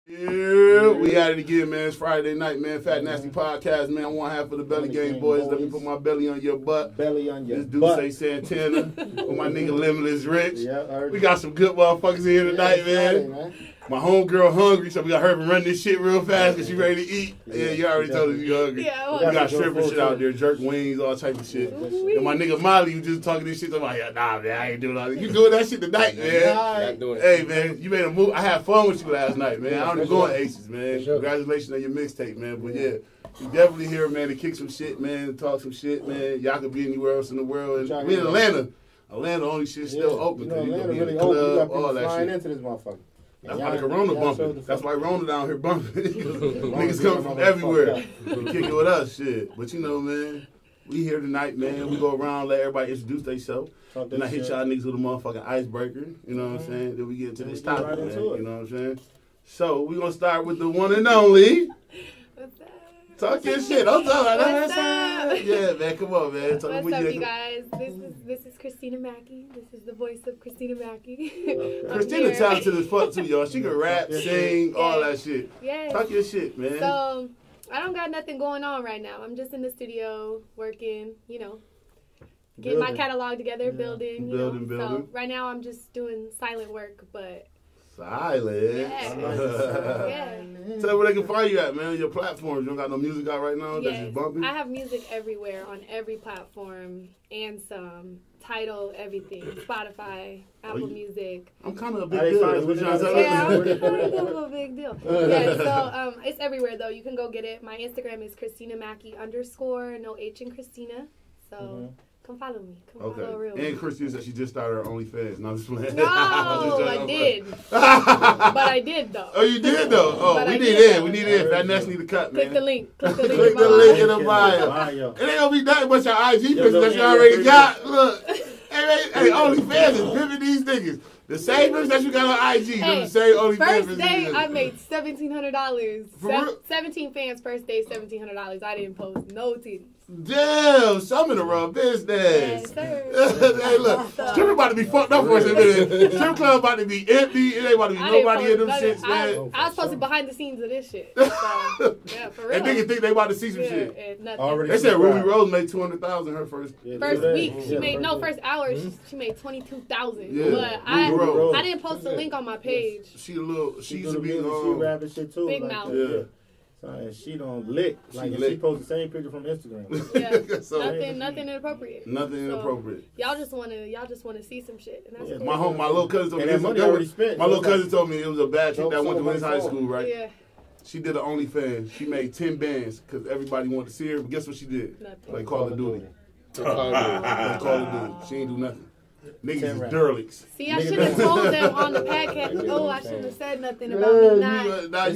Yeah, we at it again, man. It's Friday night, man. Fat Nasty Podcast, man. One half of the Belly Gang boys. Let me put my belly on your butt. Belly on your This dude butt. say Santana. With my nigga Limitless Rich. Yeah, we got some good motherfuckers here tonight, man. My homegirl hungry, so we got her to run this shit real fast because she ready to eat. Yeah, you already told us you hungry. Yeah, we got shrimp and shit out there, jerk wings, all type of shit. And my nigga Molly, you just talking this shit. I'm like, yeah, nah, man, I ain't doing all that. You doing that shit tonight, man. Hey, man, you made a move. I had fun with you last night, man. I don't go on Aces, man. Congratulations on your mixtape, man. But yeah, we definitely here, man, to kick some shit, man, to talk some shit, man. Y'all could be anywhere else in the world. And we in Atlanta. Atlanta only shit still open. You know, you Atlanta be really in the open. You club, got all people that flying shit. into this motherfucker. That's why the Corona bumping. That's why Rona down here bumping. Niggas coming from everywhere to kick it with us, shit. But you know, man, we here tonight, man. We go around, let everybody introduce themselves. Then I hit y'all niggas with a motherfucking icebreaker. You know what I'm saying? Then we get into this topic, man. You know what I'm saying? So we gonna start with the one and only. What's up? Talk your shit. Don't talk like that. What's up? Yeah, man. Come on, man. What's up, you guys? This is Christina Mackey. This is the voice of Christina Mackey. Christina talented as fuck too, y'all. She can rap, sing, all that shit. Yes. Talk your shit, man. So I don't got nothing going on right now. I'm just in the studio working, you know, getting my catalog together, building. So right now I'm just doing silent work, but. Silent. Yeah. Tell them where they can find you at, man. Your platforms. You don't got no music out right now? Yes. That's just bumping? I have music everywhere on every platform and some. Tidal, everything. Spotify, Apple Music. I'm kind of a big deal. Yeah, I'm a big deal. Yeah, so it's everywhere though. You can go get it. My Instagram is Christina Mackey _, no H in Christina. So come follow me. Come follow real. And Christina said she just started her OnlyFans. No, I'm just playing. No, I did. But I did though. Oh, you did though? Oh, we need it. We need it. That next need to cut, man. Click the link. Click the link in the bio. It ain't gonna be nothing but your IG pictures that you already got. Look. Hey, OnlyFans is pimping these niggas. The same bitch that you got on IG, the same OnlyFans. First day, I made $1,700. 17 fans first day, $1,700. I didn't post no titties. Damn, some in the wrong business. Yes, sir. Hey, look, strip about to be fucked up for us in a minute. Strip club about to be empty. It ain't about to be nobody in them shits, man. I was posting behind the scenes of this shit. So, yeah, for real. And niggas think they about to see some shit. Nothing. They said Ruby Rose made $200,000 her first week. She made first hour. She made $22,000. Yeah. But I didn't post the link on my page. She used to be she rapping shit too. Big mouth. Yeah. And she don't lick. She posts the same picture from Instagram. Yeah. So, nothing inappropriate. Nothing inappropriate. Y'all just wanna see some shit. And that's cool. My little cousin told me my little cousin told me it was a bad chick that went to his high school, right? Yeah. She did an OnlyFans. She made 10 bands because everybody wanted to see her. But guess what she did? Nothing. Like Call of Duty. Call of Duty. She ain't do nothing. Niggas is derelicts. See, I should have told them on the podcast. Oh, I shouldn't have said nothing about me not.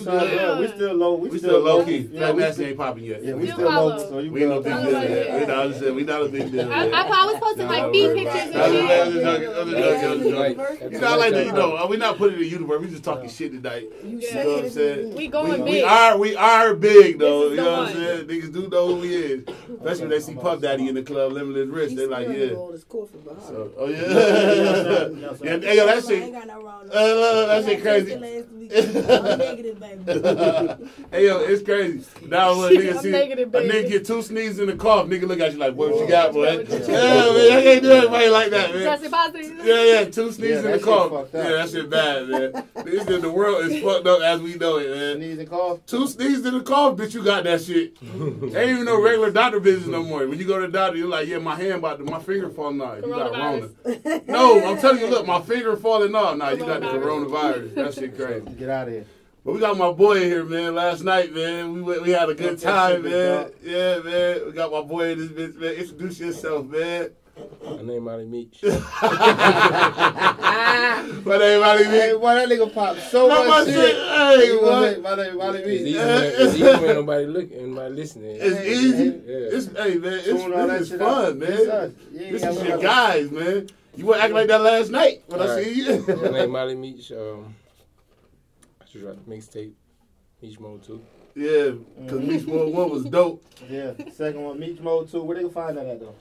We still low. We still low key. That nasty ain't popping yet. Yeah, we still low. So we ain't no big deal yet. We not a big deal. I was posting like feet pictures and shit. You know, I like that. You know, we not putting it in the universe. We just talking shit tonight. You know what I'm saying? We going big. We are big though. You know what I'm saying? Niggas do know who we is. Especially when they see Puff Daddy in the club, Limitless Rich. They like, yeah. So, oh yeah. Yeah, hey, yo, that shit. That shit crazy. Hey, yo, it's crazy. Now when a nigga get 2 sneezes in the cough, nigga look at you like, what you got, boy? Yeah, man, I can't do everybody like that, man. Yeah, 2 sneezes in the cough. Yeah, that shit bad, man. The world is fucked up as we know it, man. Sneeze and cough. 2 sneezes in the cough, bitch, you got that shit. Ain't even no regular doctor business no more. When you go to the doctor, you're like, yeah, my finger falling off. You got Rona. No, I'm telling you, look, my finger falling off. Nah, you got the coronavirus. That shit crazy. Get out of here. But we got my boy in here, man. Last night, man, we had a good time, man. Yeah, man. We got my boy in this bitch, man. Introduce yourself, man. My name Molly Meach. My name Molly Meach. Hey, boy, that nigga popped so much shit. Hey, what? My name Molly Meach. It's easy when nobody listening. It's easy. Hey, man, it's fun, man. This is your guys, man. You weren't acting like that last night when I see you. My name Molly Meach. I just dropped the mixtape, Meach Mode 2. Yeah, because Meach Mode 1 was dope. Yeah, second one, Meach Mode 2. Where they can find that at, though?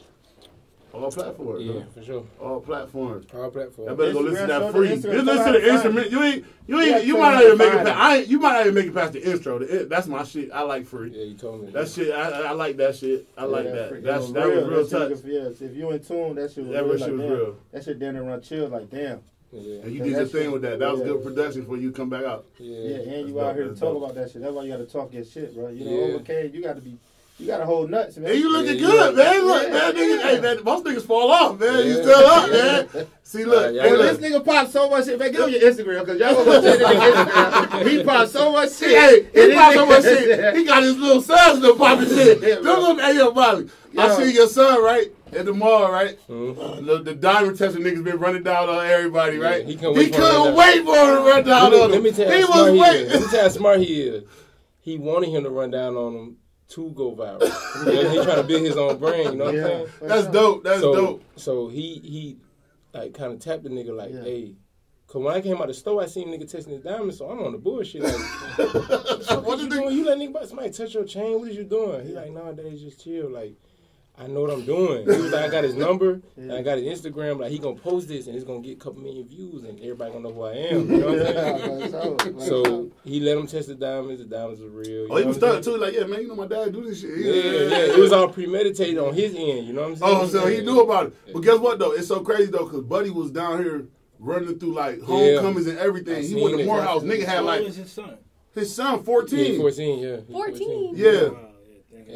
All platforms. Yeah, for sure. All platforms. All platforms. I better go listen to that free. Just Instagram, listen to the instrument. You might not even make it past. You might not even make it past the intro. That's my shit. I like free. Yeah, you told me that shit. I like that shit. I like that. That was real touch. Yes, if you in tune, that shit was real. That shit was real. That shit down and run chill like damn. Yeah. And you did your thing with that. That was good production before you come back out. Yeah, and you out here to talk about that shit. That's why you got to talk your shit, bro. You know, okay, you got to be. You got to hold nuts, man. Hey, you looking good, man. Look, man, niggas, hey, man, most niggas fall off, man. You still up, man. See, look. Hey, this nigga popped so much shit. Man, get on your Instagram, because y'all gonna check Instagram. He popped so much shit. Hey, he popped so much shit. He got his little sons still popping shit. Hey, yo, Molly. I see your son, right? At the mall, right? Mm-hmm. The diamond tester niggas been running down on everybody, right? He couldn't wait for him to run down on him. Let me tell you how smart he is. He wanted him to run down on him to go viral. He trying to build his own brand, you know what I'm saying? That's dope. That's dope. So he like kind of tapped the nigga like, hey, cause when I came out the store, I seen nigga testing his diamonds, so I'm on the bullshit. Like, what you doing? You let nigga somebody touch your chain? What is you doing? He like, nah, daddy, just chill. Like, I know what I'm doing. He was like, I got his number, and I got his Instagram. Like, he gonna post this, and it's gonna get a couple million views, and everybody gonna know who I am. You know what I'm saying? So he let him test the diamonds. The diamonds are real. He was stuck too. Like, yeah, man, you know my dad do this shit. Yeah. It was all premeditated on his end. You know what I'm saying? Oh, so he knew about it. But guess what though? It's so crazy though, cause Buddy was down here running through like homecomings and everything. He went to Morehouse. Nigga had like his son. His son, 14. Yeah, 14, yeah. 14? Yeah.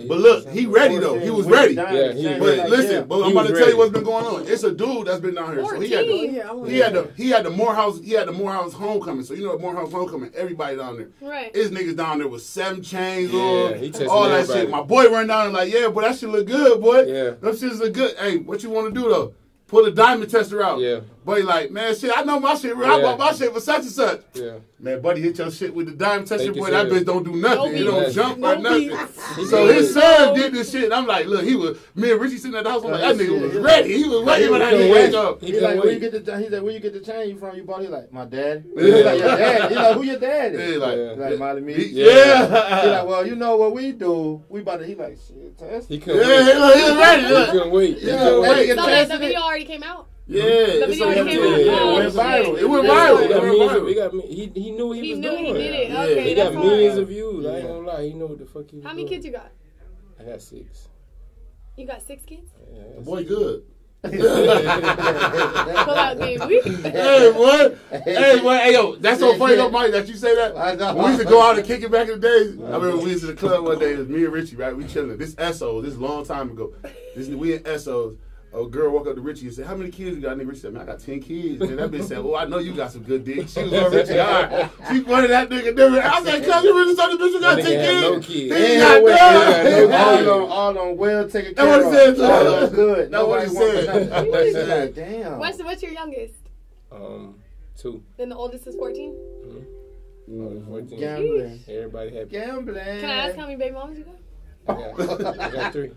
But look, he ready though. He was ready. But listen, but I'm about to tell you what's been going on. It's a dude that's been down here. So he had the Morehouse homecoming. So you know at Morehouse homecoming, everybody down there. Right. His niggas down there with 7 chains on, all that everybody. shit. My boy ran down and like, yeah, but that shit look good, boy. Yeah. That shit look good. Hey, what you want to do though? Pull a diamond tester out. Yeah. Buddy like, man, shit, I know my shit. I bought my shit for such and such. Yeah. Man, Buddy hit your shit with the diamond tester, boy. That bitch don't do nothing. He don't jump or nothing. So his son did this shit. And I'm like, look, me and Richie sitting at the house. I'm like, that nigga was ready. He was waiting for that nigga up. He's like, where you get the chain from? You bought? He like, my dad. He's like, your dad. He's like, who your dad is? He's like, Molly me. Yeah. He's like, well, you know what we do? We about to. He like, shit, test. He couldn't wait. He was ready. He couldn't wait. So the video already came out? Yeah, the video already came out. It went viral. It went viral. He knew what he was doing. He did it. Okay, he got millions of views. I ain't gonna lie. He know what the fuck he was doing. How many kids you got? I got 6. You got 6 kids? Yeah, the boy good. Pull out game week. Hey, boy. Hey, yo, that's so funny, though, Mike, that you say that. When we used to go out and kick it back in the days, I remember we was in the club one day. It was me and Richie, right? We chilling. This SO, this is a long time ago. We in SOs. A girl walked up to Richie and said, how many kids you got? And Richie said, man, I got 10 kids. And that bitch said, oh, I know you got some good dick. She was on Richie hard. She pointed that nigga different. I said, cuz you really saw the bitch you got 10 kids? No kids. He got none. All on well taken care of. That's what he said. Good. That's what he said. Damn. What's your youngest? 2. Then the oldest is 14? 14. Gambling. Everybody happy. Gambling. Can I ask how many baby mamas you got? I got 3.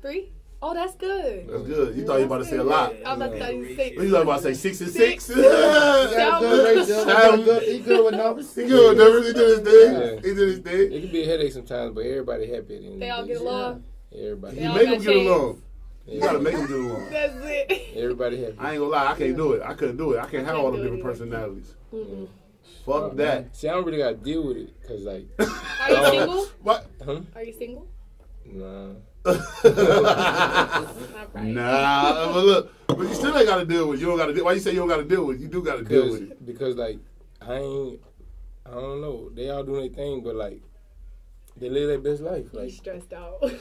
3? Oh, that's good. That's good. You thought you were about to say a lot. I was about to say 6. You thought about to say 6 and 6? He good with numbers. He good with numbers. He did his thing. He did his thing. It can be a headache sometimes, but everybody happy at the end. They all get along. Everybody. You make them get along. You gotta make them get along. That's it. Everybody happy. I ain't gonna lie. I can't do it. I couldn't do it. I can't have all the different personalities. Fuck that. See, I don't really gotta deal with it, cause like. Are you single? What? Huh? Are you single? Nah. Nah, but you still ain't gotta deal with it. You don't gotta deal. Why you say you don't gotta deal with it? You do gotta deal with it. Because like I don't know. They all doing their thing, but like they live their best life. Like stressed out. That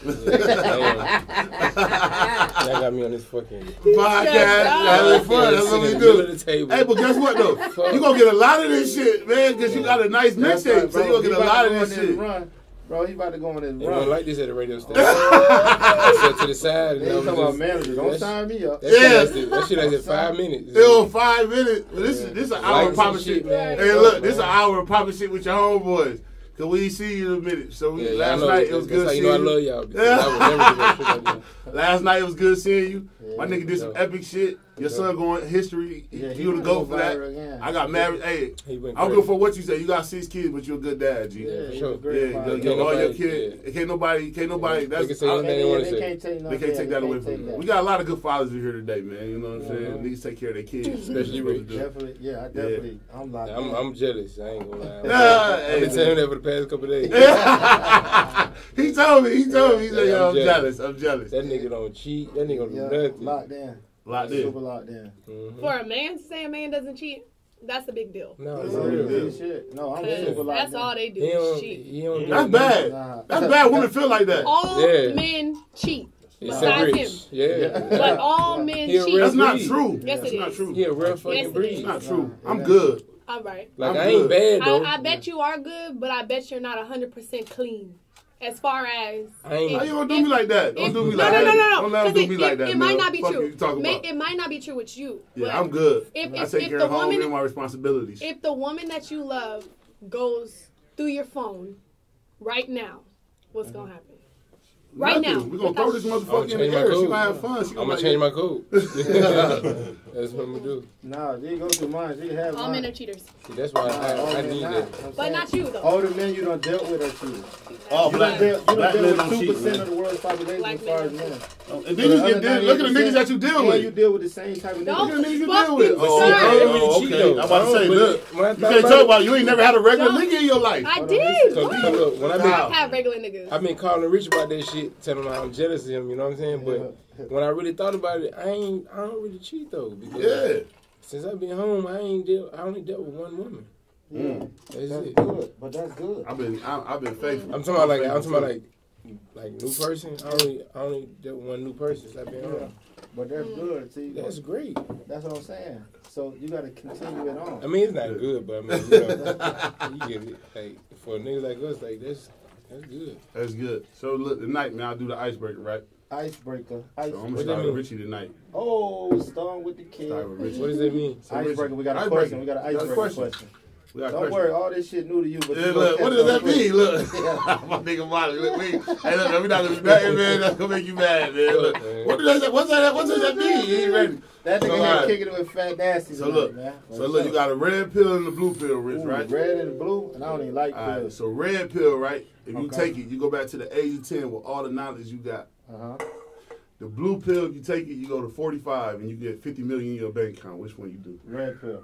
got me on this fucking podcast. Having fun. That's what we do. Hey, but guess what though? You gonna get a lot of this shit, man, because you got a nice mixtape, so you gonna get a lot of this shit. Bro, he about to go on this run. They don't like this at the radio station. I said to the side. They talking about manager. Don't sign me up. That shit lasted 5 minutes. Still 5 minutes. This is an hour of popping shit. Hey, look, this is an hour of popping shit with your homeboys. Cause we see you in a minute. So last night it was good seeing you. I love y'all. I would never do that shit like that. Last night it was good seeing you. My nigga did some epic shit. Your son going history. Yeah, he would go for that. Again. I got married. Hey, I'm good for what you say. You got 6 kids, but you're a good dad, G. Yeah, sure. All your kids. Can't nobody. That's. They can't take that away from you. We got a lot of good fathers in here today, man. You know what I'm saying? Niggas take care of their kids, especially Rich. Definitely, yeah, I definitely. I'm jealous. I ain't gonna lie. I've been telling him that for the past couple of days. He told me. He said, "Yo, I'm jealous. I'm jealous." That nigga don't cheat. That nigga don't do nothing. Locked in. Super locked in. For a man to say a man doesn't cheat, that's a big deal. No, it's real shit. No, I'm super locked in. That's all they do is cheat. That's bad. That's bad. Women feel like that. All men cheat. Besides him. Yeah. But all men cheat. That's not true. Yes, it is. Not true. Yeah, real fucking breed. It's not true. I'm good. All right. Like, I ain't bad, though. I bet you are good, but I bet you're not 100% clean. As far as... How you gonna do me like that? Don't do me like that. No. Don't let do me like that. It might not be true. It might not be true with you. Yeah, I'm good. I take care of home and my responsibilities. If the woman that you love goes through your phone right now, what's gonna happen? Right now. We're going to throw this motherfucker in the air. She's going to have fun. I'm going to change my code. That's what I'm going to do. Nah, they go through mine. They have all men are cheaters. See, that's why I need that. But not you, though. All the men you done dealt with are cheaters. Oh, black men don't cheat. 2% of the world's population as far as men. And then you get look at the niggas that you deal with. You deal with the same type of niggas. Look at the niggas you deal with. Okay. I'm about to say, look. You can't talk about you ain't never had a regular nigga in your life. I did. So look, when I have regular niggas. I've been calling Rich about that shit, telling him how I'm jealous of him, you know what I'm saying? But when I really thought about it, I don't really cheat though. Because since I've been home, I only dealt with one woman. That's it. Good, but that's good. I've been faithful. I'm talking about like new person. I only dealt with one new person since I've been home. But that's good. See, that's great. That's what I'm saying. So you got to continue it on. I mean, it's not good, but I mean, you get it. Like for niggas like us, like that's good. That's good. So look, tonight, man, I'll do the icebreaker, right? Icebreaker. So I'm gonna start with Richie tonight. Oh, starting with the kid. What does that mean? So icebreaker. We got a question. We got an icebreaker question. Don't worry, all this shit new to you. But look, what does that mean? Look, my nigga Molly. Look, hey, look, we're not gonna be mad, man. That's gonna make you mad, man. Look, what does that mean? He ain't ready. That nigga here kicking it with Fat Nasty. So look, man. You got a red pill and a blue pill, Rich, right? Red and blue, and I don't even like pills. Right, so red pill, right? If you take it, you go back to the age of 10 with all the knowledge you got. The blue pill, if you take it, you go to 45 and you get 50 million in your bank account. Which one you do? Red pill.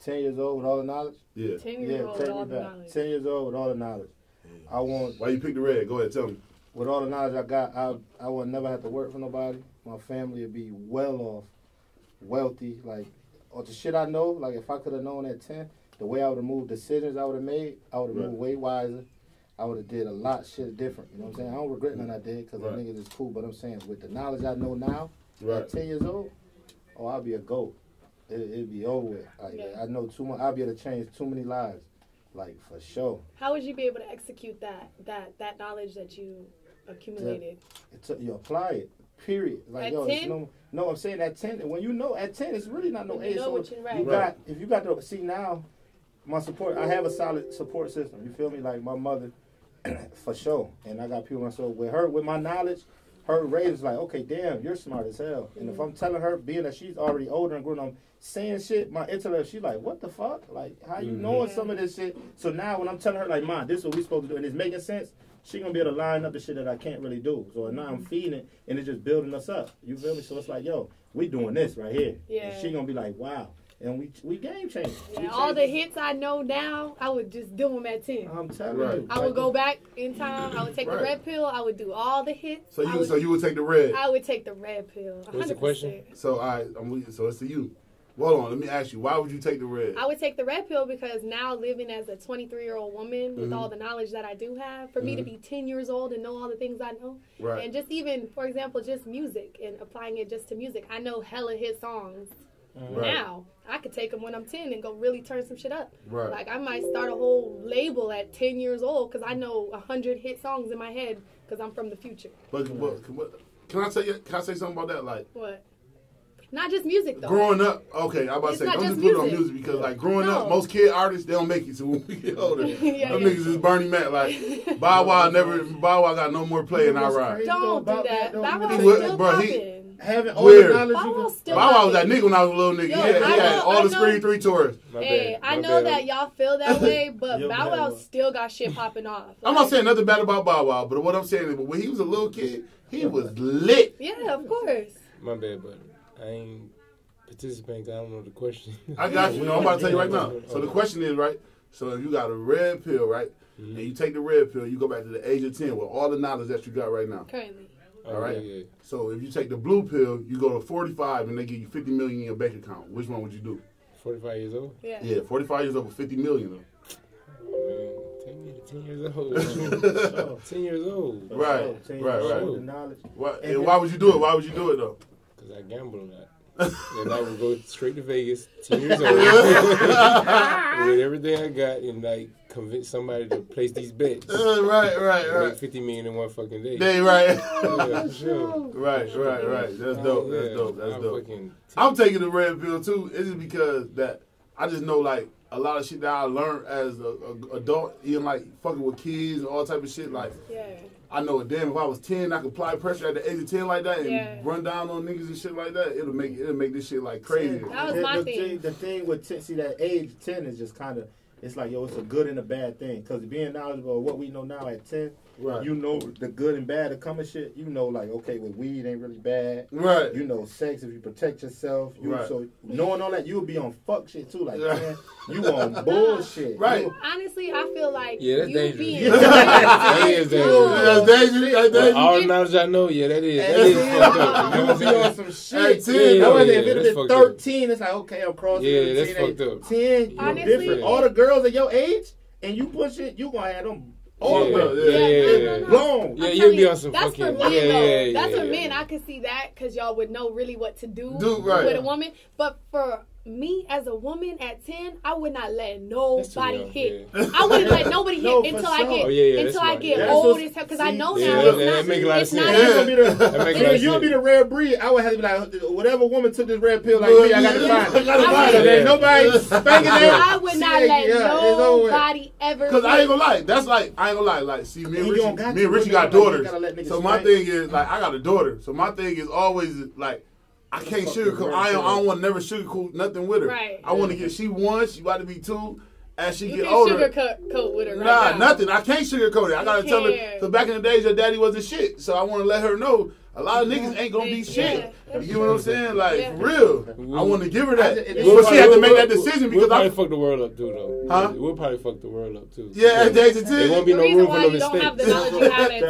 10 years old with all the knowledge? Yeah. 10 years old with all the knowledge. 10 years old with all the knowledge. I want. Why you pick the red? Go ahead, tell me. With all the knowledge I got, I would never have to work for nobody. My family would be well off, wealthy. Like, or the shit I know, like if I could have known at 10, the way I would have moved, decisions I would have made, I would have moved way wiser. I would have did a lot of shit different. You know what I'm saying? I don't regret nothing I did because the niggas is cool. But I'm saying with the knowledge I know now, at 10 years old, I'll be a GOAT. It'd be over with. Like, I know too much. I'll be able to change too many lives, like for sure. How would you be able to execute that knowledge that you accumulated? You apply it. Period. Like at 10? No, I'm saying at 10. When you know at 10, it's really not no age. Know what you're right. If you got to see now, my support. I have a solid support system. You feel me? Like my mother, for sure. And I got people myself with her with my knowledge. Her rate is like, okay, damn, you're smart as hell. And if I'm telling her, being that she's already older and grown, I'm saying shit, my intellect, she's like, what the fuck? Like, how you knowing some of this shit? So now when I'm telling her, like, Mom, this is what we supposed to do, and it's making sense, she gonna be able to line up the shit that I can't really do. So now I'm feeding it, and it's just building us up. You feel me? So it's like, yo, we doing this right here. Yeah. And she gonna be like, wow. And we game changers. Yeah, all the hits I know now, I would just do them at 10. I'm telling you. I would go back in time. I would take the red pill. I would do all the hits. So you would take the red? I would take the red pill. 100%. What's the question? So so it's to you. Hold on, let me ask you. Why would you take the red? I would take the red pill because now living as a 23-year-old woman with all the knowledge that I do have, for me to be 10 years old and know all the things I know, and just even, for example, just music and applying it just to music. I know hella hit songs. Now, I could take them when I'm 10 and go really turn some shit up. Right. Like, I might start a whole label at 10 years old because I know 100 hit songs in my head because I'm from the future. But can I say something about that? Like, what? Not just music, though. Growing up, okay, I'm about to say, don't just put it on music because, like, growing up, most kid artists, they don't make it. So when we get older, them niggas is Bernie Mac. Like, Bow Wow got no more play in our ride. Don't do that. Bow Wow still popping. having all the knowledge. Bow Wow was that nigga when I was a little nigga. He had all the Scream 3 tours. Hey, I know that y'all feel that way, but Bow Wow still got shit popping off. I'm not saying nothing bad about Bow Wow, but what I'm saying is when he was a little kid, he was lit. Yeah, of course. My bad, but I ain't participating. I don't know the question. I got you. I'm about to tell you right now. So the question is, right? So if you got a red pill, right? And you take the red pill, you go back to the age of 10 with all the knowledge that you got right now. Currently. All right. Yeah. So if you take the blue pill, you go to 45 and they give you 50 million in your bank account. Which one would you do? 45 years old? Yeah, 45 years old with 50 million though. Oh, man, take me to 10 years old. 10 years old. Right. The knowledge. And why would you do it? Why would you do it though? Because I gamble a lot. And I would go straight to Vegas, 10 years old, with everything I got, and like convince somebody to place these bets. Right. Make 50 million in one fucking day. Right. Yeah, for sure. Right. That's dope. That's dope. I'm taking the red pill too. It's just because that I just know like a lot of shit that I learned as an adult, even like fucking with kids and all type of shit. Like, I know damn if I was 10, I could apply pressure at the age of 10 like that and run down on niggas and shit like that. It'll make this shit like crazy. That was my thing. The thing with 10, see that age 10 is just kind of, it's like, yo, it's a good and a bad thing. Because being knowledgeable of what we know now at 10, you know the good and bad that come and shit. You know, like, okay, with weed ain't really bad. Right. You know, sex, if you protect yourself. So knowing all that, you'll be on fuck shit too. Like, man, you on bullshit. Right. Honestly, I feel like that's dangerous. Being that is dangerous. That's dangerous. All the knowledge I know, that is fucked up. You gonna be on some shit. 10, if it was 13, it's like, okay, I'm crossing. Yeah, that's fucked up. 10, you're different. All the girls at your age, and you push it, you gonna have them. Blown. Yeah, you'll be on some that's fucking. For men, that's for men. I could see that because y'all would know really what to do with a woman. But for me as a woman at 10, I would not let nobody hit. I wouldn't let nobody hit until I get old as hell. Because I know now it's not. You'll be the rare breed. I would have to be like, whatever woman took this red pill like me, I got to find it. There's nobody spanking it. I would not let nobody ever. Because I ain't gonna lie. That's like, I ain't gonna lie. Like, see, me and Richie got daughters. So my thing is, like, I got a daughter. So my thing is always, like, I can't sugarcoat. I don't want to never sugarcoat nothing with her. Right. I want to get. She 1. She about to be 2. As she get older, sugarcoat with her. Right nothing. I can't sugarcoat it. I gotta tell her. Because back in the days, your daddy wasn't shit. So I want to let her know a lot of niggas ain't gonna be shit. You get what I'm saying? Like for real. I want to give her that, but she had to make that decision because we'll probably fuck the world up too, though. Huh? We'll probably fuck the world up too. Yeah, at the age of 10. There won't be no room for no mistakes.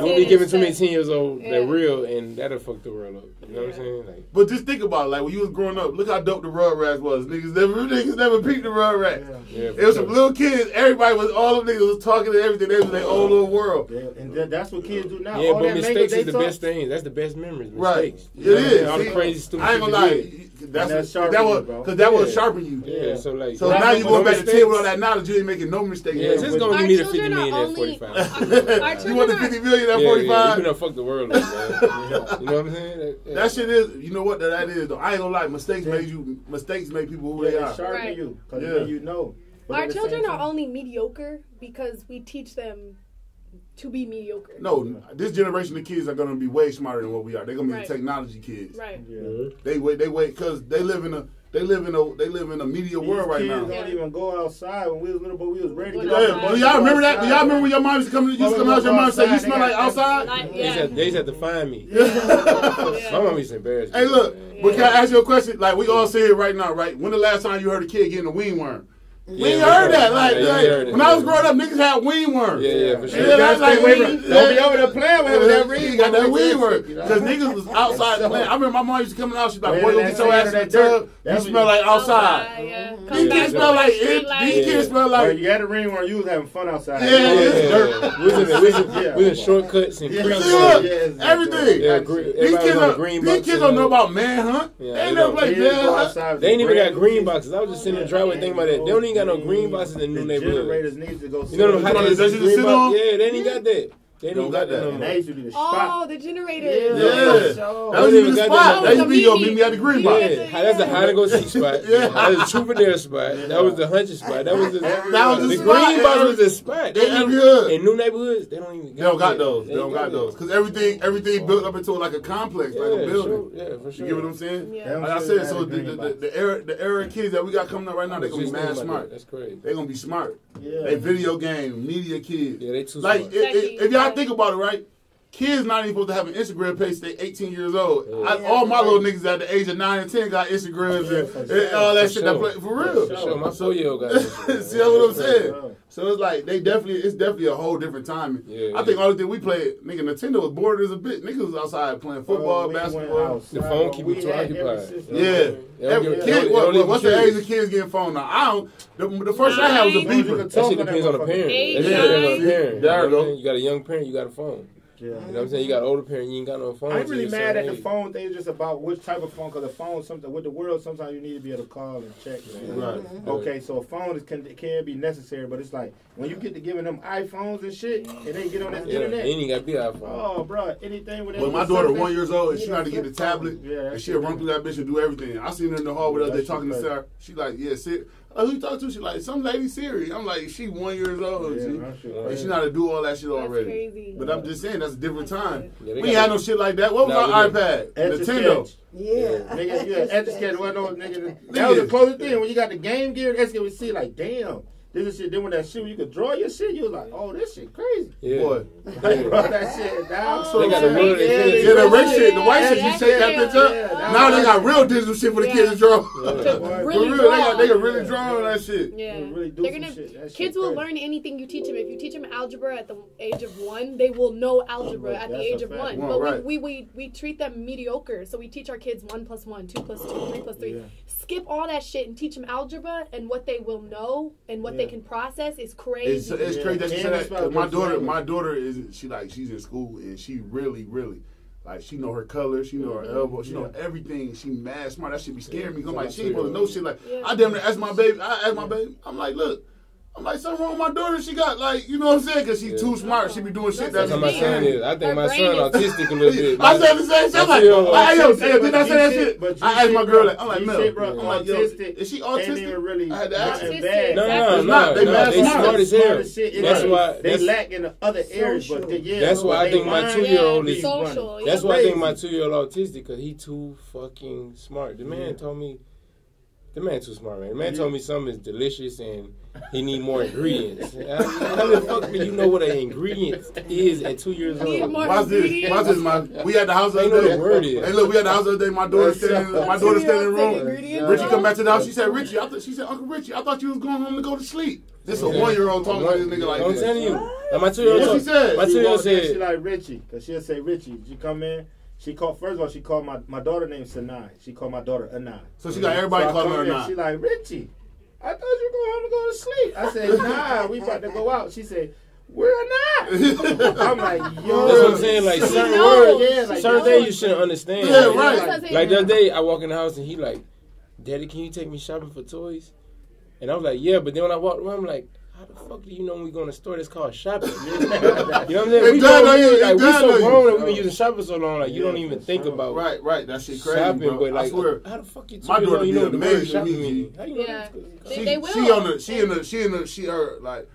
We'll be giving too many 10 years old that real, and that'll fuck the world up. You know what I'm saying? Like, but just think about it. Like when you was growing up, look how dope the Rugrats was. Niggas never peeped the Rugrats. It was some little kids. Everybody was all them niggas was talking to everything. They was in their own little world. And that's what kids do now. Yeah, but mistakes is the best thing. That's the best memories. Mistakes. It is. All the crazy stupid. I ain't gonna lie. That will sharpen you. Yeah. So now you go back to 10 with all that knowledge. You ain't making no mistakes. Yeah, it's gonna give me the 50 million at 45. You want the 50 million at 45? Yeah, you gonna fuck the world up, man. You know what I'm saying? That shit is. You know what that is though. I ain't gonna lie. Mistakes make people who they are. Sharpen you, because then you know. Our children are only mediocre because we teach them to be mediocre. No, this generation of kids are gonna be way smarter than what we are. They're gonna be the technology kids. Right. Yeah. They wait because they live in a media world right now. Kids don't even go outside. When we was little, but we was ready to go. Do y'all remember that? Do y'all remember when your mom used to come out? Your mom say you smell like outside. They used to have to find me. My mom used to embarrass me. Hey, look, but can I ask you a question? Like we all sit here right now, right? When the last time you heard a kid getting a wing worm? We ain't heard that. When I was growing up, niggas had wing worms. Yeah, for sure. Don't be over there playing with that ring. You got that wing worm. Because niggas was outside playing. I remember my mom used to come out. She's like, boy, you get your ass in that tub. You smell like outside. These kids smell like it. These kids smell like. You had a ring worm. You was having fun outside. Yeah, it's dirt. We was in shortcuts and everything. These kids don't know about manhunt. They ain't never played manhunt. They ain't even got green boxes. I was just sitting in the driveway thinking about that. They don't even got no green boxes in the new neighborhood. Need to go. You know how they green box? Yeah, they ain't got that. They don't got that no more. That used to be the spot. Oh, the generator. Yeah. That used to be the spot. That used to be your meet me at the green box. Yeah, that's the hide and go seek spot. Yeah, that was the Troubadour spot. That was the Hunter spot. That was the green box was the spot. In new neighborhoods, they don't even. They don't got those. They don't got those because everything built up into like a complex, like a building. Yeah, for sure. You get what I'm saying? Yeah. Like I said, so the era of kids that we got coming up right now, they're gonna be mad smart. That's crazy. They're gonna be smart. Yeah. They video game, media kids. Yeah, they too like smart. if y'all think about it, right? Kids not even supposed to have an Instagram page. They 18 years old. All my little niggas at the age of 9 and 10 got Instagrams and all that shit. That play for real. For sure. My 4-year-old got Instagram. See what I'm saying? So it's like it's definitely a whole different time. I think all the thing we played, nigga, Nintendo was bored as a bitch. Niggas was outside playing football, basketball. The phone keep you too occupied. Yeah. What's the age of kids getting phone now? I don't. The first I had was a beeper. That shit depends on the parent. That shit depends on the parent. There you go. You got a young parent, you got a phone. Yeah. You know what I'm saying? You got an older parent, you ain't got no phone. I ain't really mad at the phone thing, just about which type of phone, because the phone, with the world, sometimes you need to be able to call and check. Right. Okay, so a phone can be necessary, but it's like, when you get to giving them iPhones and shit, and they get on this internet. It ain't got to be iPhone. Oh, bro, anything with that. Well, my daughter 1 year old, and she got to get the tablet, and she'll run through that bitch and do everything. I seen her in the hall with her, they talking to Sarah. She like, yeah, sit. Who you talking to? She like, some lady Siri. I'm like, she 1 year old. And she know how to do all that shit already. Crazy. But I'm just saying, that's a different time. Yeah, we ain't had no shit like that. What was our iPad? Nintendo. Yeah. Nigga, Etch-a-Sketch wasn't no nigga. That was the closest thing. When you got the Game Gear, Etch-a-Sketch, we see like, damn. This is shit. Then when that shit, you could draw your shit. You was like, oh, this shit crazy. Yeah. Boy. Like, bro, that shit down. Oh, they got the word. The red shit, the white shit, you shake that bitch up. Now they got real digital shit for the kids to draw. For real, they can really draw on that shit. Yeah. Really do some shit. Kids will learn anything you teach them. If you teach them algebra at the age of 1, they will know algebra at the age of 1. But we treat them mediocre. So we teach our kids 1 + 1, 2 + 2, 3 + 3. Yeah. Skip all that shit and teach them algebra, and what they will know and what they can process is crazy. It's crazy that you said that. My daughter she's in school and she really like she know her colors, she know her elbow, she know everything. She mad smart. That shit be scaring me. I'm like, she ain't supposed to know shit. Like I damn near ask my baby. I'm like, look. I'm like, something wrong with my daughter. She got like, you know what I'm saying? Because she's too smart. She be doing shit that's my son is. I think my son autistic a little bit. I said the same shit. I'm like, did I say that shit? I asked my girl, like, I'm like, Mel, I'm like, yo, is she autistic? I had to ask her. No. They smart as hell. That's why they lack in the other areas. But that's why I think my 2-year-old is. Social. That's why I think my 2-year-old autistic, because he too fucking smart. The man told me. The man too smart, man. The man told me something is delicious and he need more ingredients. How the fuck do you know what an ingredient is at 2 years old? Watch this. We at the house the other day. Hey, look, we at the house the other day. My daughter standing in the room. Richie come back to the house. She said, Richie, she said, Uncle Richie, I thought you was going home to go to sleep. This a 1-year-old talking to this nigga like this. I'm telling you. And my 2-year-old said. My 2-year-old said. She like Richie, because she'll say, Richie, you come in. She called, first of all, she called my daughter named Sanai. She called my daughter Anai. So she got everybody calling her Anai. She like, Richie, I thought you were going home to go to sleep. I said, nah, we about to go out. She said, we're not. I'm like, yo. That's what I'm saying. Like, certain words, certain things you shouldn't understand. Yeah, right. Like, the other day, I walk in the house and he like, Daddy, can you take me shopping for toys? And I was like, yeah. But then when I walked around, I'm like, how the fuck do you know when we go in a store that's called shopping? You know what I'm saying? We so grown that we've been using shopping so long, like you don't even think about right. That shit crazy, shopping, bro. But like, I swear, how the fuck you? My daughter you know did amazing to me. How you know yeah, they will. She like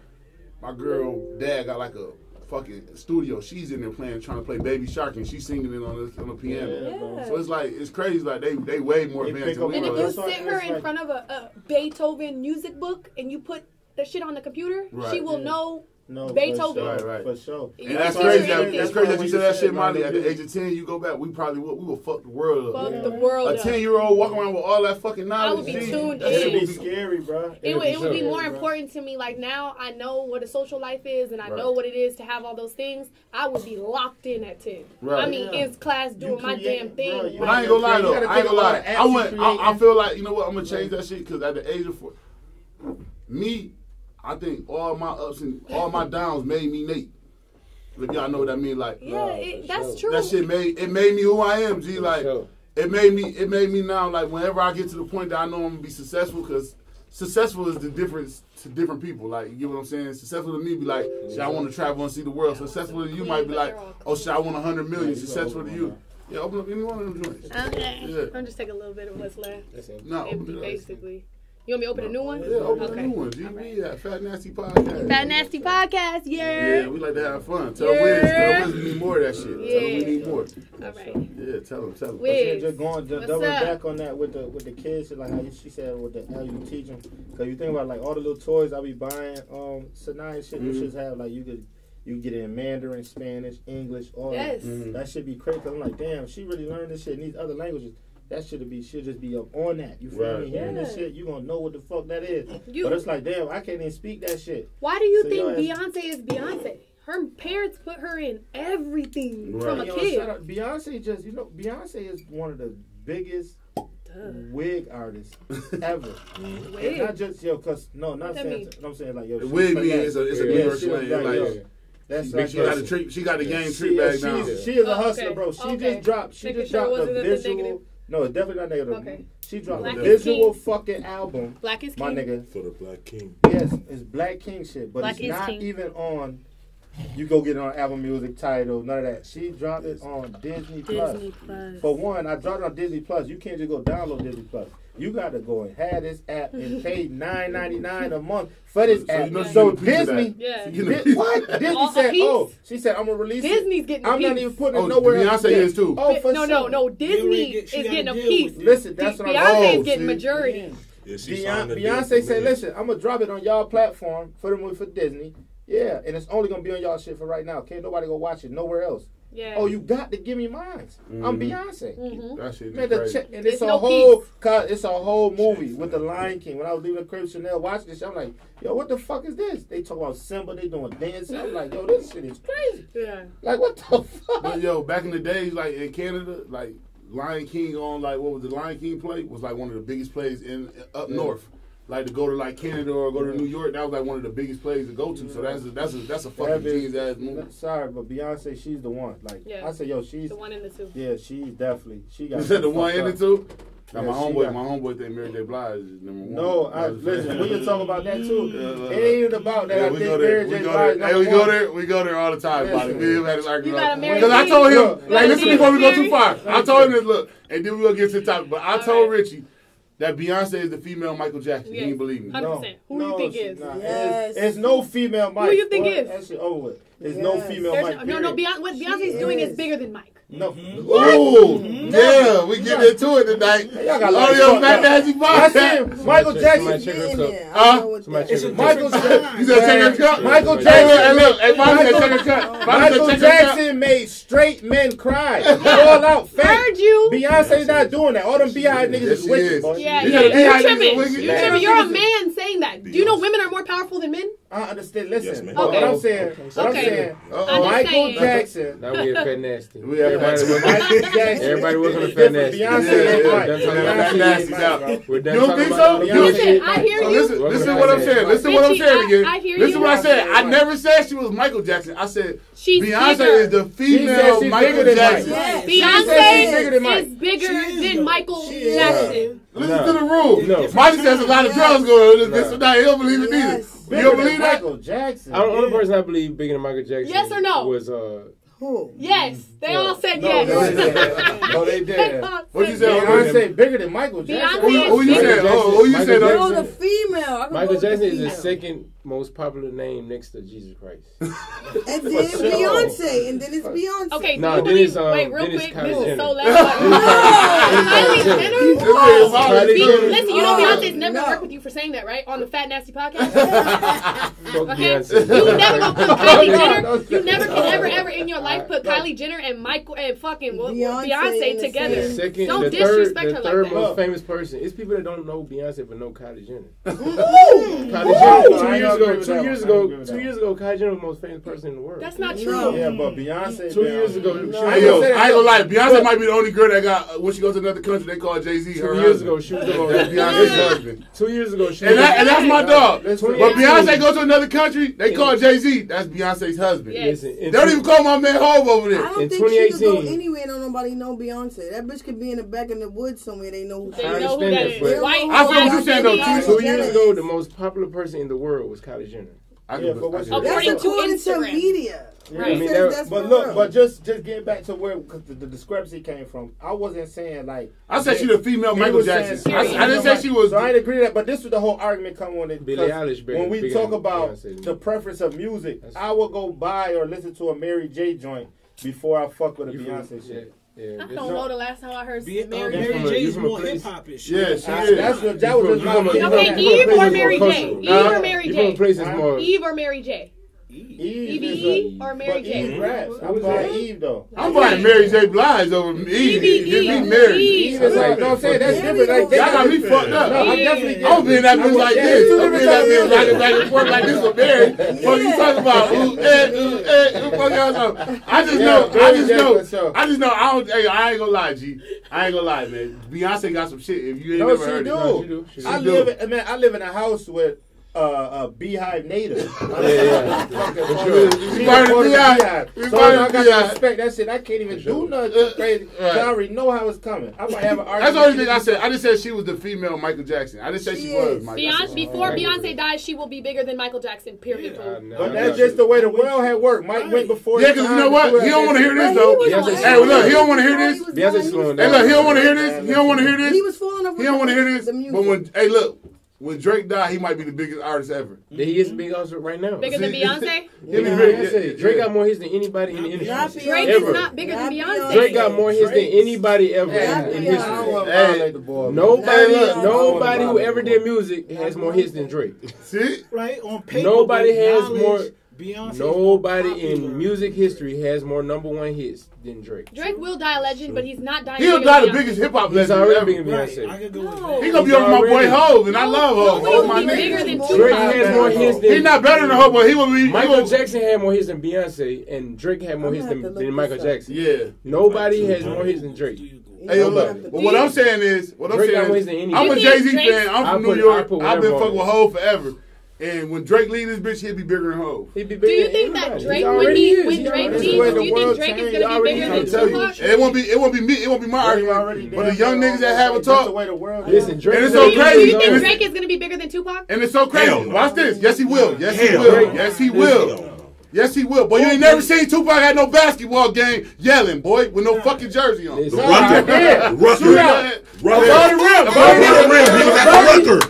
my girl dad got like a fucking studio. She's in there trying to play Baby Shark, and she's singing it on the piano. Yeah. So it's like it's crazy. Like they way more advanced than we were. And if you sit her in like, front of a Beethoven music book and you put the shit on the computer, she will know Beethoven. Right. For sure. And that's crazy. That's crazy that you said that shit, Molly. At the age of 10, you go back, we will fuck the world up. Fuck the world up. A 10-year-old walking around with all that fucking knowledge. I would be tuned in. It would be scary, bro. It would be more important to me. Like now, I know what a social life is, and I know what it is to have all those things. I would be locked in at 10. Right. I mean, in class doing my damn thing. But I ain't gonna lie though. I feel like, you know what? I'm gonna change that shit because at the age of 4, I think all my ups and all my downs made me Nate. If y'all know what I mean, like that's true. That shit made me who I am. G, like it made me now. Like whenever I get to the point that I know I'm gonna be successful, because successful is the difference to different people. Like, you get what I'm saying? Successful to me be like, shit, I want to travel and see the world. Successful to you might be like, oh shit, I want 100 million. Successful to you. Yeah, open up any one of them joints. Okay. Yeah. I'm just taking a little bit of what's left. No, Empty, basically. You want me to open a new one? Yeah, open a new one. GB at Fat Nasty Podcast. Fat Nasty Podcast, Yeah, we like to have fun. Tell Wiz we need more of that shit. Yeah. Tell them we need more. All right. Yeah, tell them. Wiz, just going what's double up? back on that with the kids, like how she said with how you teach them. Because you think about like all the little toys I be buying, Sanaa shit. You should have like you could get it in Mandarin, Spanish, English, all that. That should be crazy. Cause I'm like, damn, she really learned this shit in these other languages. That should just be up on that. You feel me? Hearing this shit, you gonna know what the fuck that is. But it's like, damn, I can't even speak that shit. Why do you think Beyonce is Beyonce? Her parents put her in everything from a kid. Shut up. Beyonce Beyonce is one of the biggest wig artists ever. And not just cause not saying I'm saying like wig me is a bigger slang. Like that's like she got the game treat back now. She is a hustler, bro. She just dropped a visual. No, it's definitely not negative. Okay. She dropped a visual fucking album. Black is King. My nigga. For the Black King. Yes, it's Black King shit. But Black it's not even on, you go get it on Apple Music, Tidal, none of that. She dropped it on Disney Plus. For one, I dropped it on Disney Plus. You can't just go download Disney Plus. You got to go and have this app and pay $9.99 a month for this app. So Disney, what? Disney said, she said, I'm going to release Disney's getting I'm not even putting it nowhere else. Beyonce is too. Oh, for no. Disney is getting a piece. Listen, that's what I'm Beyonce is getting majority. Beyonce said, listen, I'm going to drop it on y'all platform for Disney. Yeah, and it's only going to be on y'all shit for right now. Can't nobody go watch it nowhere else. Yeah. Oh, you got to give me mine. I'm Beyonce. That shit Man, crazy. And it's a whole movie with the Lion King. When I was leaving the crib, Chanel watching this shit, I'm like, yo, what the fuck is this? They talk about Simba, they doing dancing. I'm like, yo, this shit is crazy. Yeah. Like, what the fuck? But yo, back in the days, like in Canada, like Lion King on like what was the Lion King play was like one of the biggest plays in up north. Like to go to like Canada or go to New York, that was like one of the biggest plays to go to. So that's a fucking genius ass movie. Sorry, but Beyonce, she's the one. Like I said, yo, she's the one in the two. Yeah, she's definitely got. Is that the one in the two? Now, my homeboy think Mary J. Blige is number one. No, listen, we can talk about that too. It ain't even about that. I think Mary J. Blige. Hey, we go there all the time about it. We had this argument because I told him, like, listen before we go too far. I told him this, look, and then we gonna get to the topic. But I told Richie that Beyonce is the female Michael Jackson. He didn't believe me. 100%. Who do you think is? Yes. It's no female Mike. Who do you think is? That shit over with. There's no female Mike. No. What Beyonce's doing is bigger than Mike. No. Ooh, yeah, we get into it tonight. Y'all got on your Fat Nasty Podcast. Michael Jackson. Michael Jackson. You said take her cup? Michael Jackson. Michael Jackson made straight men cry. All out fake. Heard you. Beyonce's not doing that. All them Beehive niggas is wicked, boy. Yeah. You're tripping. You're a man saying that. Do you know women are more powerful than men? I understand. Listen, yes, what I'm saying, Michael Jackson. Now we at Fat Nasty. Everybody working on Fat Nasty. Beyonce, we're done you don't think so? Listen, I hear you. Listen what I'm saying. Listen what I'm saying again. I hear you. Listen what I said. I never said she was Michael Jackson. I said Beyonce bigger. is the female Michael Jackson. Beyonce is bigger than Michael Jackson. Listen to the rule. Michael has a lot of drugs going on this tonight. He don't believe it either. You don't believe that? Michael Jackson. The only person I believe bigger than Michael Jackson. Yes or no? Was who? Yes, they all said yes. No, they did. What you say? Beyonce bigger than Michael Jackson. Who you said? Who you said? No, the female. Michael Jackson is the second most popular name next to Jesus Christ. And then Beyonce, and then it's Beyonce. Okay, no, wait, real Dennis quick. Kylie This is Jenner. so loud. Kylie Jenner? Listen, you know Beyonce's never worked with you for saying that, right? On the Fat Nasty Podcast? Okay? You never gonna put Kylie Jenner. You never can ever in your life put Kylie Jenner and Michael and fucking Beyonce together. Don't disrespect her like that. The third most famous person. It's people that don't know Beyonce but know Kylie Jenner. Kylie Jenner, 2 years ago, Kylie Jenner was the most famous person in the world. That's not true. Yeah, but Beyonce. 2 years ago, I ain't gonna lie. Beyonce might be the only girl that got when she goes to another country they call Jay-Z her 2 years ago, she was Beyonce's husband. 2 years ago, she and that's my dog. But Beyonce goes to another country, they call Jay-Z. That's Beyonce's husband. Yes. They don't even call him my man Hov over there. I don't In think she could go 2018. anywhere. Don't nobody know Beyonce. That bitch could be in the back in the woods somewhere. They know who she They is. know who that is. But White, I feel what you're saying, though, white, too. 2 years ago, the most popular person in the world was Kylie Jenner. Yeah, but what's According That's to according to Instagram. media. Right. It I mean, says that's But for look, real. but just getting back to where cause the discrepancy came from. I wasn't saying like I said she the female he Michael was Jackson. saying- I didn't say she was. So I didn't agree with that, but this was the whole argument coming on it. Billie Eilish when we bigger talk than about Beyonce. the preference of music, I will go buy or listen to a Mary J joint before I fuck with a Beyonce shit. Yeah, I don't know the last time I heard Mary Mary J. J. J's more hip hop and shit. Yeah, she is. That was just my opinion. Okay, Eve or Mary J? Eve or Mary You from J? places more. Eve or Mary J? Eve is Eve or Mary but J? Eve raps. I'm buying Eve though. I'm buying Mary J. Blige over Eve. Give me Mary. Eve is like, no, I'm saying that's different. Like, Y'all got me fucked up. No, I'm definitely. I'm being that bitch like this. I'm being that bitch back and forth like this with Mary. What you talking about? Fuck y'all talking. I just know. I don't. Hey, I ain't gonna lie, G. I ain't gonna lie, man. Beyonce got some shit. If you ain't No, never she heard do. it, I live in a house with a beehive native. We part of the beehive. We So part I of the got to beehive. respect that shit. I can't even do nothing too crazy. Right. I already know how it's coming. I might have an argument. That's the only thing I said. I just said she was the female Michael Jackson. I didn't say she was Michael Jackson. Before Beyonce dies, she will be bigger than Michael Jackson. Period. But that's just the way the world had worked. Mike went before. Yeah, because you know what? He don't want to hear this, though. Hey, look, he don't want to hear this. Beyonce's slowing Hey, down. look, he don't want to hear this. He don't want to hear this. He was falling off. He don't want to hear this. The music. But when, hey, look, when Drake died, he might be the biggest artist ever. He is big also right now. Bigger than Beyonce? Drake got more hits than anybody in the industry. Drake Ever. is not bigger than Beyonce. Drake got more hits than anybody ever in history. Nobody who ever did music has more hits than Drake. See? Right on paper. Nobody has more. Beyonce Nobody in music history has more #1 hits than Drake. Drake will die a legend, but he's not dying. He'll bigger die than the Beyonce. biggest hip hop He's legend already ever. bigger than Right. Beyonce. I could go with No. that. He gonna be over my boy Hov, and I love Hov. Nobody Hov my will be bigger nigga. than Drake Tupac. has more hits than. He's not better than Hov, but he will be. Michael Jackson had more hits than Beyonce, and Drake had more I'm hits gonna have to than look Michael this up. Jackson. Yeah. Nobody has more hits than Drake. Hey, yo, look. But what I'm saying is, Drake got more hits than anybody. I'm a You think Jay-Z fan. I'm I'll from put- New York. I'll put I've been whatever fucking on with Hov forever. And when Drake leave this bitch, he'll be bigger than Hov. He'd be Do bigger you than think that anybody. Drake, He when already he is. when He Drake already leaves, is. do you think Drake is gonna be bigger I'll than tell you, Tupac? it won't be me. It won't be my argument. But the young niggas that have a That's the talk, way the world is. Listen, Drake And it's is so Do you crazy. think And it's- Drake is gonna be bigger than Tupac? and it's so crazy. Hell no. Watch this. Yes, he will. Yes, he Hell will. no. Yes, he will. Yes, he will. Boy, you ain't never seen Tupac at no basketball game yelling, boy, with no fucking jersey on. Listen. Rucker. Shoot out. Rucker. Above the rim. Above the rim. He was at the Rucker.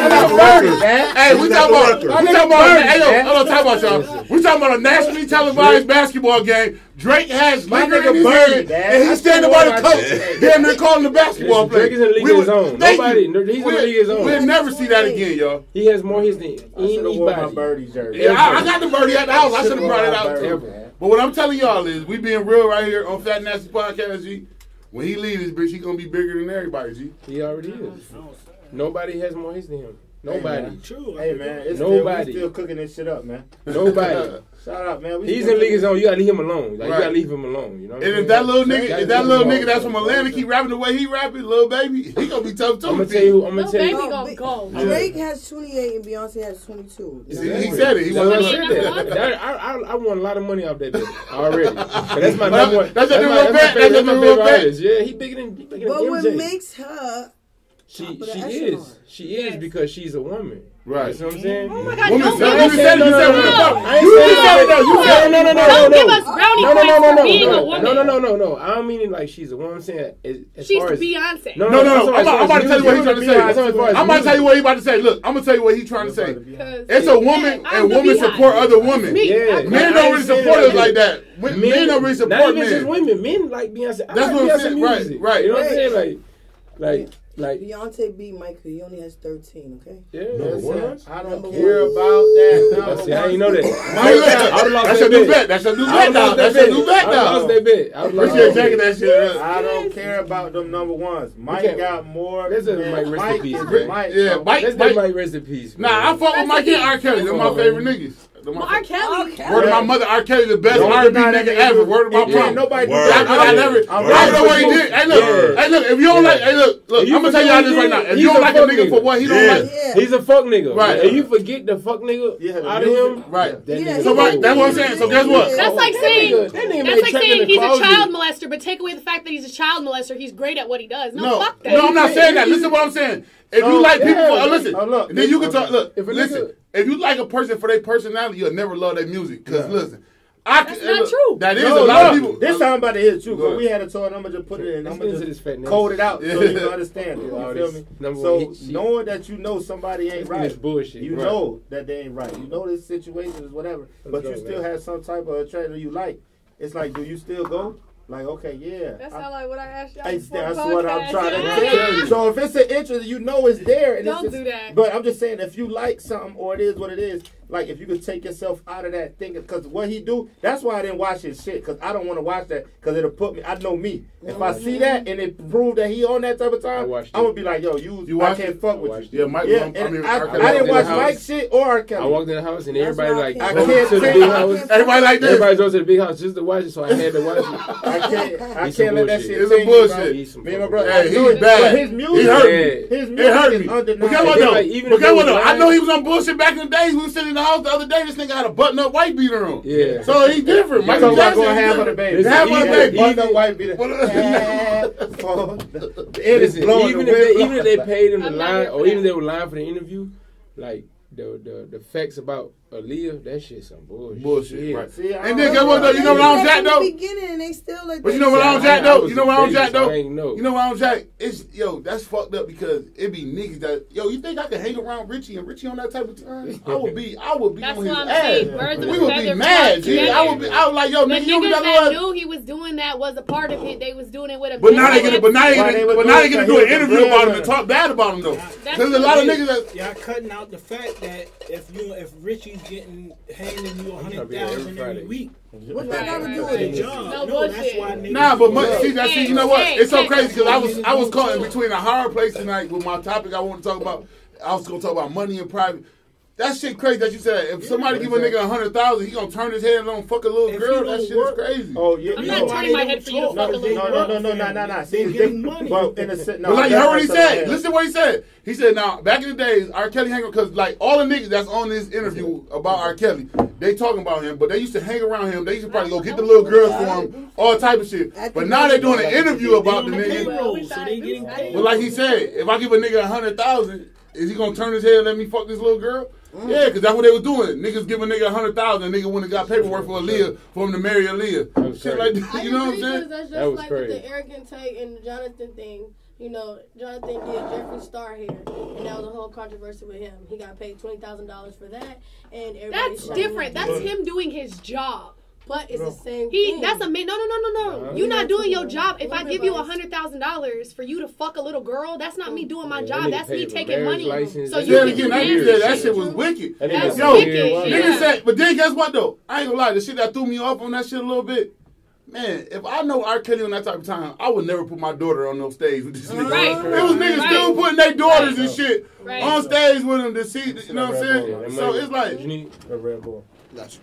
Hey, we talking about. Hey, yo, hold on, talk about y'all. We talking about a nationally televised basketball game. Drake has My liquor nigga in his Birdie, hand, Dad. and he's standing by the coach. Yeah. Damn, they're calling the basketball Drake play. is in the league of his own. Thank Nobody- you. he's in the league of his own. We'll never see that again, y'all. He has more hits than I should have worn my anybody. birdie jersey. Yeah, I got the birdie at the house. I should have brought it out Birdie, too. man. But what I'm telling y'all is, we being real right here on Fat Nasty Podcast, G. When he leaves this bitch, he gonna be bigger than everybody, G. He already is. Nobody has more hits than him. Nobody. man. True. Hey man, it's Nobody. still cooking this shit up, man. Nobody. Shout out, man. We He's still in league his cooking- own. You gotta leave him alone. Like, Right. you gotta leave him alone. You know. What And I'm if that saying? little nigga, That's if that just little wrong. nigga that's from Atlanta keep rapping the way he rapping, little baby, he gonna be tough too. I'm gonna tell you. I'm gonna Little tell baby you. gonna go. Drake has 28 and Beyonce has 22. See, he said it. He That's what I wasn't. said. I won a lot of money off that bitch already. But that's my But number one. that's a new my bet. That's a favorite new bet. artist. Yeah, he bigger than But what MJ. makes her She top of the she echelon? is. She is because she's a woman. Right. You know what I'm saying? Oh my God! Woman Don't said- give woman us said it, you said what the fuck. You said it though. You said it. Don't give us brownie points for being a woman. No. I don't mean it like she's a woman. I'm saying as She's far as Beyonce. No. I'm about to tell you what he's trying to say. I'm about to tell you what he's about to say. Look, I'm gonna tell you what he's trying to say. It's a woman, I'm and the women Beehive. support other women. Me. Yeah. Men don't really support us like that. Men don't really Not support even just men. women. Men like Beyonce. I That's like what I'm Beyonce saying. music. Right. You know what I'm saying? Like. Beyonce beat Michael. He only has 13. Okay. Yeah. Listen, I don't Number care one. about that. See, I ain't know that. That's a new bet. That's a new bet now. That's a new bet I lost now. that bet. I lost Appreciate that taking bet. that shit. I don't care about them number ones. Mike can't- got more. Let's just man. Mike rest in peace, is man. Mike. Yeah, bro. Mike. Let's let Mike rest in peace. Nah, I fuck with Mike and R. Kelly. They're my favorite niggas. R. Kelly. Word to my mother, R. Kelly the best R&B nigga ever. Word to my mom. Nobody. I don't know what he did. Hey look, if you don't like, look, I'm gonna tell y'all this right now. If you don't like a nigga for what he don't like, he's a fuck nigga. Right. And you forget the fuck nigga out of him. Right. Yeah, So right, that's what I'm saying. So guess what? That's like saying he's a closet. child molester, but take away the fact that he's a child molester. He's great at what he does. No, fuck that. No, I'm not saying that. Listen to what I'm saying. If you like people, listen. Look, then you can talk. Look, If a listen. If you like a person for their personality, you'll never love their music. Because listen, that's not true. That is a lot of people. This time about to hit you, because we had a tour, and I'm gonna just put it in. I'm gonna just code it out so you can understand it. You feel me? So knowing that you know somebody ain't right, bullshit. You know that they ain't right. You know this situation is whatever, but you still have some type of attraction you like. It's like, do you still go? Like, okay, yeah. That's not like what I asked y'all. That's what I'm trying to tell you. So if it's an interest, you know it's there. And Don't do that. But I'm just saying, if you like something or it is what it is, like if you could take yourself out of that thinking, because what he do, that's why I didn't watch his shit, because I don't want to watch that, because it'll put me, I know me. If I see that and it prove that he on that type of time, I'm going to be like, yo, I can't fuck with you. Yeah, Mike. Yeah, I didn't watch Mike's shit or R. Kelly. I walked in the house and everybody like, I can't to the big house. Everybody like this. Everybody goes to the big house just to watch it, so I had to watch it. I can't let that shit. It's a bullshit. Me and my brother. Hey, he's bad. His music, He hurt me. His It hurt me. music is But undeniable. guess what though? Even But if guess it what was though? I lying- know he was on bullshit back in the days. We was sitting in the house the other day. This nigga had a button-up white beater on. Yeah. So he different. You Michael talking about Jackson. going half of the baby. Listen, Half of the baby. Button up white beater. It is blowing. Even if they paid him to lie, or even if they were lying for the interview, like the facts about Aaliyah, that shit some bullshit. Bullshit, right. See, And then guess what though? You know what I was at though? Beginning and they still like But you know what I was at though? You know what I was at though? I ain't know. You know what I was at? It's that's fucked up because it be niggas that you think I could hang around Richie and Richie on that type of time? I would be That's on his what I'm ass. saying. Birds of We a would feather be mad, flock G. together. I was like, yo, The nigga, you niggas got that what? knew he was doing that was a part of it. They was doing it with a. But now they gonna do an interview real about him and talk bad about him though. That's There's a lot of niggas that. Y'all cutting out the fact that if Richie's handing you $100,000 every week, What that got to do for with the it? job, No no, that's bullshit. why niggas. Nah, but do see, you know what? It's so crazy because I was caught in between a hard place tonight with my topic I want to talk about. I was gonna talk about money in private. That shit crazy that you said. If somebody give a nigga 100,000, he gonna turn his head and don't fuck a little girl. That shit is crazy. Oh yeah. I'm not turning my head for you to fuck a little girl. No. See, They're getting money. But in a sense, no. But like you heard what he said. Listen to what he said. He said, now back in the days, R. Kelly hang because like all the niggas that's on this interview about R. Kelly, they talking about him, but they used to hang around him. They used to probably go get the little girls for him, all type of shit. But now they doing an interview about the nigga. Payroll, so they getting paid. But like he said, if I give a nigga 100,000, is he gonna turn his head and let me fuck this little girl? Yeah, because that's what they was doing. Niggas give a nigga 100,000, nigga wouldn't have got paperwork for Aaliyah for him to marry Aaliyah. Shit like that, you know what I'm saying? That's That was just like crazy. with the arrogant Tate and the Jonathan thing. You know, Jonathan did Jeffree Star here, and that was a whole controversy with him. He got paid $20,000 for that, and everybody That's shot different. him. That's him doing his job. But it's the same He thing. that's a man. No. You're not doing your job. If I give you $100,000 for you to fuck a little girl, that's not me doing my job. That's me taking money. So you can do that shit was wicked. That's Yo, wicked. niggas said, but then guess what though? I ain't gonna lie, the shit that threw me off on that shit a little bit. Man, if I know R. Kelly on that type of time, I would never put my daughter on no stage with this nigga. Right. There was niggas still putting their daughters and shit on stage with him to see, you know what I'm saying? So it's like, A Red Bull. gotcha.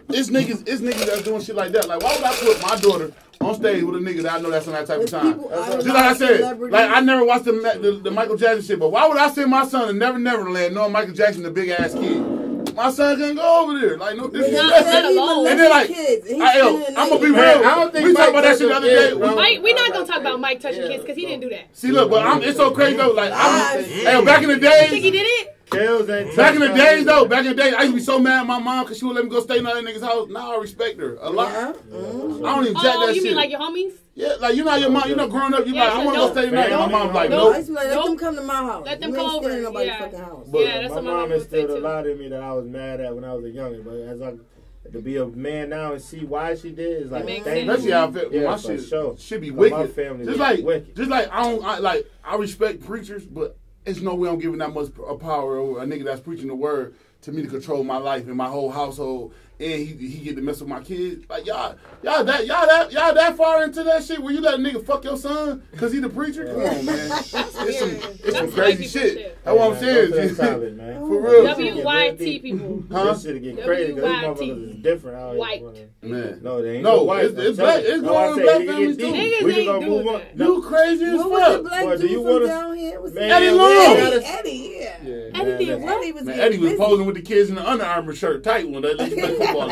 It's niggas that's doing shit like that. Like, why would I put my daughter on stage with a nigga that I know that's on that type of time? Just like I said, like I never watched the Michael Jackson shit, but why would I send my son to Never Neverland knowing Michael Jackson the big ass kid? My son couldn't go over there. Like, no disrespect. And then like, I'm gonna be real. I don't think we talked about that Mike shit the other day. Mike, we're not gonna talk about Mike touching kids because he didn't do that. See, look, but it's so crazy though. Like, back in the You think days. he did it? Back in the days, I used to be so mad at my mom because she would let me go stay in that nigga's house. Now I respect her a lot. I don't even jack that Oh, shit. you mean like your homies? Yeah, like you know your mom, growing up, you Yeah, like I so want to go stay tonight. My mom's like, nope. I used to be like, let them come to my house. Let them You come ain't staying over, in nobody's yeah. fucking house. Yeah, that's my what my mom mom would say instilled a too. lot in me that I was mad at when I was a youngin'. But as to be a man now and see why she did is like, makes thank sense. Especially how I feel. Yeah, My for shit sure. should be But wicked. my family just was like wicked. I respect preachers, but it's no way I'm giving that much power over a nigga that's preaching the word to me to control my life and my whole household and he get to mess with my kids. Like y'all that far into that shit where you let a nigga fuck your son because he the preacher? Come on, man. It's some crazy shit. That's what I'm saying. For real. WYT people. Huh? This shit get crazy because these motherfuckers is different. White. Man. No, they ain't no white. It's black. It's going on black families too. We just gonna move on. You crazy as fuck. What do you want down here? Eddie Long. Eddie, yeah. Eddie did what? Eddie was posing with the kids in the Under Armour shirt, tight one. That play football.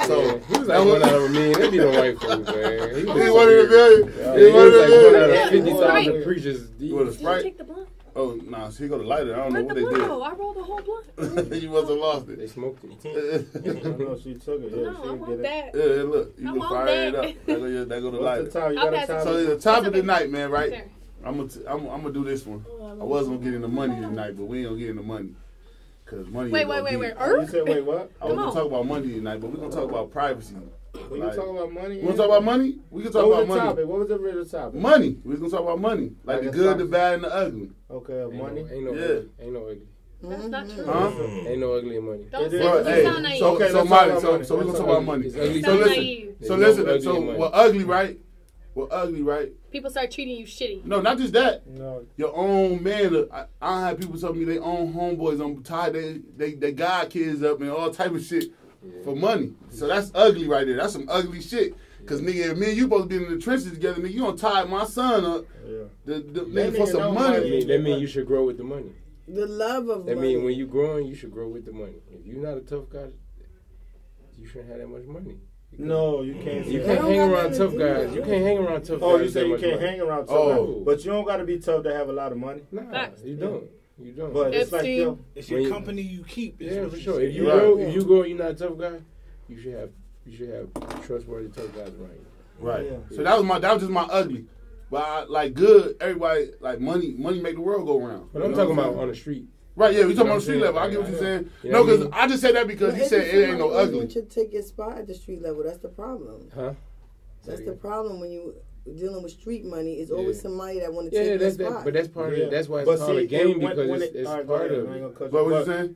So he was like one out of a million. They be the white folks, man. He was one of the million. He was like one out of 50,000 preachers. You want a Sprite? Oh, nah, so he got a lighter. I don't know what they did. I rolled the whole blunt. You must have lost it. They smoked it. I know she took it. No, I want that. Yeah, look. You can fire it up. That go the lighter. So the top of the night, man, right? I'm gonna do this one. I was gonna get into money tonight, but we ain't gonna get into money. Cause money. Wait. You said wait, what? I was gonna talk about money tonight, but we're gonna talk about privacy. We can talk about money. You want to talk about money? We can talk about money. Topic? What was the real topic? Money. We was gonna talk about money, like the good, the bad, and the ugly. Okay, money. Ain't no ugly. Ain't no ugly. That's not true. Huh? Ain't no ugly in money. Don't say sound naive. So we're gonna talk about money. So listen. So what ugly, right? Well, ugly, right? People start treating you shitty. No, not just that. No. Your own man. I have people tell me they own homeboys. I'm tired. They got kids up and all type of shit for money. So that's ugly right there. That's some ugly shit. Cause nigga, if me and you both be in the trenches together, nigga, you gonna tie my son up. Yeah. The nigga for some money. That mean you should grow with the money. The love of money. That mean when you growing, you should grow with the money. If you're not a tough guy, you shouldn't have that much money. No, you can't. You can't hang around tough guys. You can't hang around tough guys. Oh, you say you can't hang around tough guys. But you don't got to be tough to have a lot of money. Nah, you don't. You don't. But it's like it's your company you keep. Yeah, for sure. If you go, you're not a tough guy. You should have trustworthy tough guys around you. Right. Yeah. So that was just my ugly. But like good, everybody like money make the world go round. But I'm talking about on the street. Right, yeah, we talking about the street level. I get what you're saying. No, because I just said that because he said it ain't no ugly. You should take your spot at the street level. That's the problem. Huh? That's the problem when you dealing with street money. It's always somebody that want to take your spot. But that's part of it. That's why it's called a game because it's part of it. What were you saying?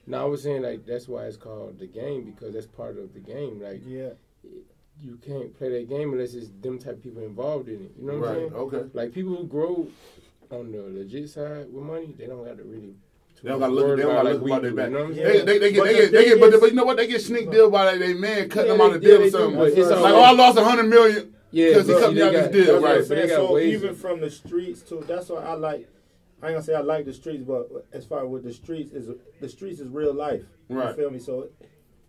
No, I was saying like that's why it's called the game because that's part of the game. Like you can't play that game unless it's them type of people involved in it. You know what I'm saying? Okay. Like people who grow on the legit side with money, they don't have to really. They don't gotta look. They don't gotta look about their back. They get. But you know what? They get sneak deal by their man cutting them out of deal or something. Like, I lost $100 million because he cut me out this deal, right? So even from the streets too. That's why I like. I ain't gonna say I like the streets, but as far as with the streets is real life. Right. You feel me? So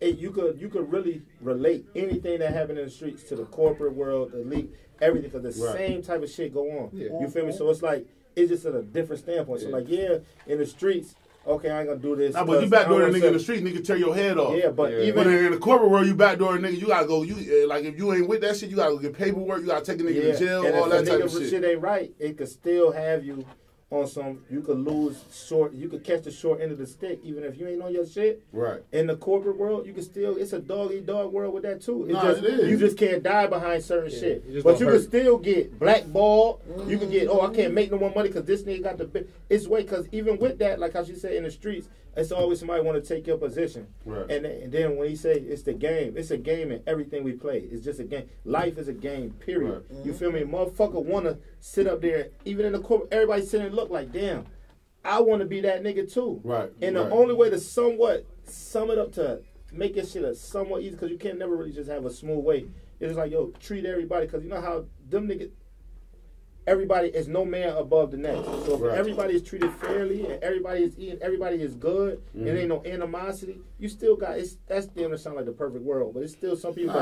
you could really relate anything that happened in the streets to the corporate world, the league, everything, because the same type of shit go on. Yeah. You feel me? So it's like it's just at a different standpoint. So like in the streets. Okay, I ain't gonna do this. Nah, but you backdoor a nigga in the street, nigga tear your head off. Yeah, but even in the corporate world, you backdoor a nigga, you gotta go. You like if you ain't with that shit, you gotta go get paperwork. You gotta take a nigga to jail, and all that type of shit. If shit ain't right, it could still have you on some. You could lose short. You could catch the short end of the stick, even if you ain't on your shit. Right. In the corporate world, you can still. It's a dog eat dog world with that too. It is. You just can't die behind certain shit. But you can still get blackballed. You can get I can't make no more money because this nigga got the. It's way because even with that, like how she said in the streets. It's always somebody want to take your position. Right. And then when he say it's the game, it's a game in everything we play. It's just a game. Life is a game, period. Right. Mm-hmm. You feel me? Motherfucker want to sit up there, even in the corporate, everybody sitting and look like, damn, I want to be that nigga too. Right. And the only way to somewhat sum it up to make your shit a somewhat easy, because you can't never really just have a smooth way. It's like, yo, treat everybody, because you know how them niggas, everybody is no man above the next. So if everybody is treated fairly and everybody is eating, everybody is good, and there ain't no animosity, you still got that's damn to sound like the perfect world. But it's still some people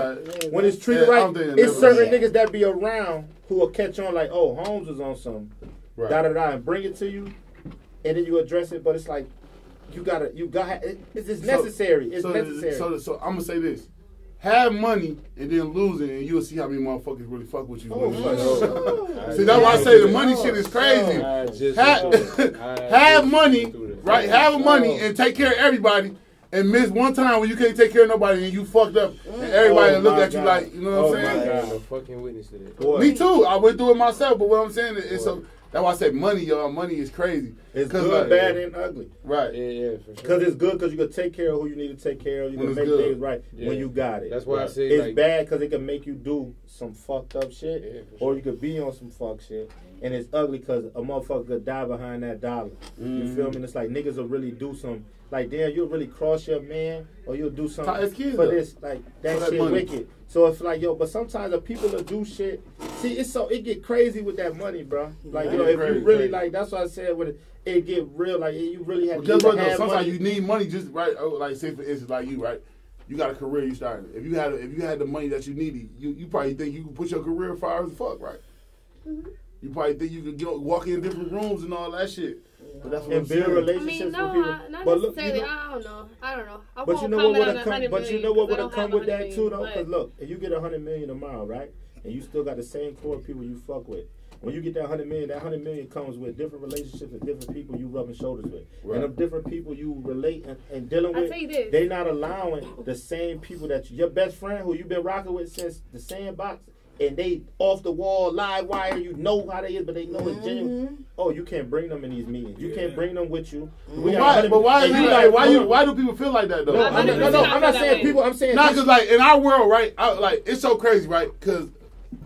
when it's treated right, it's certain niggas that be around who will catch on like, oh, Holmes was on some and bring it to you, and then you address it. But it's like you got it's necessary. It's necessary. So I'm gonna say this. Have money and then lose it, and you'll see how many motherfuckers really fuck with you. See, that's why I say the money shit is crazy. Have money, right? Have money and take care of everybody, and miss one time when you can't take care of nobody and you fucked up, and everybody look at you like, you know what I'm saying? I'm a fucking witness to that. Me too. I went through it myself, but what I'm saying is, That's why I say money, y'all. Money is crazy. It's good, bad, and ugly. Right. Yeah, for sure. Because it's good because you can take care of who you need to take care of. You can make things right when you got it. That's why I say it's bad because it can make you do some fucked up shit, or you could be on some fuck shit. And it's ugly because a motherfucker could die behind that dollar. You feel me? And it's like niggas will really do some. Like, damn, you'll really cross your man, or you'll do something for this. Like, that shit money. Wicked. So it's like, yo, but sometimes the people that do shit, see, it get crazy with that money, bro. Like, yo, if you really, like, that's what I said, when it get real, like, you really have to have money. Sometimes you need money just, right, like, say, for instance, like you, right? You got a career you started. If you had the money that you needed, you probably think you could put your career far as fuck, right? Mm-hmm. You probably think you could walk in different rooms and all that shit. But that's what I'm saying. Relationships with people. Not but look, necessarily. I don't know. But you know what would have come? But you know what would have come with that too, though. Because look, if you get $100 million tomorrow, right, and you still got the same core of people you fuck with. When you get that $100 million, that $100 million comes with different relationships and different people you rubbing shoulders with, and them different people you relate and dealing with. They not allowing the same people that your best friend who you've been rocking with since the sandbox. And they off the wall, live wire, you know how they is, but they know it's genuine. Oh, you can't bring them in these meetings. You can't bring them with you. Why do people feel like that though? No, I'm not saying people. I'm saying because like in our world, right? Like it's so crazy, right? Because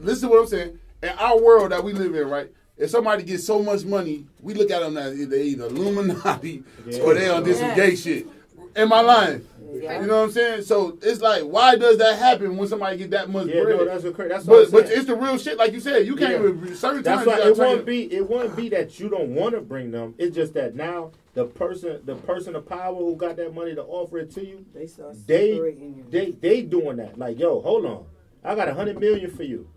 listen to what I'm saying. In our world that we live in, right? If somebody gets so much money, we look at them as they either Illuminati or they on this some gay shit. Am I lying? Yeah. You know what I'm saying? So it's like, why does that happen when somebody get that much bread? No, that's what but it's the real shit, like you said. You can't even certain times. That's why it won't be that you don't want to bring them. It's just that now the person of power who got that money to offer it to you, they doing that. Like, yo, hold on, I got $100 million for you,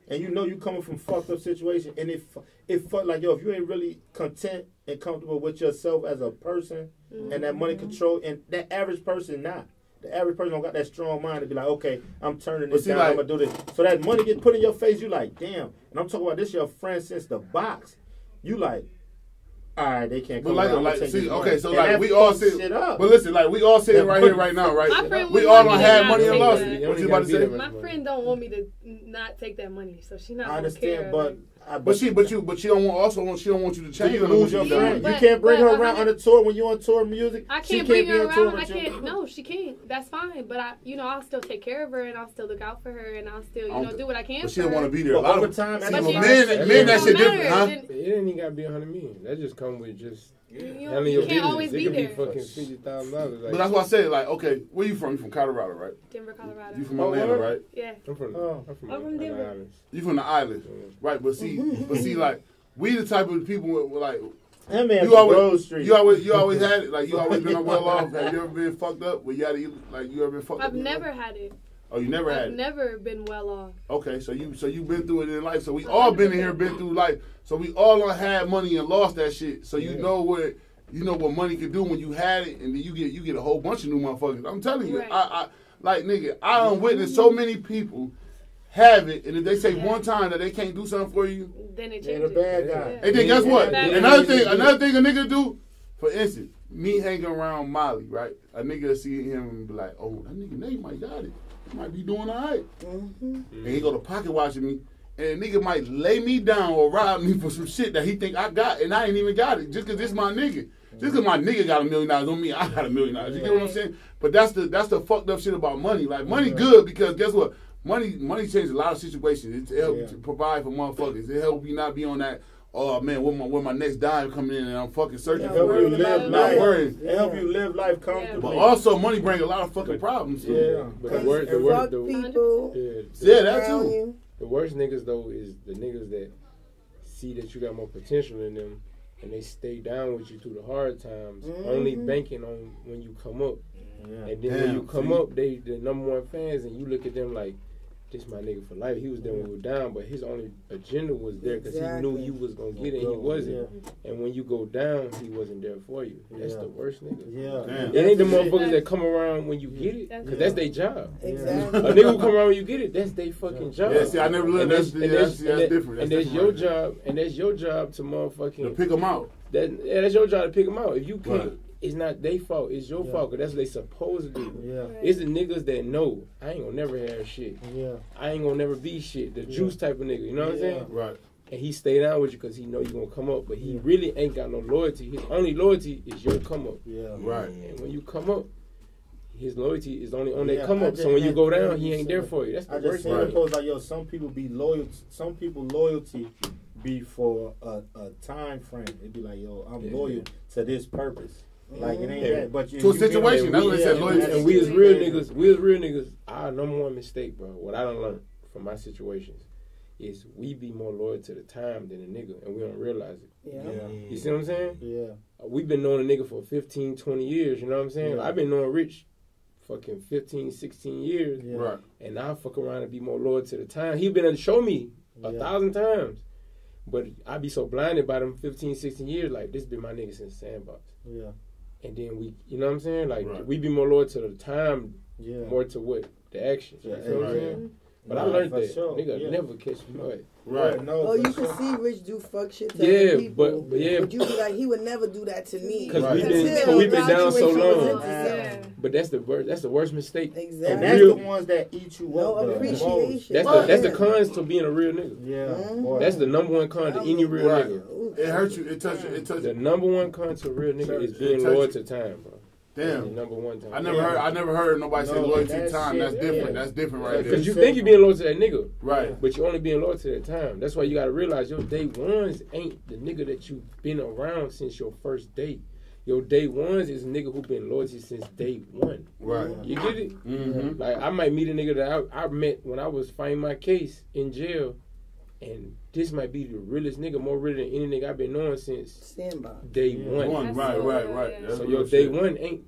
and you know you coming from fucked up situation, and it felt like, yo, if you ain't really content and comfortable with yourself as a person. And that money control, and that average person not. The average person don't got that strong mind to be like, okay, I'm turning this down, I'm going to do this. So that money get put in your face, you like, damn. And I'm talking about this your friend since the box. You like, all right, they can't come so like we all sit, but listen, like we all sitting right here right now, right? We all don't have money and lost it. What you about to say? My friend don't want me to not take that money, so she not. I understand, but she don't want she don't want you to change. You lose your friend. You can't bring her around on the tour when you're on tour music. I can't bring her around. I can't. No, she can't. That's fine. But I'll still take care of her and I'll still look out for her and I'll still do what I can. But she don't want to be there. A lot of time. Men, that shit different, huh? It ain't even gotta be $100 million. That just come with just. You can't always be there. It could be fucking $50,000. But that's why I say, like, okay, where you from? You from Colorado, right? Denver, Colorado. You from Atlanta, right? Yeah. I'm from Denver. You from the island, right? But see, like, we the type of people with like. That man you always had it. Like, you always been well off. Have you ever been fucked up? Where you had to, like, you ever been fucked up? I've never had it. Oh, you never had it? I've never been well off. Okay, so you've been through it in life. So we all been in here, been through life. So we all done had money and lost that shit. So you know what. You know what money can do when you had it, and then you get a whole bunch of new motherfuckers. I'm telling you, I done witnessed so many people have it, and if they say one time that they can't do something for you, then it changes. They're a bad guy. And then guess what? Another thing a nigga do, for instance, me hanging around Molly, right? A nigga see him and be like, oh, that nigga Nate might got it. He might be doing all right. And he go to pocket watching me. And a nigga might lay me down or rob me for some shit that he think I got, and I ain't even got it, just because this my nigga. Just because my nigga got $1 million don't mean I got $1 million. You get what I'm saying? But that's the fucked up shit about money. Like, money good because guess what? Money changes a lot of situations. It helps to provide for motherfuckers. It helps you not be on that, oh man, when my next dime coming in and I'm fucking searching for it. It help you live life comfortably. But also money bring a lot of fucking problems. But the worst people. That too. The worst niggas though is the niggas that see that you got more potential in them and they stay down with you through the hard times, only banking on when you come up. And then when you come up, they the number one fans, and you look at them like, this my nigga for life. He was there when we were down, but his only agenda was there because he knew you was going to get it and he wasn't. And when you go down, he wasn't there for you. That's the worst nigga. It ain't the motherfuckers that come around when you get it, because that's their job. Exactly. A nigga who come around when you get it, that's their fucking job. Yeah, see, I never learned that's different. And that's your job, and that's your job to motherfucking... To pick them out. That's your job to pick them out. If you can't... It's not their fault. It's your fault. Cause that's what they supposed to do. It's the niggas that know I ain't gonna never have shit. I ain't gonna never be shit. The juice type of nigga. You know what I'm saying? Right. and he stay down with you because he know you gonna come up, but he really ain't got no loyalty. His only loyalty is your come up. Yeah. Right. And when you come up, his loyalty is only on that come up. So when you go down, he ain't there for you. That's the worst thing. I just post like, yo, some people be loyal. Some people loyalty be for a time frame. It'd be like, yo, I'm loyal to this purpose. Like it ain't that, but to a situation. That's what they said. Loyalty. And we as real niggas, our number one mistake, bro. What I done learned from my situations is we be more loyal to the time than a nigga, and we don't realize it. Yeah. You see what I'm saying? Yeah. We've been knowing a nigga for 15, 20 years. You know what I'm saying? Yeah. I've been knowing Rich fucking 15, 16 years. Yeah. Right. And I fuck around and be more loyal to the time. He been able to show me 1,000 times. But I be so blinded by them 15, 16 years, like, this been my nigga since Sandbox. Yeah. And then we, you know what I'm saying? Like, we be more loyal to the time, more to what? The action. You know what I'm saying? But I learned that. Nigga never catch me mud. Right. No, you can see Rich do fuck shit to other people. But you be like, he would never do that to me. Because we've been down so long. But that's the worst mistake. Exactly. And that's the ones that eat you up. No appreciation. That's the cons to being a real nigga. Yeah. That's the number one con to any real nigga. It hurts you. It touches. The number one con to a real nigga is being loyal to time, bro. Damn. Number one time. I never heard nobody say loyalty to time. That's different. That's different right there. Because you think you're being loyal to that nigga. Right. But you only being loyal to that time. That's why you got to realize your day ones ain't the nigga that you've been around since your first date. Your day ones is a nigga who been loyal to since day one. Right. You get it? Mm-hmm. Like, I might meet a nigga that I met when I was fighting my case in jail, and this might be the realest nigga, more real than any nigga I've been knowing since day one. Right. So your day one ain't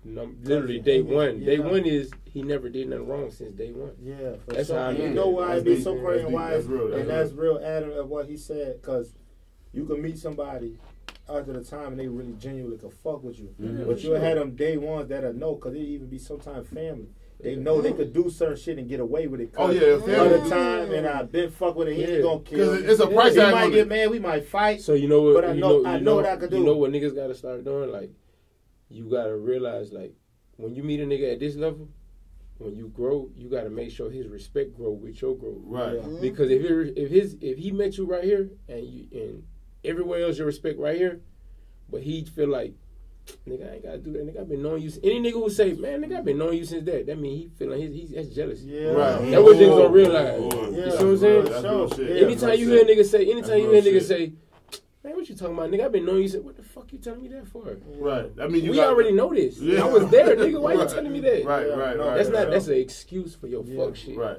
literally day one. Day one is he never did nothing wrong since day one. Yeah, that's how I you know why it be so crazy and why that's real Adam of what he said, because you can meet somebody after the time and they really genuinely can fuck with you. Mm-hmm. But you'll have them day ones that know, because it even be sometimes family. They know they could do certain shit and get away with it. Oh yeah, other time, and I've been fuck with it. He ain't gonna kill. It's a price tag. He might get mad. We might fight. So you know what? But I know what I could do. You know what niggas gotta start doing? Like, you gotta realize, like, when you meet a nigga at this level, when you grow, you gotta make sure his respect grow with your growth. Right. Yeah. Mm-hmm. Because if he met you right here and everywhere else your respect right here, but he feel like, nigga, I ain't gotta do that. Nigga, I've been knowing you. Any nigga who say, man, nigga, I've been knowing you since that mean he feel like that's jealous. Yeah. Right. That's what niggas don't realize. Yeah. You see what I'm saying? Anytime you hear a nigga say, man, what you talking about, nigga? I've been knowing you. Say, what the fuck you telling me that for? Right. I mean, we already know this. Yeah. I was there, nigga. Why you telling me that? Right. That's an excuse for your fuck shit. Right.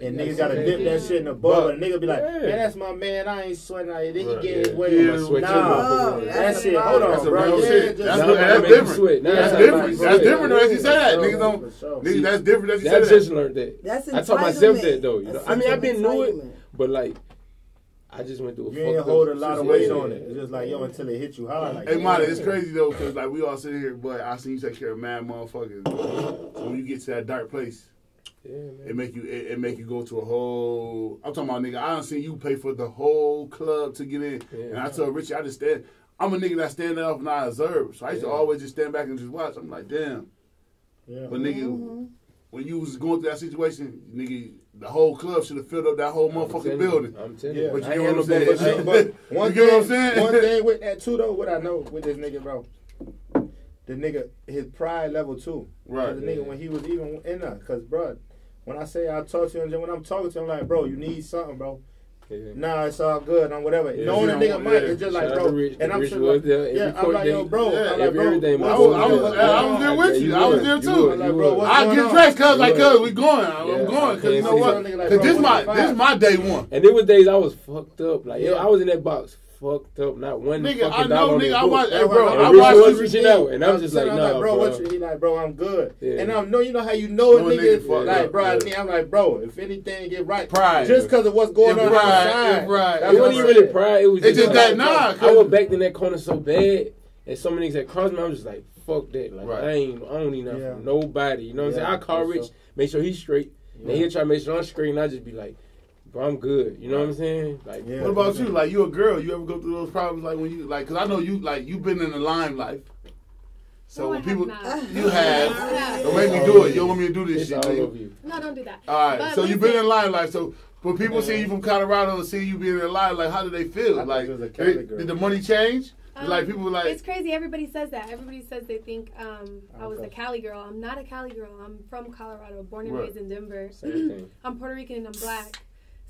And niggas gotta dip that shit in the ball. And a nigga be like, man, that's my man. I ain't sweating out here. Then he get his way. Nah, that shit. Hold on, bro. That's different. That's different. That's different as you say that. Niggas don't. Niggas, that's different as you say that. I just learned that. That's entitlement. I taught myself that though. You know? I mean, I've been knew it, but like, I just went through a you ain't hold a lot of weight on it. It's just like, yo, until it hit you hard. Like, hey, Monty, it's crazy though, because like we all sitting here, but I seen you take care of mad motherfuckers. So when you get to that dark place, it make you go to a whole. I'm talking about, nigga, I done seen you pay for the whole club to get in, and I told Richie, I just stand. I'm a nigga that stand up and I observe, so I used to always just stand back and just watch. I'm like, damn. Yeah. But nigga, when you was going through that situation, nigga, the whole club should have filled up that whole motherfucking building. I'm telling you. But you know what I'm saying? But one thing with that too, though, what I know with this nigga, bro, the nigga, his pride level too. Right. The nigga, when he was even in there, because, bro, when I say I talk to him, when I'm talking to him, like, bro, you need something, bro. Yeah. Nah, it's all good. I'm whatever. Yeah, knowing a nigga might, it's just like, bro. And I'm sure, like, I'm like, yo, bro. I'm like, bro. I was there with you. I was there too. I'm like, bro, I get dressed, cuz, like, cuz, we going. I'm going, cuz you know what? Cuz this my day one. And there was days I was fucked up. Like, yo, I was in that box. Fucked up, not one nigga, fucking dollar on nigga, I watched, hey, bro, I watched reaching out, and I was just like, nah, bro. He like, bro, I'm good. Yeah. And I know, you know how you know a nigga, like, bro, I'm like, bro, if anything get right, pride, just because of what's going on outside, it wasn't even really pride. It was just that, nah. I was backed in that corner so bad, and so many niggas that crossed me, I was just like, fuck that, like, I don't need nothing from nobody. You know what I'm saying? I call Rich, make sure he's straight, and he'll try to make sure I'm straight, and I just be like, bro, I'm good. You know what I'm saying? Like, what about you? Like, you a girl. You ever go through those problems? Like, when you, like, because I know you, like, you've been in the limelight. So when people, you have, don't make me do it. You don't want me to do this shit. No, don't do that. All right. So you've been in the limelight. So But people see you from Colorado and see you being alive, like, how do they feel? Like, did the money change? Like, people were like... It's crazy. Everybody says that. Everybody says they think I was a Cali girl. I'm not a Cali girl. I'm from Colorado, born and raised in Denver. Same thing. I'm Puerto Rican and I'm black.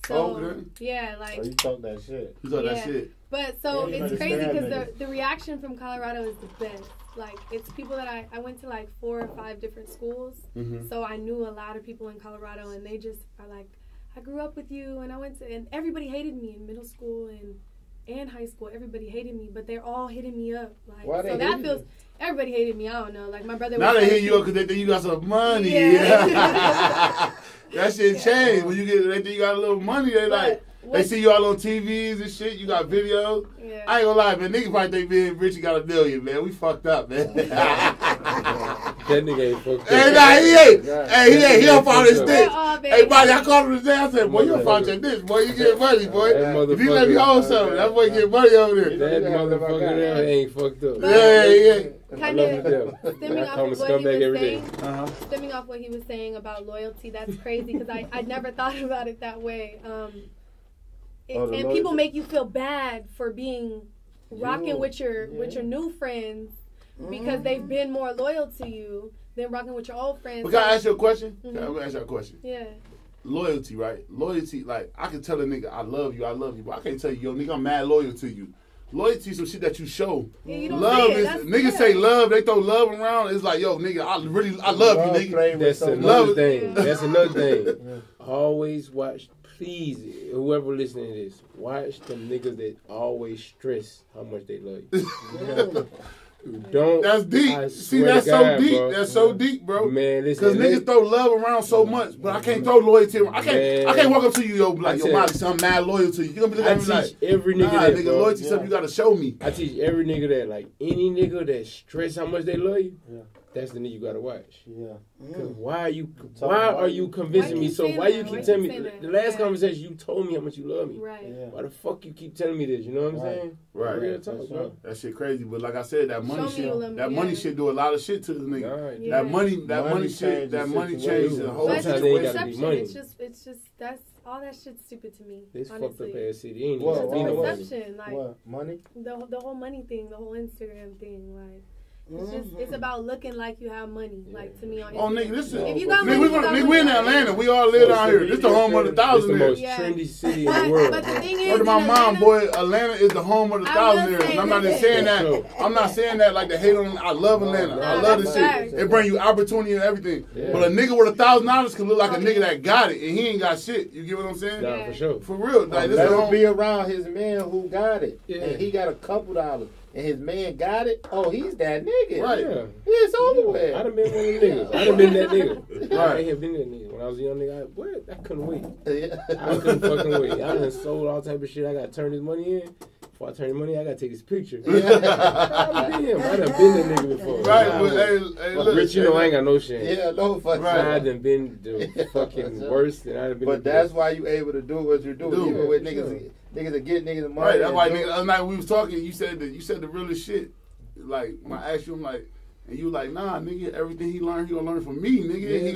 So, yeah, like... Oh, you talk that shit. You talk that shit. But, so, it's crazy because the reaction from Colorado is the best. Like, it's people that I went to, like, 4 or 5 different schools. Mm-hmm. So, I knew a lot of people in Colorado, and they just are like, I grew up with you, and and everybody hated me in middle school and high school. Everybody hated me, but they're all hitting me up. Like, why so that feels... Everybody hated me. I don't know. Like, my brother... Now they hit you up because they think you got some money. Yeah. That shit changed. When they think you got a little money, they like... They see you all on TVs and shit. You got videos. Yeah. I ain't gonna lie, man. Niggas probably think me and Richie got $1 million, man. We fucked up, man. That nigga ain't fucked up. Hey, nah, he ain't. Hey, he ain't. He don't find his dick. Hey, buddy, I called him today. I said, boy, you don't find your dick, boy. You get money, boy. If you let me hold something, that boy get money over there. That motherfucker there ain't fucked up. Yeah. Kind of stemming off of what he was saying. Stemming off what he was saying about loyalty, that's crazy because I never thought about it that way. And people make you feel bad for being rocking with your new friends because they've been more loyal to you than rocking with your old friends. But can I ask you a question? Mm-hmm. Can I ask you a question? Yeah. Loyalty, right? Loyalty, like, I can tell a nigga, I love you, but I can't tell you, yo, nigga, I'm mad loyal to you. Loyalty is some shit that you show. Yeah, you don't love is niggas say love, they throw love around. It's like, yo, nigga, I love you, nigga. That's another thing. That's another thing. Always watch. Please, whoever listening to this, watch them niggas that always stress how much they love you. Don't. That's deep. See, that's so deep. Bro. That's so deep, bro. Man, listen. Because niggas throw love around so much, but I can't throw loyalty around. I can't walk up to you, yo, like, yo, Molly, I'm mad loyal to you. You gonna be looking at me like, every nigga that, nigga, loyalty something you gotta show me. I teach every nigga that, like, any nigga that stress how much they love you. Yeah. That's the nigga you gotta watch. Yeah. Why are you convincing me? So why you keep telling me? The last conversation you told me how much you love me. Right. Yeah. Why the fuck you keep telling me this? You know what I'm saying? Right. Real talk, bro. That shit crazy. But like I said, that money shit do a lot of shit to the nigga. Yeah. That money changes the whole situation. It's just that's all that shit's stupid to me. This fucked up ass city. Ain't perception. Like what? Money? The whole money thing, the whole Instagram thing, like. It's about looking like you have money, like to me on Instagram. Oh, nigga, this is. If you got money, we in Atlanta. We all live down here. This the home of the thousandaires. It's the most trendy city in the world. But the thing is, word to my mom, boy, Atlanta is the home of the thousandaires. And I'm not just saying that. I'm not saying that like to hate on. I love Atlanta. I love this shit. It bring you opportunity and everything. But a nigga with $1,000 can look like a nigga that got it, and he ain't got shit. You get what I'm saying? Yeah, for sure. For real. Like, let him be around his man who got it, and he got a couple dollars. And his man got it. Oh, he's that nigga. Right. Yeah. It's over with. I done been one of them niggas. I done been that nigga. Right. I have been that nigga. When I was a young nigga, I couldn't wait. I couldn't fucking wait. I done sold all type of shit. I got to turn this money in. Before I turn the money, I got to take this picture. I done been that nigga before. Right. But look, Rich, you know I ain't got no shame. Yeah, no fucking. Right. I done been the fucking worst. And I done been. But that's why you able to do what you do. Even with niggas. Niggas that get niggas the money. Right, that's why niggas, the other night we was talking, you said the realest shit. Like, when I asked you, I'm like, and you like, nah, nigga, everything he learned, he gonna learn from me, nigga. Yeah. He ain't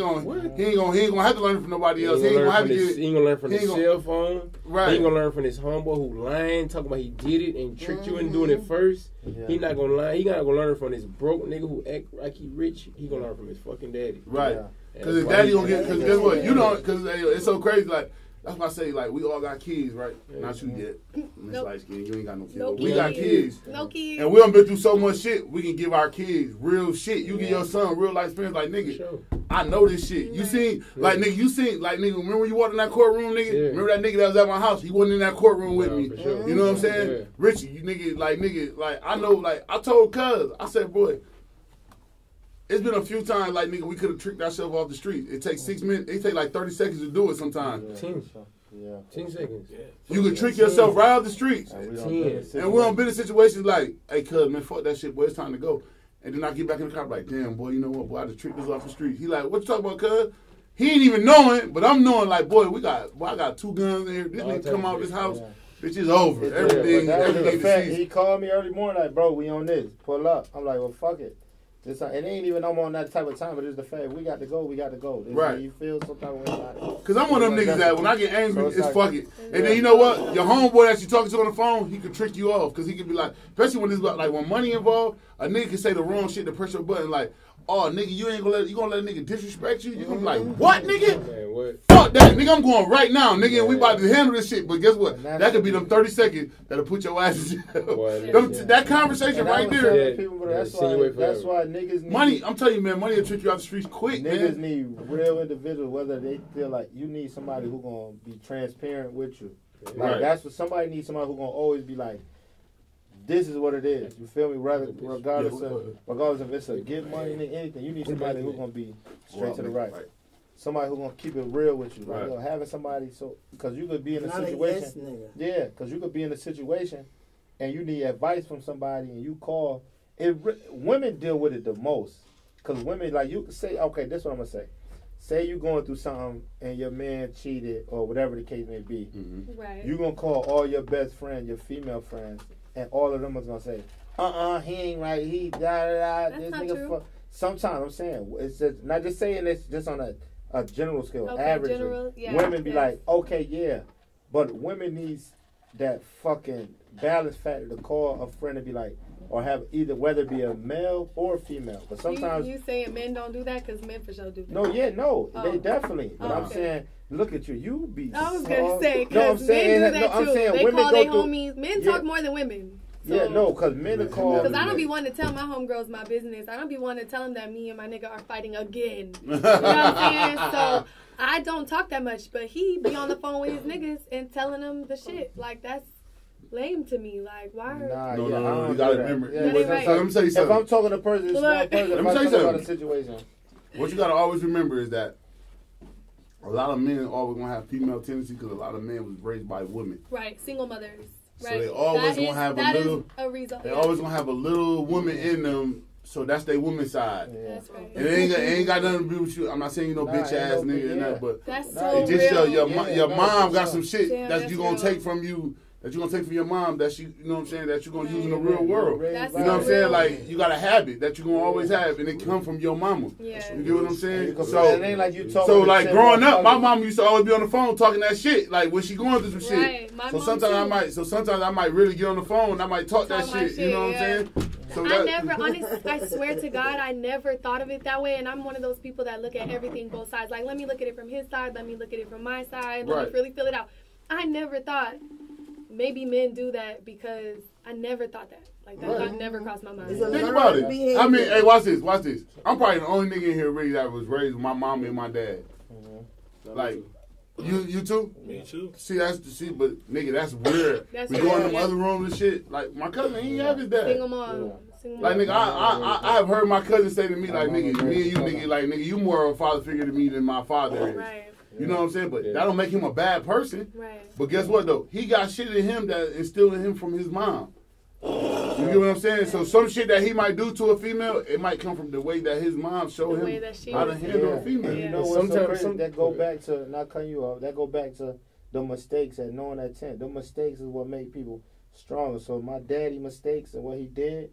gonna have to learn from nobody else. He ain't gonna have to get it. He ain't gonna learn from his cell phone. Right. He ain't gonna learn from his homeboy who lying, talking about he did it and tricked you into doing it first. Yeah. He not gonna lie. He not gonna learn from this broke nigga who act like he rich. He gonna learn from his fucking daddy. Right. Because his daddy gonna get, because guess what? You don't, because it's so crazy, like, that's why I say, like, we all got kids, right? Not you yet. Miss Light Skin, you ain't got no kids. We got kids. No kids. And we done been through so much shit, we can give our kids real shit. You give your son real life experience, like, nigga, I know this shit. You seen, like, nigga, remember when you walked in that courtroom, nigga? Yeah. Remember that nigga that was at my house? He wasn't in that courtroom with me. Sure. You know what I'm saying? Yeah. Richie, you nigga, I know, like, I told Cuz, I said, boy, it's been a few times, like, nigga, we could have tricked ourselves off the street. It takes 6 minutes. It take like 30 seconds to do it sometimes. 10 seconds. You can trick yourself right off the streets. And we don't been in situations like, hey, cuz, man, fuck that shit, boy, it's time to go. And then I get back in the car, like, damn, boy, you know what, boy, I just tricked us off the street. He like, what you talking about, cuz? He ain't even knowing, but I'm knowing, like, boy, I got 2 guns in here. This nigga come out of this house. Bitch, it's over. Everything. He called me early morning, like, bro, we on this. Pull up. I'm like, well, fuck it. It ain't even no more on that type of time, but it's the fact we got to go. Right. You feel some type of way about it. Because I'm one of them niggas that when I get angry, so it's fuck it. And then you know what? Your homeboy that you talking to on the phone, he could trick you off. Because he could be like, especially when it's like when money involved, a nigga can say the wrong shit to press your button like, oh, nigga, you gonna let a nigga disrespect you? You gonna be like, what, nigga? Man, what? Fuck that, nigga, I'm going right now, nigga, and we about to handle this shit. But guess what? That could be them 30 seconds that'll put your ass in jail. That conversation right there. That's why niggas need money. I'm telling you, man, money will trick you out the streets quick, niggas need real individuals, whether they feel like you need somebody who gonna be transparent with you. Like, that's what somebody needs, somebody who gonna always be like, this is what it is. You feel me? Regardless if it's a get money or anything, you need somebody who's gonna be straight to the right. Somebody who's gonna keep it real with you. Right. You know, having somebody because you could be in a situation. Because you could be in a situation, and you need advice from somebody, and you call. Women deal with it the most, because women like you say, okay, this is what I'm gonna say. Say you going through something and your man cheated or whatever the case may be. Mm-hmm. Right. You gonna call all your best friends, your female friends. And all of them was gonna say, he ain't right. He da da da. This nigga fuck. Sometimes I'm saying it's just not just saying this just on a general scale, average. Women be like, okay, yeah, but women needs that fucking balance factor to call a friend and be like, or have either whether it be a male or a female. But sometimes you saying men don't do that because men for sure do that. They definitely. But I'm saying. Look at you. You be. I was gonna say because men do that too. They call their homies. Men talk more than women. So, because men are called. Because I don't be wanting to tell my homegirls my business. I don't be wanting to tell them that me and my nigga are fighting again. You know what I'm saying? So I don't talk that much, but he be on the phone with his niggas and telling them the shit. Like that's lame to me. Like why? No. You gotta remember. Right. Let me tell you something. If I'm talking to a person, it's one person. If I'm talking about a situation. What you gotta always remember is that. A lot of men always gonna have female tendency because a lot of men was raised by women. Right, single mothers. Right. So they always gonna have a little. They always gonna have a little woman in them. So that's their woman's side. Yeah. That's right. And it ain't got nothing to do with you. I'm not saying you bitch ass nigga and that, but that's so it just real. Your mom got some shit that you gonna take from you. That you're going to take from your mom that you know what I'm saying, that you're going to use in the real world. That's you know what I'm saying? Like, you got a habit that you're going to always have, and it come from your mama. Yeah. You get what I'm saying? So, it ain't like you so like, growing up, my mom used to always be on the phone talking that shit, like, when she going through some shit. So sometimes I might really get on the phone, I might talk that shit, you know what I'm saying? So I swear to God, I never thought of it that way, and I'm one of those people that look at everything both sides. Like, let me look at it from his side, let me look at it from my side, let me really feel it out. I never thought maybe men do that because I never thought that. Like, that never crossed my mind. Think about it. I mean, hey, watch this. I'm probably the only nigga in here really that was raised with my mom and my dad. Like, you too? Me too. But nigga, that's weird. We go in them other rooms and shit. Like, my cousin, he ain't have his dad. Single mom. Like, nigga, I have heard my cousin say to me, like, nigga, me and you, nigga, like, nigga, you more of a father figure to me than my father is. Right. You know what I'm saying? But that don't make him a bad person. Right. But guess what, though? He got shit in him that instilled in him from his mom. You get what I'm saying? So some shit that he might do to a female, it might come from the way that his mom showed him how to handle a female. You know what's so crazy? That go back to, not cutting you off, that go back to the mistakes and knowing that tent. The mistakes is what make people stronger. So my daddy mistakes and what he did,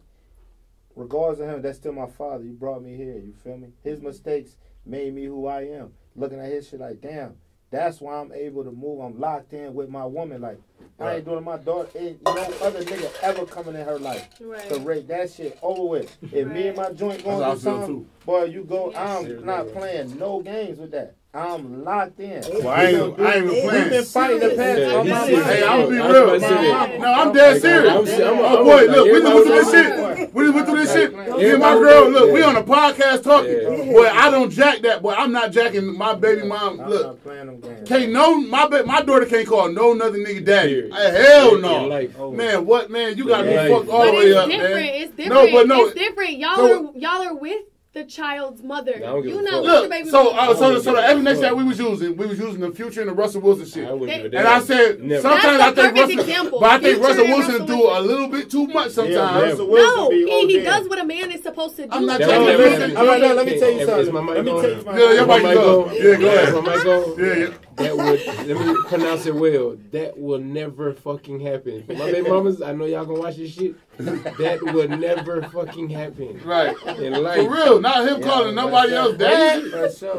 regardless of him, that's still my father. He brought me here, you feel me? His mistakes made me who I am. Looking at his shit like, damn, that's why I'm able to move. I'm locked in with my woman. Like, I ain't doing my daughter. Ain't no other nigga ever coming in her life to rate that shit over with. If me and my joint going through something, boy, you go, I'm not playing no games with that. I'm locked in. Well, I ain't even playing. We've been fighting the past. Hey, I'm gonna be real. No, I'm dead serious. Oh boy, look, we just went through this shit. We just went through this shit. Me and my girl, look, we on a podcast talking. Boy, I don't jack that. Boy, I'm not jacking my baby mom. Look, can't my daughter can't call no another nigga daddy. Hell no. Man, what, man? You gotta be fucked all the way up, man. It's different. It's different. Y'all are with the child's mother. You know, look, so the every next that we was using the Future and the Russell Wilson shit. And I said sometimes I think Russell Wilson do a little bit too much sometimes. No, he does what a man is supposed to do. I'm not telling you. Let me tell you something. Let me tell you something. Yeah, your mic go. Yeah, go ahead. My mic go. Yeah. That would, let me pronounce it well. That will never fucking happen. My baby mamas, I know y'all gonna watch this shit. That would never fucking happen. Right. In life. For real, not him calling nobody else dad.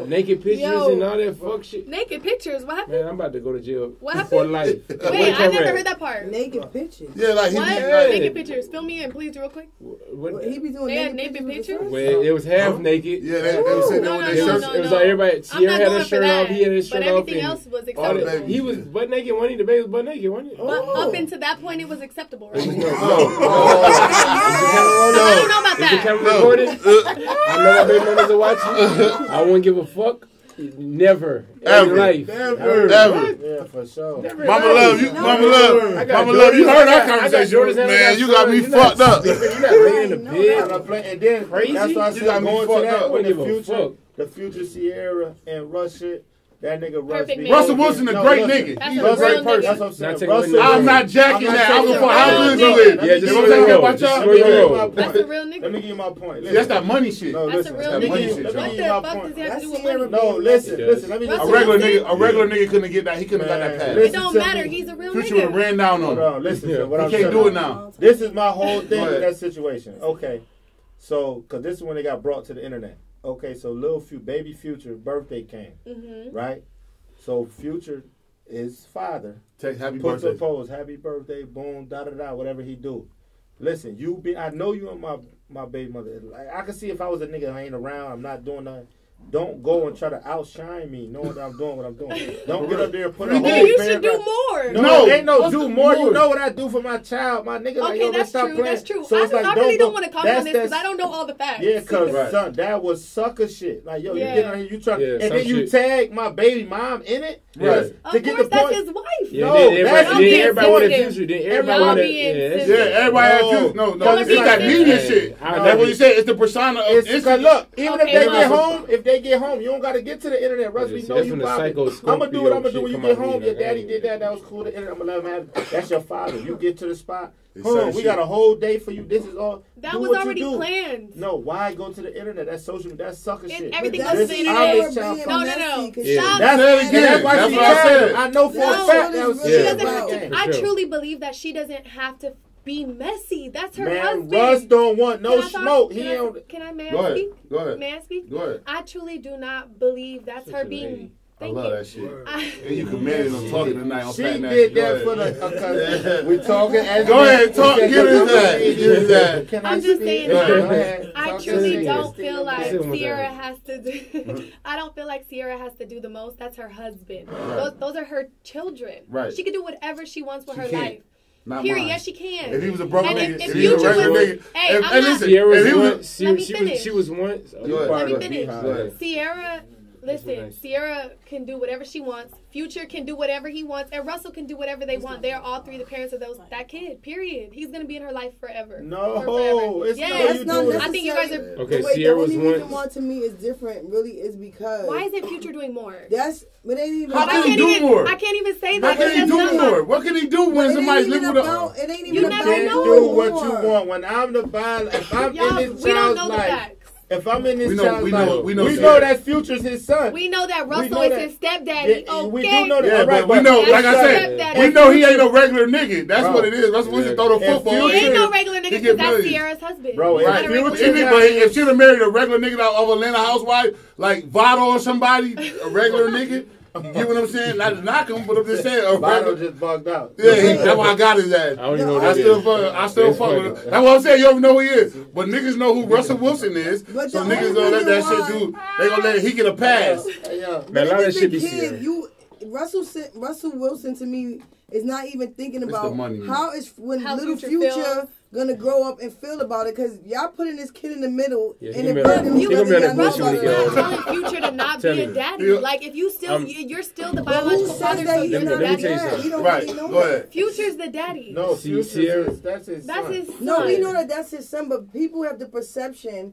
Naked pictures and all that fuck shit. Naked pictures? What happened? Man, I'm about to go to jail what happened? for life. Wait, I never heard that part. Naked pictures. Yeah, like he what? be Naked pictures. Fill me in, please, real quick. What he be doing? They had naked pictures? Well, it was half naked. Yeah, they said that with their shirts. It was like everybody. Sierra had his shirt off. He had his shirt but off. everything else was acceptable. He was butt naked. One of the baby was butt naked, wasn't it? But up until that point, it was acceptable, right? I don't know about that. Is the camera recorded? I know my baby mamas are watching. I wouldn't give a fuck. Never. Ever. In life. Ever. Yeah, for sure. Mama love you. Mama love you. Heard our conversation, man. You got me fucked up. You're not laying in the bed. And then Crazy. that's why I said got me going to fucked that up. with Wouldn't give a fuck. the future Sierra and Russ shit. That nigga Russ. Russell Wilson, a great nigga. That's He's a a great real person. That's what I'm saying. Not taking Russell, away I'm not jacking that. I'm gonna how good you live. Yeah, just You for know your what I'm Just saying for your about That's a real nigga. Let me give you my point. y'all? That's that money shit. No, That's listen. a real that money nigga. shit, What y'all. the my fuck point. does it have to do with That's money? No, listen. Let me Russell A regular Wilson? nigga, couldn't get that. He couldn't have got that pass. It don't matter. He's a real Future would have nigga. ran down Hold on him. on, listen. Yeah. What He I'm can't saying. do it now. This is my whole thing Go with ahead. that situation. Okay, so because this is when they got brought to the internet. Okay, so baby Future birthday came, right? So Future, his father, Happy puts birthday. a pose, happy birthday, boom, da da da, whatever he do. Listen, I know you and my baby mother. Like, I can see if I was a nigga who ain't around, I'm not doing nothing. Don't go and try to outshine me, knowing that I'm doing what I'm doing. Don't get up there and put a whole Nigga, you should do paragraph. more. No, ain't no What's do the more. more? You know what I do for my child, my nigga. Like, Okay, yo, that's stop true. playing. That's true. So it's like, I really don't go- want to comment on this because that's- I don't know all the facts. Yeah, cause Right. son, that was sucker shit. Like, yo, Yeah. you get on here, you try, Yeah, and some then you shit. tag my baby mom in it. Right. To Of get course, the that's point. his wife. Yeah, No, then that's- everybody wanted sensitive. Future. Then Y'all everybody wanted. being Yeah, that's sensitive. Yeah, everybody had No. Future. No, Y'all it's that being media sensitive. shit. I That's know. what you said. It's the persona of It's Instagram. look, even Okay, if they get Russell. home, you don't gotta get to the internet. Russ, we See, know that's you when the popping. Psycho I'm gonna do what I'm gonna do Scorpio when you shit get come out home. here, Your daddy like, did that. That was cool. The internet, I'm gonna let him have it. That's your father. You get to the spot. It's Hold on, certain we shit. got a whole day for you. This is all. That do was what you already do. planned. No, why go to the internet? That's social. That's sucker shit. everything But goes that's to the I'm internet. his child. No. Yeah. Stop. That's Say it again. That's why That's she what I tried said. it. I know for a No, fact that was she She Yeah. doesn't shit. have For to. I sure. truly believe that she doesn't have to be messy. That's her Man, husband. Russ don't want no Can I talk? smoke. He Can I- don't. Can I, may Go I ahead. speak? Go ahead. May I speak? Go ahead. I truly do not believe that's her Such a being. lady. I Thank love you. that shit. I- And you commanded on talking tonight on She Fat Nasty. did Go that ahead. for the. We talking as. Go ahead, talk. Get into that. Get into that. Can I I'm just speak? saying, Go I- ahead. I Talk to truly me. don't feel like Say it one more Sierra time. has to do. I don't feel like Sierra has to do the most. That's her husband. Those are her children. Right. She can do whatever she wants with She her can't. life. Not Period. mine. Yes, she can. If he was a broke And nigga, if if he was a Future regular was- nigga, Hey, if, I'm and not- listen, Sierra if was he one. was, She was once. Go ahead. Let me Go finish. ahead. Sierra, listen, nice. Sierra can do whatever she wants. Future can do whatever he wants, and Russell can do whatever they want. They are all three the parents of that kid. Period. He's gonna be in her life forever. No, Forever. it's Yes. no, That's you not do it. I think you guys are. Okay, Wait, Sierra the was only reason once. why to me is different. Really, is because Why isn't Future doing more? that's but they ain't even. How I can he can't do even. more? I can't even say How that. can he because do that's not- more? What can he do when It somebody's ain't even living with about. a... It ain't You even never about Can't know. do what more. you want. When I'm the violent, if I'm Y'all, in this we don't child's know the life, facts. if I'm in this We know- child's we life, know- we know that Future's his son. We know that Russell know is that. his stepdaddy. Yeah, Okay. we do know that. Yeah, All right, but we know, That's like I said, stepdaddy. we know he ain't no regular nigga. That's Bro. what it is. Russell Wilson throw the And football. He ain't Future- no regular nigga He because get that's millions. Sierra's husband. Bro, He's if not a Right. regular Future But nigga. if she'd have married a regular nigga of Atlanta housewife, like Vado or somebody, a regular nigga, you get what I'm saying? Not to knock him, but I'm just saying a Vado regular. just bugged out. Yeah, that's why I got his ass. I don't even know what I that still is. fuck with him. That's what I'm saying. You don't know who he is. But niggas know who Russell Wilson is. But So the niggas only gonna let that reason shit do. They gonna let he get a pass. Hey, yo. Man, a lot of As a shit be kid, Sierra. Russell Wilson to me is not even thinking It's the about money, man. how is when How little Future Future feels. gonna grow up and feel about it, because y'all putting this kid in the middle Yeah, and he it gonna be on burden that- him he gonna be on whether that y'all bullshit know when he about get it. Not telling Future to not Tell be a me. daddy. Yeah. Like if you still, you're still the But who biological says father, so that he's you're Let the me not tell you daddy. dad? We don't Right. really know Go that. ahead. Future's the daddy. No, See, Future's Sierra- that's his That's son. his son. No, we know that that's his son, but people have the perception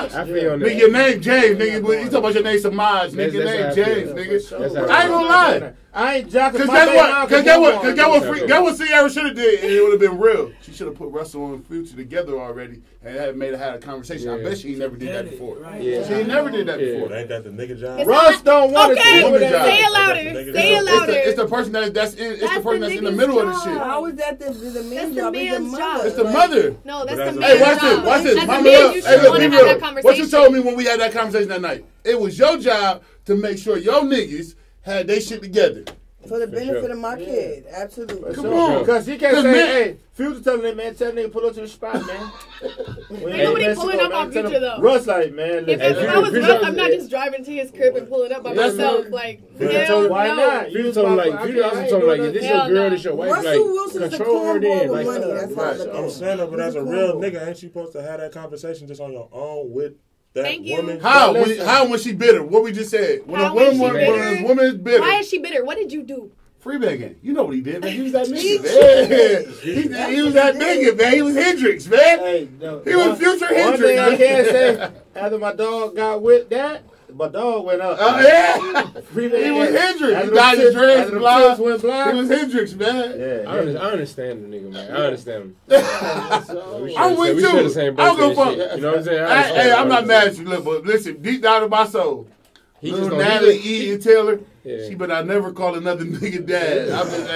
Samaj. I feel nigga, your name James, nigga. But you talking about your name Samaj, nigga. Your name James, nigga. I ain't gonna lie. I ain't jocking. Cause guess what Ciara should have did, and it would have been real. She should have put Russell and Future together already, and had a conversation. I bet she never did that before. Yeah. She never did that before. Ain't that the nigga job? Russ don't want to say it. Say it louder. Say it louder. It's the person that's the person that's in the middle of the shit. How is that the man's job? It's the mother. No, that's the man's Hey, job. watch this. As a Mama, man, you should want to have that conversation. What you told me when we had that conversation that night? It was your job to make sure your niggas had their shit together. For the benefit of my kid, absolutely. Come on, because he can't say, "Hey, Future telling that man, tell nigga pull up to the spot, man." Ain't nobody pulling up on Future though. Russ like, man, if I was Russ, I'm not just driving to his crib and pulling up by myself. Like, hell why no. not? Future told him like, Future also told him like, this your girl, this your wife, Russell Wilson like, is a control her then. cornball with money. That's how I look at it. I'm saying that, but as a real nigga, ain't you supposed to have that conversation just on your own with that woman? How was she bitter? What we just said. When a woman is bitter. Why is she bitter? What did you do? Freebagging. You know what he did, man. He was that nigga, man. He was that nigga, man. He was Hendrix, man. He was Future Hendrix. One thing I can say, after my dog got with that, my dog went up. Oh, yeah. He was Hendrix. He dyed his dreads blind. He was Hendrix, man. Yeah. I understand the nigga, man. I understand him. I'm with you. We share the same birthday and shit. You know what I'm saying? Hey, I'm not mad at you, look, but listen, deep down in my soul, little Natalie E. and Taylor, she better never call another nigga dad.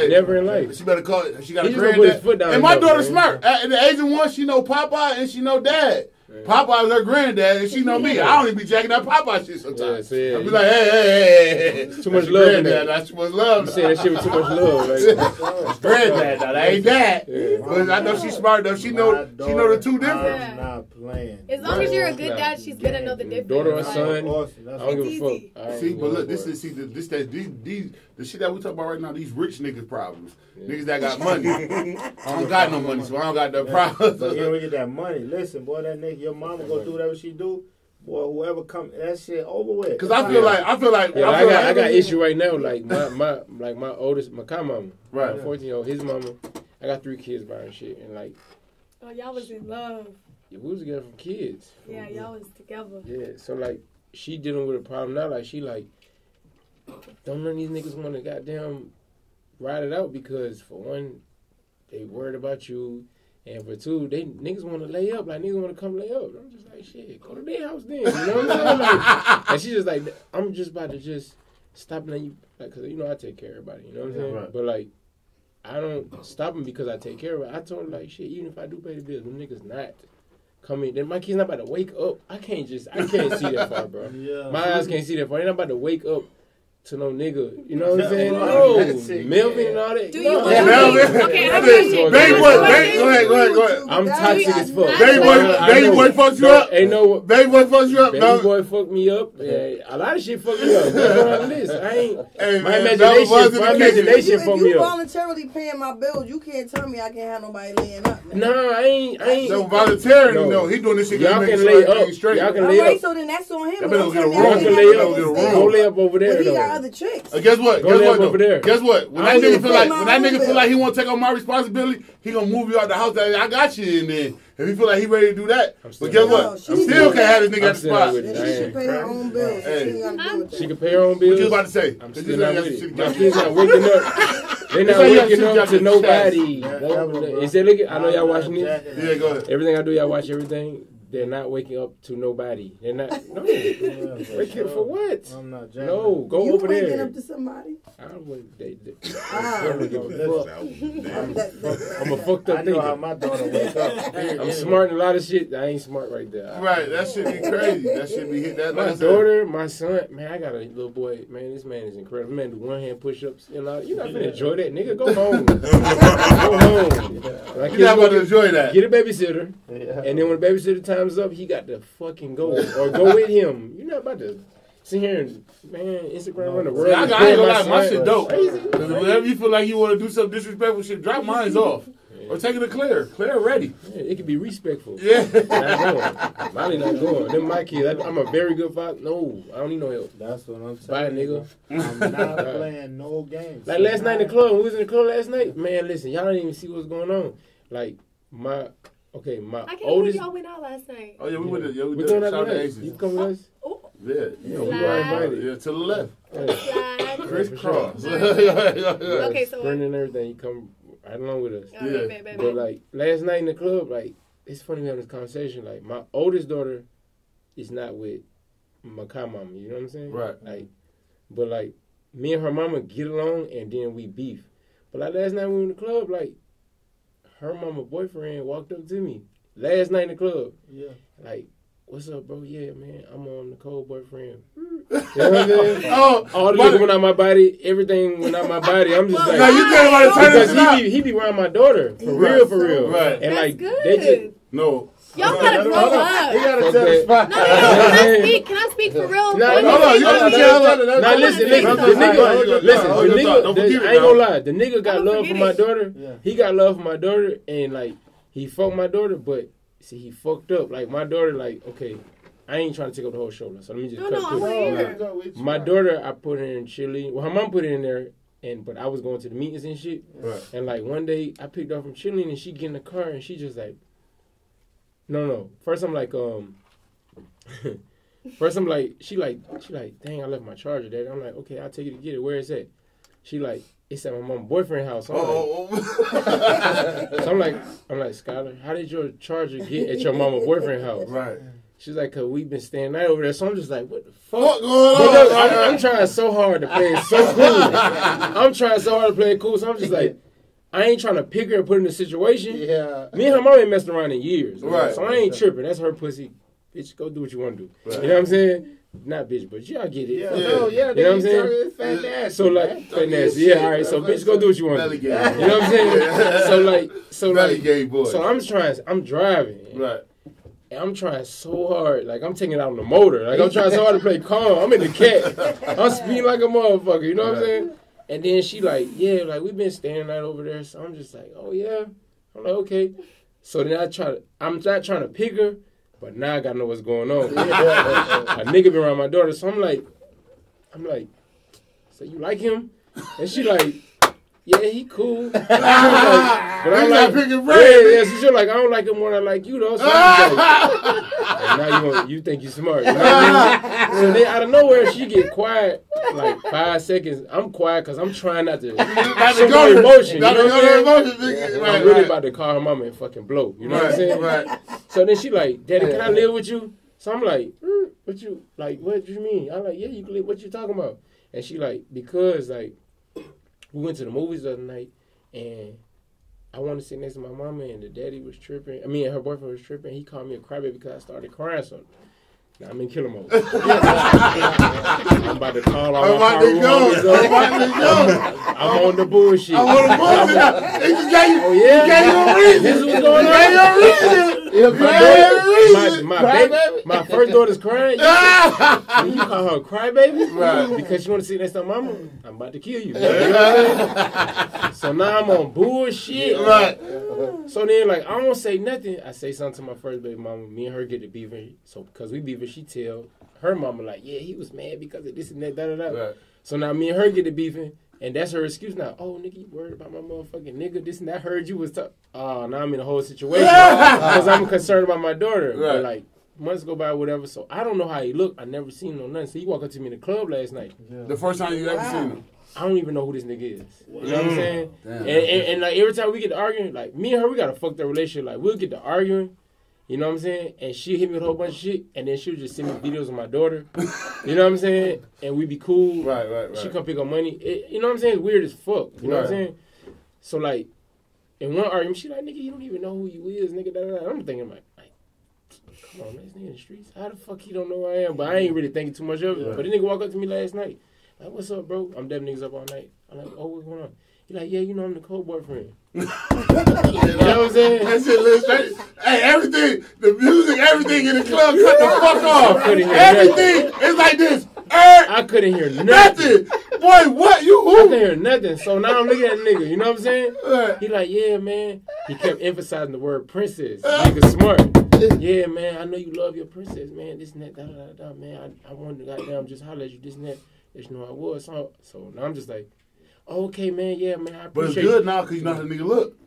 Never in life. She better call it. She got a granddad. And my daughter's smart. At the age of 1, she know Papa and she know Dad. Popeye is her granddad, and she know me. I don't even be jacking that Popeye shit sometimes. I be like, hey. Too much love. Granddad, that's too much love. You say that shit with too much love. Like, granddad, that ain't that. But I know she's smart though. She know the two difference. I'm not playing. As long as you're a good dad, she's gonna know the difference. Daughter or son, I don't give a fuck. See, but look, the shit that we talk about right now. These rich niggas problems. Niggas that got money. I don't got no money, so I don't got no problems. But yeah, we get that money. Listen, boy, that nigga, your mama go do whatever she do. Boy, whoever come, that shit over with. Cause I feel like I got issue right now. Like my oldest, my mama, right, 14-year-old, his mama. I got 3 kids by her shit, and like, oh, y'all was in love. Yeah, we was together from kids. Yeah, y'all was together. Yeah, so like, she dealing with a problem now. Like, she like, don't none of these niggas want to goddamn ride it out because for one, they worried about you, and for two, they niggas want to lay up. Like, niggas want to come lay up. I'm just like, shit, go to their house then. You know what I'm saying? Like, and she just like, I'm just about to just stop letting you, like, cause you know I take care of everybody. You know what I'm saying? Right. But like, I don't stop them because I take care of it. I told her like, shit, even if I do pay the bills, them niggas not coming. Then my kid's not about to wake up. I can't see that far, bro. Yeah. My eyes can't see that far. They're not about to wake up to no nigga, you know what I'm saying? No, Melvin and all that. Do you Melvin? Okay, I'm Go ahead. I'm toxic as fuck. Baby boy fucks you up. Ain't no baby boy fucks you up. Baby boy fucked me up. Yeah, a lot of shit fucked me up. I ain't. My imagination fucked me up. You voluntarily paying my bills. You can't tell me I can't have nobody laying up. Man. No, I ain't. No voluntarily. No, he doing this shit. Y'all can lay up. Y'all can lay up. So then that's on him. Y'all can lay up. Go lay up over there. But he got other chicks. Guess what? Over there. Guess what? When that nigga feel like he want to take on my responsibility, he gonna move you out the house. I got you in there. If he feel like he ready to do that, but guess what? I still can't have this nigga at the spot. She should pay her own bills. She can pay her own bills. What you about to say? I'm still not with it. My kids not waking up. They're not waking up to nobody. They say, look, I know y'all watching this. Yeah, go ahead. Everything I do, y'all watch everything. They're not waking up to nobody. They're not. No. Waking up for what? I'm not jamming. No, go over there. You waking up to somebody? I don't wait. They I'm a fucked up nigga. I know how my daughter wake up. I'm smart in a lot of shit. I ain't smart right there. Right, that shit be crazy. That shit be hit. That my daughter, my son, man, I got a little boy. Man, this man is incredible. Man, do 1-hand push-ups. You know, you're not gonna enjoy that, nigga. Go home. Go home. You're not gonna enjoy that. Get a babysitter, and then when the babysitter time's up, he got to fucking go or go with him. You're not about to sit here and Instagram run the world. I ain't gonna lie, my shit dope. Because whenever you feel like you want to do some disrespectful shit, drop mines off. Or take it to Claire. Claire ready. Yeah, it can be respectful. Yeah. Not going. Molly not going. Them my kids. I'm a very good father. No, I don't need no help. That's what I'm saying. Bye, nigga. I'm not playing no games. Like last night in the club, we was in the club last night. Man, listen, y'all didn't even see what's going on. Like, my I can't oldest. believe y'all went out last night. Oh, yeah, we went to we going out with us. You come with us? Yeah. You are invited. Yeah, to the left. Slide. Crisscross. Okay, so friend and everything, he come right along with us. Okay, But like last night in the club, like it's funny we having this conversation. Like my oldest daughter is not with my car mama. You know what I'm saying? Right. Like, but like me and her mama get along, and then we beef. But like last night we were in the club, like her mama boyfriend walked up to me last night in the club. Yeah. Like, what's up, bro? Yeah, man, I'm on Nicole boyfriend. You know what I'm saying? All the liquor went out my body, everything went out my body. I'm just like, no, you think about it, because he be around my daughter for real. Right. And that's like good. they just no. Y'all gotta grow up. He gotta tell the spot. No, can I speak for real? Now listen, the nigga, I ain't gonna lie. The nigga got love for my daughter. Yeah. He got love for my daughter, and like he fucked my daughter, but see, he fucked up. Like my daughter, like okay, I ain't trying to take up the whole shoulder, so let me just cut quick. My daughter, I put her in Chile. Well, her mom put her in there, but I was going to the meetings and shit. Right. And like one day, I picked her up from Chile, and she get in the car, and she just like. No. First I'm like, she like, dang, I left my charger there. I'm like, okay, I'll take you to get it. Where is it? She like, it's at my mom's boyfriend's house. So I'm like, Skylar, how did your charger get at your mama's boyfriend's house? Right. She's like, cause we've been staying night over there. So I'm just like, what the fuck going on? I'm trying so hard to play it so cool. So I'm just like, I ain't trying to pick her and put her in a situation. Yeah. Me and her mom ain't messing around in years. Right. So I ain't tripping. That's her pussy. Bitch, go do what you want to do. Right. You know what I'm saying? Not bitch, but y'all get it. Yeah. You know what I'm saying? Fat nasty. So like, fat nasty. Yeah, all right. So bitch, go do what you want to do. You know what I'm saying? So I'm driving. Right. And I'm trying so hard. Like, I'm taking it out on the motor. Like, I'm trying so hard to play calm. I'm in the cat. I'm speeding like a motherfucker. You know what I'm saying? And then she like, yeah, like we've been staying right over there. So I'm just like, oh yeah. I'm like, okay. So then I'm not trying to pick her, but now I gotta know what's going on. A nigga been around my daughter, so I'm like, so you like him? And she like, yeah, he cool. But I'm like, yeah. So she's like, I don't like him more than I like you though. So I'm like, and now you think you smart. You know what I mean? So then out of nowhere, she get quiet. Like 5 seconds, I'm quiet because I'm trying not to show my emotion. You know what I'm saying? I'm really about to call her mama and fucking blow. You know what I'm saying? Right. So then she like, Daddy, can I live with you? So I'm like, what you mean? I'm like, yeah, you can live. What you talking about? And she like, because like, we went to the movies the other night and I wanted to sit next to my mama and the daddy was tripping. I mean, her boyfriend was tripping. He called me a crybaby because I started crying something. Now I'm in killer mode. I'm about to call all my I'm on the bullshit. I'm on the bullshit. They just gave you, you gave you a reason. This is what's going on. My first daughter's crying. When you call her a crybaby, right? Because she want to sit next to her mama, I'm about to kill you. So now I'm on bullshit. Right. So then, like, I don't say nothing. I say something to my first baby mama. Me and her get to beefing. So because we beefing, she tell her mama like, yeah, he was mad because of this and that, da da da. Right. So now me and her get to beefing, and that's her excuse now. Oh, nigga, you worried about my motherfucking nigga? This and that. Heard you was tough. Oh, now I'm in a whole situation because I'm concerned about my daughter. Right. But like months go by, whatever. So I don't know how he look. I never seen him or nothing. So he walked up to me in the club last night. Yeah. The first time you ever seen him. I don't even know who this nigga is. You know what I'm saying? And like every time we get to arguing, like me and her, we got a fucked up relationship. Like we'll get to arguing, you know what I'm saying? And she'll hit me with a whole bunch of shit, and then she'll just send me videos of my daughter. You know what I'm saying? And we be cool. Right. She come pick up money. You know what I'm saying? It's weird as fuck. You know what I'm saying? So like, in one argument, she like, nigga, you don't even know who you is, nigga. Da, da, da. I'm thinking like, come on, man, this nigga in the streets. How the fuck he don't know who I am? But I ain't really thinking too much of it. Right. But the nigga walked up to me last night. Like, what's up, bro? I'm dapping niggas up all night. I'm like, oh, what's going on? He's like, yeah, you know I'm the co-boyfriend. You know what I'm saying? That shit looks hey, everything, the music, everything in the club, cut the fuck off. Everything is like this. I couldn't hear nothing. Boy, what? You who? I couldn't hear nothing. So now I'm looking at the nigga, you know what I'm saying? He like, yeah, man. He kept emphasizing the word princess. Nigga smart. Yeah, man, I know you love your princess, man. This and that, da da da da, man. I wanted to goddamn just holler at you, this and that. You know I was. So now I'm just like, okay, man, yeah, man. I appreciate but it's good now because you know how the nigga look.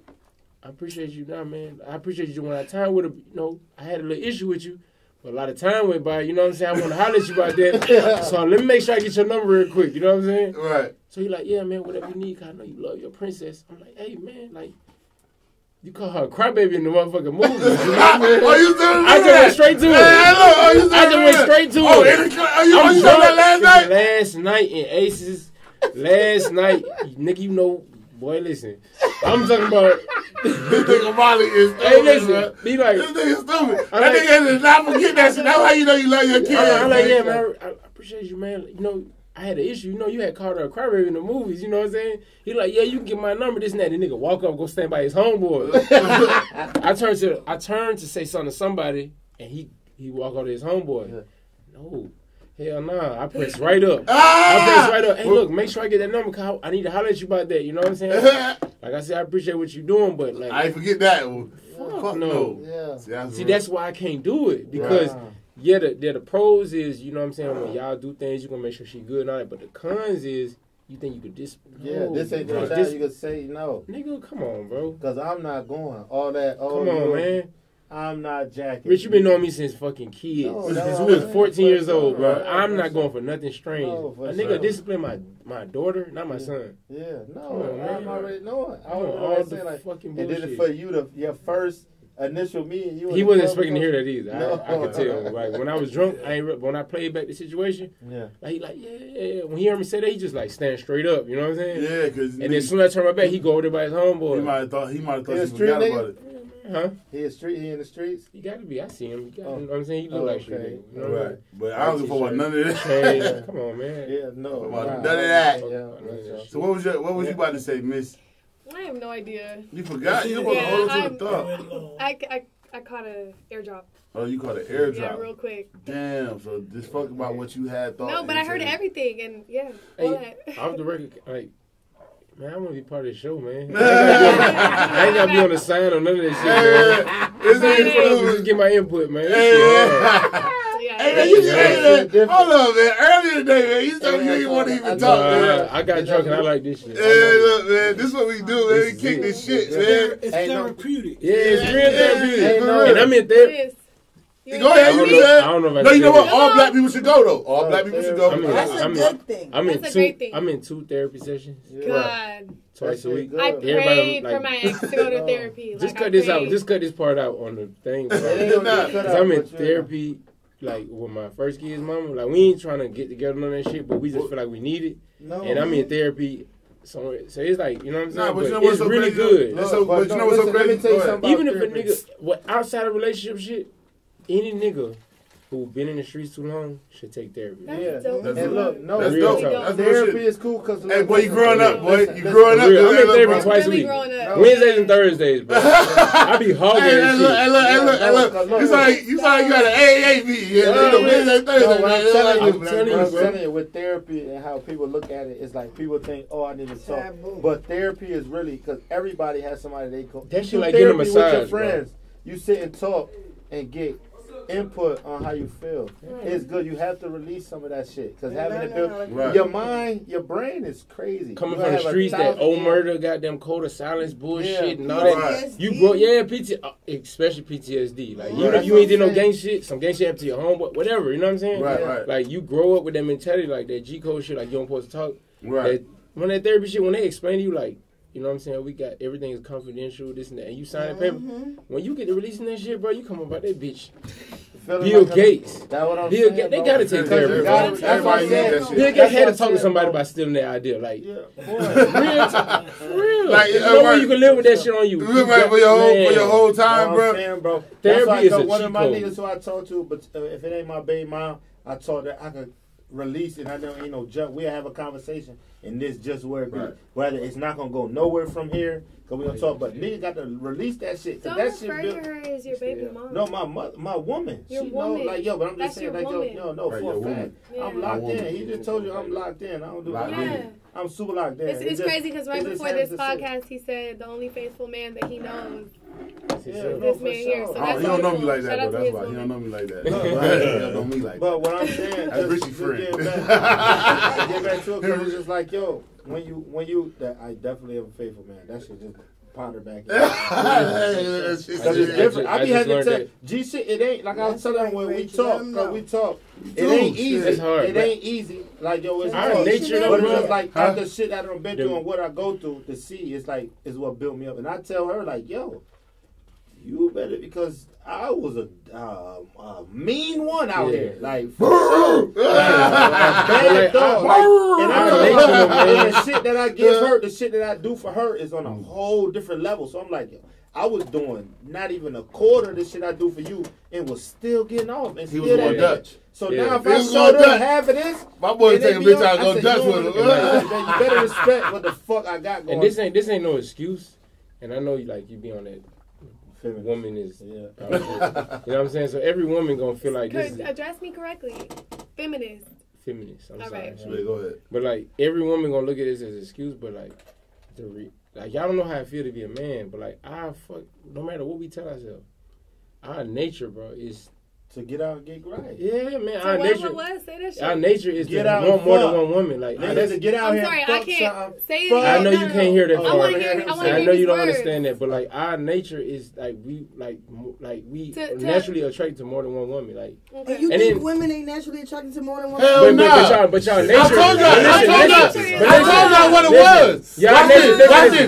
I appreciate you now, man. I appreciate you doing our time with her. You know, I had a little issue with you, A lot of time went by, you know what I'm saying? I want to holler at you about that. So let me make sure I get your number real quick, you know what I'm saying? Right. So he like, yeah, man, whatever you need, cause I know you love your princess. I'm like, hey, man, like, you call her a crybaby in the motherfucking movie. You know what I'm saying? Oh, you doing I just went straight to it. I just went straight to it. Oh, you saw that last night? Last night in Aces. Last night, nigga, you know, boy, listen. I'm talking about... This nigga Molly is stupid. Hey, listen, be like... This nigga stupid. That nigga is not forget that shit. That's how you know you love your kid. I'm like, yeah, man, I appreciate you, man. You know, I had an issue. You know, you had called her a crybaby in the movies. You know what I'm saying? He like, yeah, you can get my number, this and that. The nigga walk up, go stand by his homeboy. I turned to say something to somebody, and he walk over to his homeboy. Yeah. No. Hell nah. I press right up. Hey, look, make sure I get that number, cause I need to holler at you about that. You know what I'm saying? Like I said, I appreciate what you're doing, but like... I ain't forget that. Fuck no. Yeah. See, that's why I can't do it. Because... Right. Yeah, the pros is, you know what I'm saying, when y'all do things, you're going to make sure she good and all that. But the cons is, you think you could this ain't your time, you could say no. Nigga, come on, bro. Because I'm not going. All that. Come on, man. I'm not jacking. Rich, you been knowing me since fucking kids. Since we was 14 years old, bro. I'm not going for nothing strange. A nigga discipline my daughter, not my son. Yeah, no. I'm already knowing. I was all the like, fucking bullshit. And then for you, your first... initial me and you. He wasn't expecting to hear that either. I could tell. Like when I was drunk, when I played back the situation, like he like yeah. When he heard me say that, he just like stand straight up. You know what I'm saying? Yeah, because and then as soon as I turn my back, he go over there by his homeboy. He might have thought he forgot about it. Huh? He in the streets? He got to be. I see him. You know what I'm saying? He look like street nigga. You know right. But I don't give a fuck about none of that. Come on, man. Yeah, no. None of that. Yeah. So what was you about to say, Miss? I have no idea. You forgot? You want to hold on to the thought. I caught an airdrop. Oh, you caught an airdrop? Yeah, real quick. Damn, so just fuck about what you had thought. No, but I heard everything, and yeah. Hey, off the record, like, man, I want to be part of the show, man. I ain't got to be on the sign or none of that shit, man. Just get my input, man. Hold on, man. Earlier today, man, you told me you didn't want to even talk, man. I got drunk and I like this shit. Yeah, look, man, this is what we do, man. We kick this shit, man. It's therapeutic. Yeah, it's real therapeutic. And I'm in therapy. Go ahead, you do that. I don't know if I No, you know what? All black people should go, though. All black people should go. That's a good thing. I'm in 2 therapy sessions. God. Twice a week. I prayed for my ex to go to therapy. Just cut this out. Just cut this part out on the thing. Because I'm in therapy, like, with my first kid's mama. Like, we ain't trying to get together on that shit, but we just feel like we need it. And I'm in therapy. So it's like, you know what I'm saying? But you know it's really good. But you know what's so crazy? Even if a nigga, outside of relationship shit, any nigga who been in the streets too long should take therapy. That's dope. And look, no, that's dope. Therapy is cool because hey, boy, you growing up, boy. You growing up. I'm in therapy twice a week. Wednesdays and Thursdays, bro. I be hogging that shit. Hey, look. You sound like you got an AA meeting. Wednesday, Thursday. I'm telling you, with therapy and how people look at it, it's like people think, oh, I need to talk. But therapy is really, because everybody has somebody they call. That shit like getting a massage, with your friends. You sit and talk and get input on how you feel. It's good. You have to release some of that shit because having it built, your mind, your brain is crazy. Coming from the streets, that old murder, goddamn code of silence bullshit and all that. You grow, especially PTSD. Like you ain't did no gang shit. Some gang shit happened to your home, whatever. You know what I'm saying? Right. Like you grow up with that mentality, like that G code shit. Like you don't supposed to talk. Right. When that therapy shit, when they explain to you, like, you know what I'm saying? We got everything is confidential, this and that. And you sign that paper. When you get to releasing that shit, bro, you come about that bitch. Bill Gates. They gotta take therapy. Bill Gates had to talk to somebody about stealing that idea. Like, real. Like, no way you can live with that shit on you. You live for your whole time, bro. Therapy is a cheat one of my niggas who I talk to, but if it ain't my baby mom, I told her I could release it. I don't, jump. We'll have a conversation, and this just where it be. Right. Whether it's not gonna go nowhere from here, cause we gonna talk. But nigga got to release that shit. Don't that refer shit to her as your baby mom. No, my woman. Your she woman. Know, like but I'm just saying, like for a fact, yeah. I'm locked in. He just told you I'm locked in. I don't do that. I'm super locked in. It's crazy because right before this podcast, he said the only faithful man that he knows. This man here. So he don't know me like that, though. That's why he don't know me like that. He don't know me like that. But what I'm saying, that's Richie friend. Get back to it, because it's just like, when you, I definitely am a faithful man. That shit just Ponder back. Because it's different. I be having to tell G shit. It ain't like I was telling when we talk. It ain't easy. It's hard. It ain't easy. Like yo, it's our hard. nature. But it's just like after the shit that I've been through and what I go through to see, it's like is what built me up. And I tell her like, yo, you better because I was a mean one out here, like for sure. Bad dog. And the shit that I give her, the shit that I do for her is on a whole different level. So I'm like, yo, I was doing not even a quarter of the shit I do for you, and was still getting off. And he was going Dutch. So now if I showed her half of this, my boy take a bitch out and go Dutch with her. You better respect what the fuck I got going. And this ain't no excuse. And I know you be on that. Woman is, you know what I'm saying? So every woman gonna feel like this. Address me correctly, feminist. I'm all sorry. Right. Go ahead. But like every woman gonna look at this as an excuse. But like y'all don't know how I feel to be a man. But like no matter what we tell ourselves, our nature, bro, is to get out and get right. Yeah, man. So our nature is to want more than one woman. Like to get out I'm here. Sorry, I can't say it. I know you can't hear that. I know you don't understand that, but like our nature is we naturally attracted to more than one woman. Like, and you think women ain't naturally attracted to more than one woman? But y'all nature. I told y'all what it was.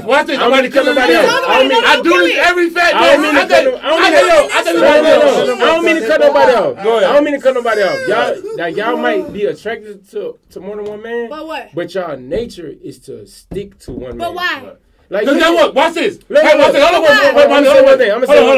Watch this. I'm gonna cut nobody else. I do this every fat day. I don't mean to cut nobody off. I don't mean to cut nobody off. Y'all might be attracted to more than one man. But what? But y'all nature is to stick to one man. But why? Like, watch this. Hold on.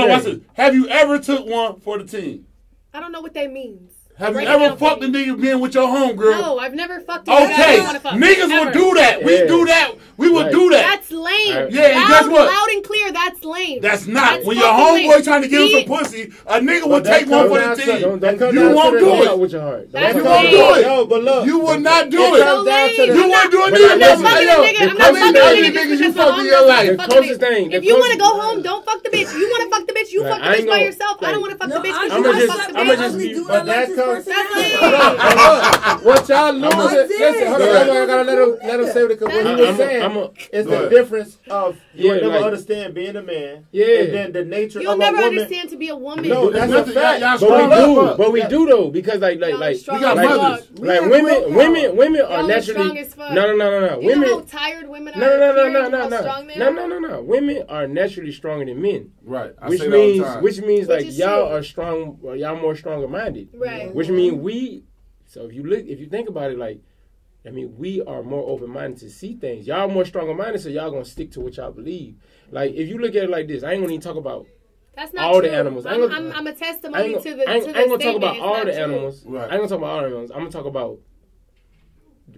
Watch this. Have you ever took one for the team? I don't know what that means. Have you ever fucked a nigga being with your homegirl? No, I've never fucked a Okay, niggas would do that. We do that. We would do that. That's lame. Yeah, and guess what? Loud and clear, that's lame. That's not. When your homeboy trying to give him some pussy, a nigga will take one for the team. You won't do it. You won't do it. No, but look. You would not do it. You wouldn't do it. I'm not fucking a nigga you fucked in your life. The closest thing. If you want to go home, don't fuck the bitch. You want to fuck the bitch, you fuck the bitch by yourself. I don't want to fuck the bitch because you want to fuck the bitch. But that comes. That's lame. What y'all losing? Listen, hold on. I gotta let him say what he was saying. It's the difference of you will never understand being a man. Yeah. And then the nature of a woman. You'll never understand to be a woman. No, that's a fact. But we do though, because we got mothers. Like women are naturally. No. You know how tired women are. No. Women are naturally stronger than men. Right. Which means like y'all are strong. Y'all more stronger minded. Right. Which means we. So if you think about it, like, I mean, we are more open minded to see things. Y'all more stronger minded, so y'all gonna stick to what y'all believe. Like, if you look at it like this, I ain't gonna even talk about all the animals. I'm a testimony to the. I ain't gonna talk about all the animals. Right. I ain't gonna talk about all the animals. I'm gonna talk about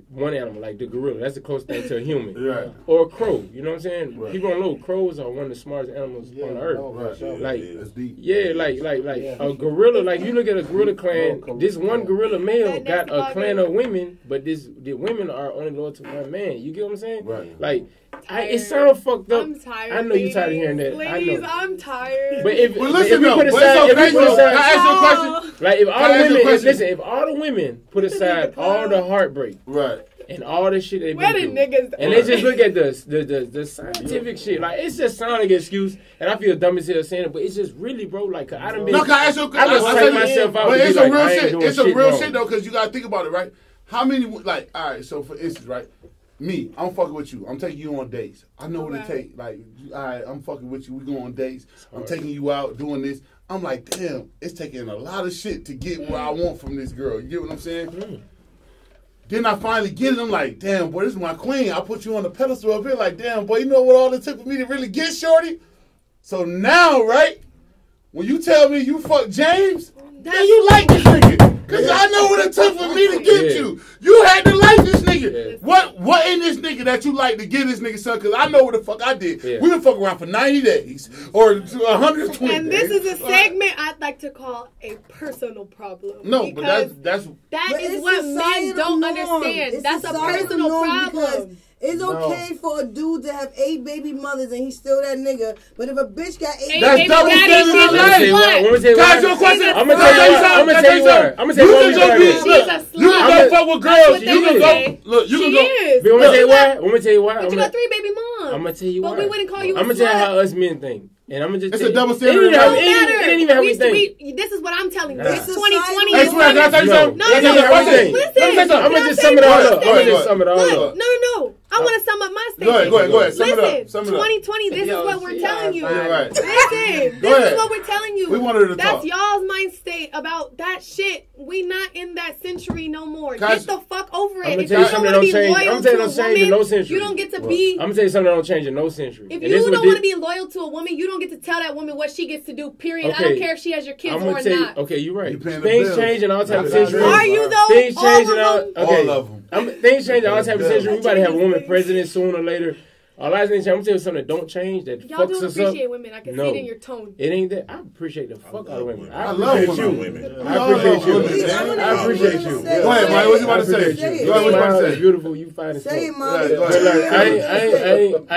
one animal, like the gorilla. That's the closest thing to a human. Right. Or a crow. You know what I'm saying? Right. People don't know crows are one of the smartest animals on earth. Right. Like, that's deep. Yeah, like a gorilla. Like, you look at a gorilla clan. This one gorilla male got a clan of women, but the women are only loyal to one man. You get what I'm saying? Right. Like, it sounds fucked up. I'm tired. I know you're tired of hearing that. Ladies, I'm tired. But if we put aside, can I ask you a question? Like, if all the women put aside all the heartbreak, right, and all the shit they've been through, and they just look at the scientific shit, like, it's just sound like an excuse, and I feel dumb as hell saying it, but it's just really, bro, like, I done been. No, can I ask you a question? I just psych myself out. But it's a real shit. It's a real shit though, because you gotta think about it, right? How many, like, all right, so for instance, right? Me, I'm fucking with you. I'm taking you on dates. I know what it takes. Like, all right, I'm fucking with you. We go on dates. I'm taking you out, doing this. I'm like, damn, it's taking a lot of shit to get what I want from this girl. You get what I'm saying? Then I finally get it. I'm like, damn, boy, this is my queen. I put you on the pedestal up here. Like, damn, boy, you know what all it took for me to really get shorty? So now, right, when you tell me you fuck James, then you like this nigga. Because I know what it took for me to get you. You had to like this nigga. What in this nigga that you like to get this nigga, son? Because I know what the fuck I did. We been fucking around for 90 days or 120 and days. this is a segment I'd like to call a personal problem. No, but that is what men don't understand. That's a personal problem. It's okay for a dude to have 8 baby mothers and he's still that nigga. But if a bitch got 8 that's double standard in life. Can I ask you a question? I'm gonna tell you why. I'm gonna tell you why. You can go fuck with girls. You can go. Look, you can go. I'm gonna tell you why. But you got 3 baby moms. I'm gonna tell you but why. we wouldn't call you. I'm gonna tell you how us men think, and I'm gonna just. It's a double standard. It didn't even have me think. This is what I'm telling you. Nah. It's 2020. Hey, swear, can I tell you something? No. Listen. I'm gonna just sum it all up. No. I want to sum up my statement. Go ahead. Sum it up. Listen, 2020, this is what we're telling you. Right. Listen, this is what we're telling you. We wanted to talk. That's y'all's mind state about that shit. We not in that century no more. Get the fuck over it. If you don't want to be loyal to a woman, you don't get to be. I'm gonna tell you something that don't change in no century. If you don't want to be loyal to a woman, you don't get to tell that woman what she gets to do, period. I don't care if she has your kids or not. Okay, you're right. Things change in all types of centuries. Are you though? Things change in all. All of them. Things change in all types of centuries. We about to have a woman president sooner or later. All I think, I'm gonna tell you something that don't change, that y'all fucks don't us up. Appreciate women. I can see it in your tone. It ain't that. I appreciate the fuck out of women. I love women. I appreciate you. I appreciate you. Go ahead, Mike. What you about to say? Go ahead. What you about to say? Beautiful. You fine as fuck. Say it, Mom. Go ahead.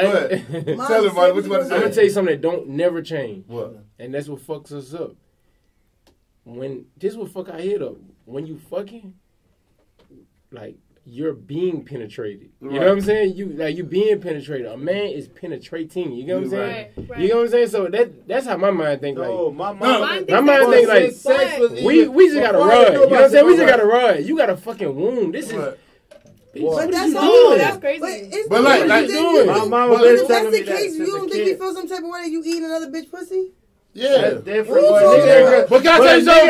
Tell him, Mike. What you about to say? I'm gonna tell you something that don't never change. What? And that's what fucks us up. This what fuck our head up. When you fucking, like, you're being penetrated. You know what I'm saying? You being penetrated. A man is penetrating. You know what I'm saying? Right. You know what I'm saying? So that's how my mind think. No, like, my mind think like sex was we just gotta run. You know what I'm saying? We just gotta run. You got a fucking wound. This is. But that's that's crazy. But like doing. My mama But been if that's telling the me that case, you since don't a think kid. you feel some type of way that you eating another bitch pussy? Yeah. That's different. What are you talking about? But can I tell you something?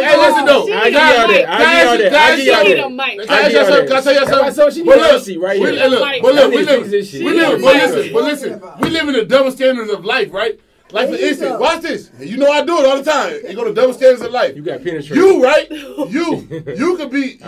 Hey, listen though. I give But listen, we live in the double standards of life, right? Like for instance, watch this. You know I do it all the time. You go to double standards of life. You got penetrated. You right? You could be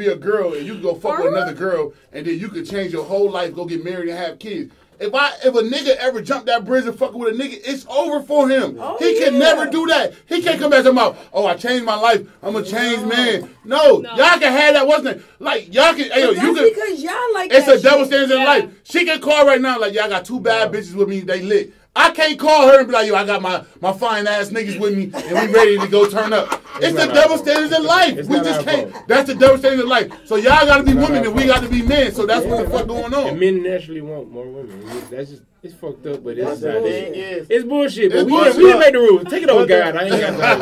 a girl and you can go fuck with another girl and then you could change your whole life, go get married and have kids. If a nigga ever jump that bridge and fucking with a nigga, it's over for him. He can never do that. He can't come back to my I changed my life. I'm a changed man. No, y'all can have that. Wasn't it? Like y'all can. Hey, you can. Because y'all like it's that a double standard in life. She can call right now like, I got 2 bad bitches with me. They lit. I can't call her and be like, yo, I got my fine ass niggas with me and we ready to go turn up. It's the double standards in life. We just can't. That's the double standards in life. So y'all got to be women and we got to be men. So that's what the fuck going on. And men naturally want more women. That's just, it's fucked up, but it's bullshit. It's bullshit. But It's we bullshit. didn't make the rules. Take it over, God. I ain't got time.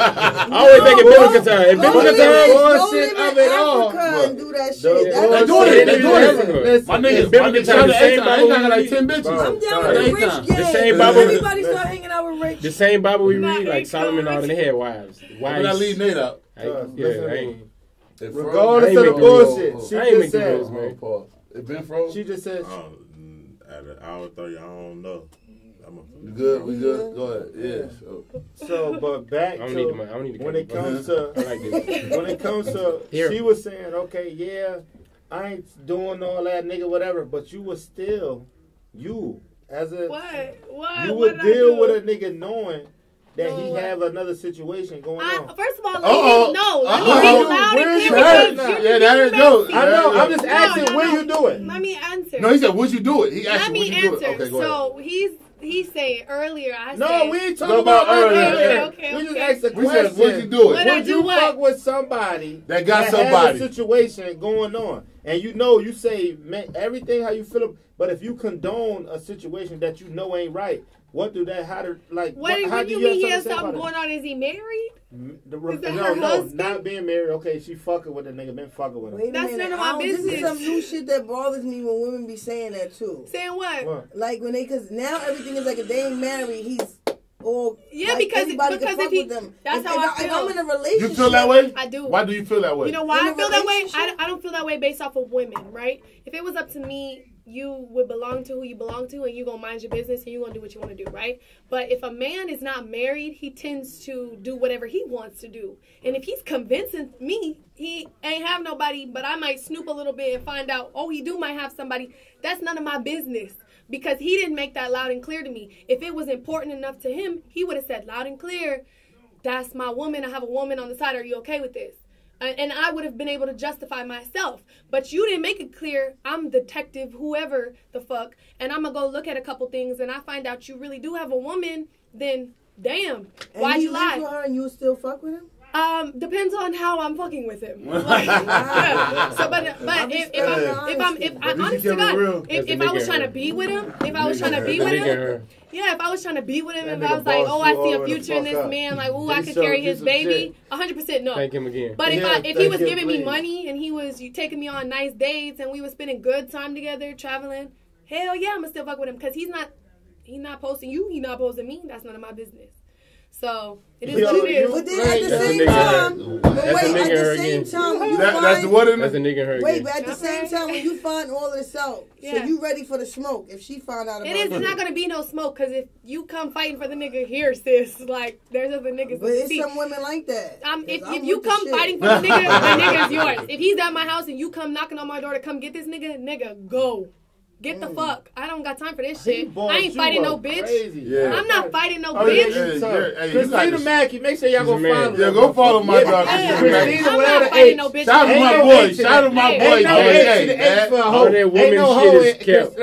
I always think in biblical time. In biblical time, bullshit of it all. And do that shit. They doing it. My nigga trying to ain't got like 10 bitches. I'm down with the rich gang. The same Bible. Everybody start hanging out with rich. The same Bible we read, like Solomon, all they had wives. Why not leave Nate out? Regardless of the bullshit, she just said, it been froze. She just said, at an hour 30, I don't know. We good? We good? Go ahead. Yeah. So, but back to when it comes to she was saying, okay, yeah, I ain't doing all that, nigga, whatever. But you was still you as a what? You would deal with a nigga knowing that he have another situation going on. First of all, let me be loud and clear. Yeah, that is no. I know. I'm just asking when you do it. Let me answer. No, he said, would you do it? He asked Let you, would me you do answer. it? Okay, go ahead. So he's saying earlier. We ain't talking about earlier. Okay. We just asked the We question. said, would you do it? Would you fuck with somebody that got has somebody a situation going on, and you say, man, everything how you feel, but if you condone a situation that you know ain't right, what do that? How do like? What do you mean he has something going on? Is he married? No, not being married. Okay, she fucking with the nigga, been fucking with him. That's none of my business. This is some new shit that bothers me when women be saying that too. Saying what? Like when because now everything is like if they ain't married, he's all because if he, them. That's how I feel. If I'm in a relationship, you feel that way? I do. Why do you feel that way? You know why I feel that way? I don't feel that way based off of women, right? If it was up to me, you would belong to who you belong to, and you gonna mind your business, and you gonna do what you want to do, right? But if a man is not married, he tends to do whatever he wants to do. And if he's convincing me he ain't have nobody, but I might snoop a little bit and find out, he might have somebody, that's none of my business. Because he didn't make that loud and clear to me. If it was important enough to him, he would have said loud and clear, that's my woman, I have a woman on the side, are you okay with this? And I would have been able to justify myself. But you didn't make it clear, I'm detective, whoever the fuck, and I'm going to go look at a couple things, and I find out you really do have a woman, then damn, why'd you lie? And you with her and you still fuck with him? Depends on how I'm fucking with him. Like, yeah. So, but if I was trying to be with him, if I was trying to be with him, if I was like, oh, I see a future in this man, like, oh, I could carry his baby, 100% no. Thank him again. But if he was giving me money and he was taking me on nice dates and we were spending good time together, traveling, hell yeah, I'm gonna still fuck with him because he's not posting you, he's not posting me. That's none of my business. So it is what it is. But then at the same time, that's the one in that's the nigga her. Wait, but at the same time, when you find all of this out, so you ready for the smoke? If she found out about it's not gonna be no smoke because if you come fighting for the nigga here, sis, like there's other niggas. But it's some women like that. If you come fighting for the nigga is yours. If he's at my house and you come knocking on my door to come get this nigga, go. Get the fuck. I don't got time for this shit. I ain't fighting no bitch. Yeah. I'm not fighting no bitch. Christina Mackey, make sure y'all go follow her. Yeah, go follow my dog. I'm not fighting no bitch. Shout out to my boy. Shout out to my boy. All that woman shit is kept.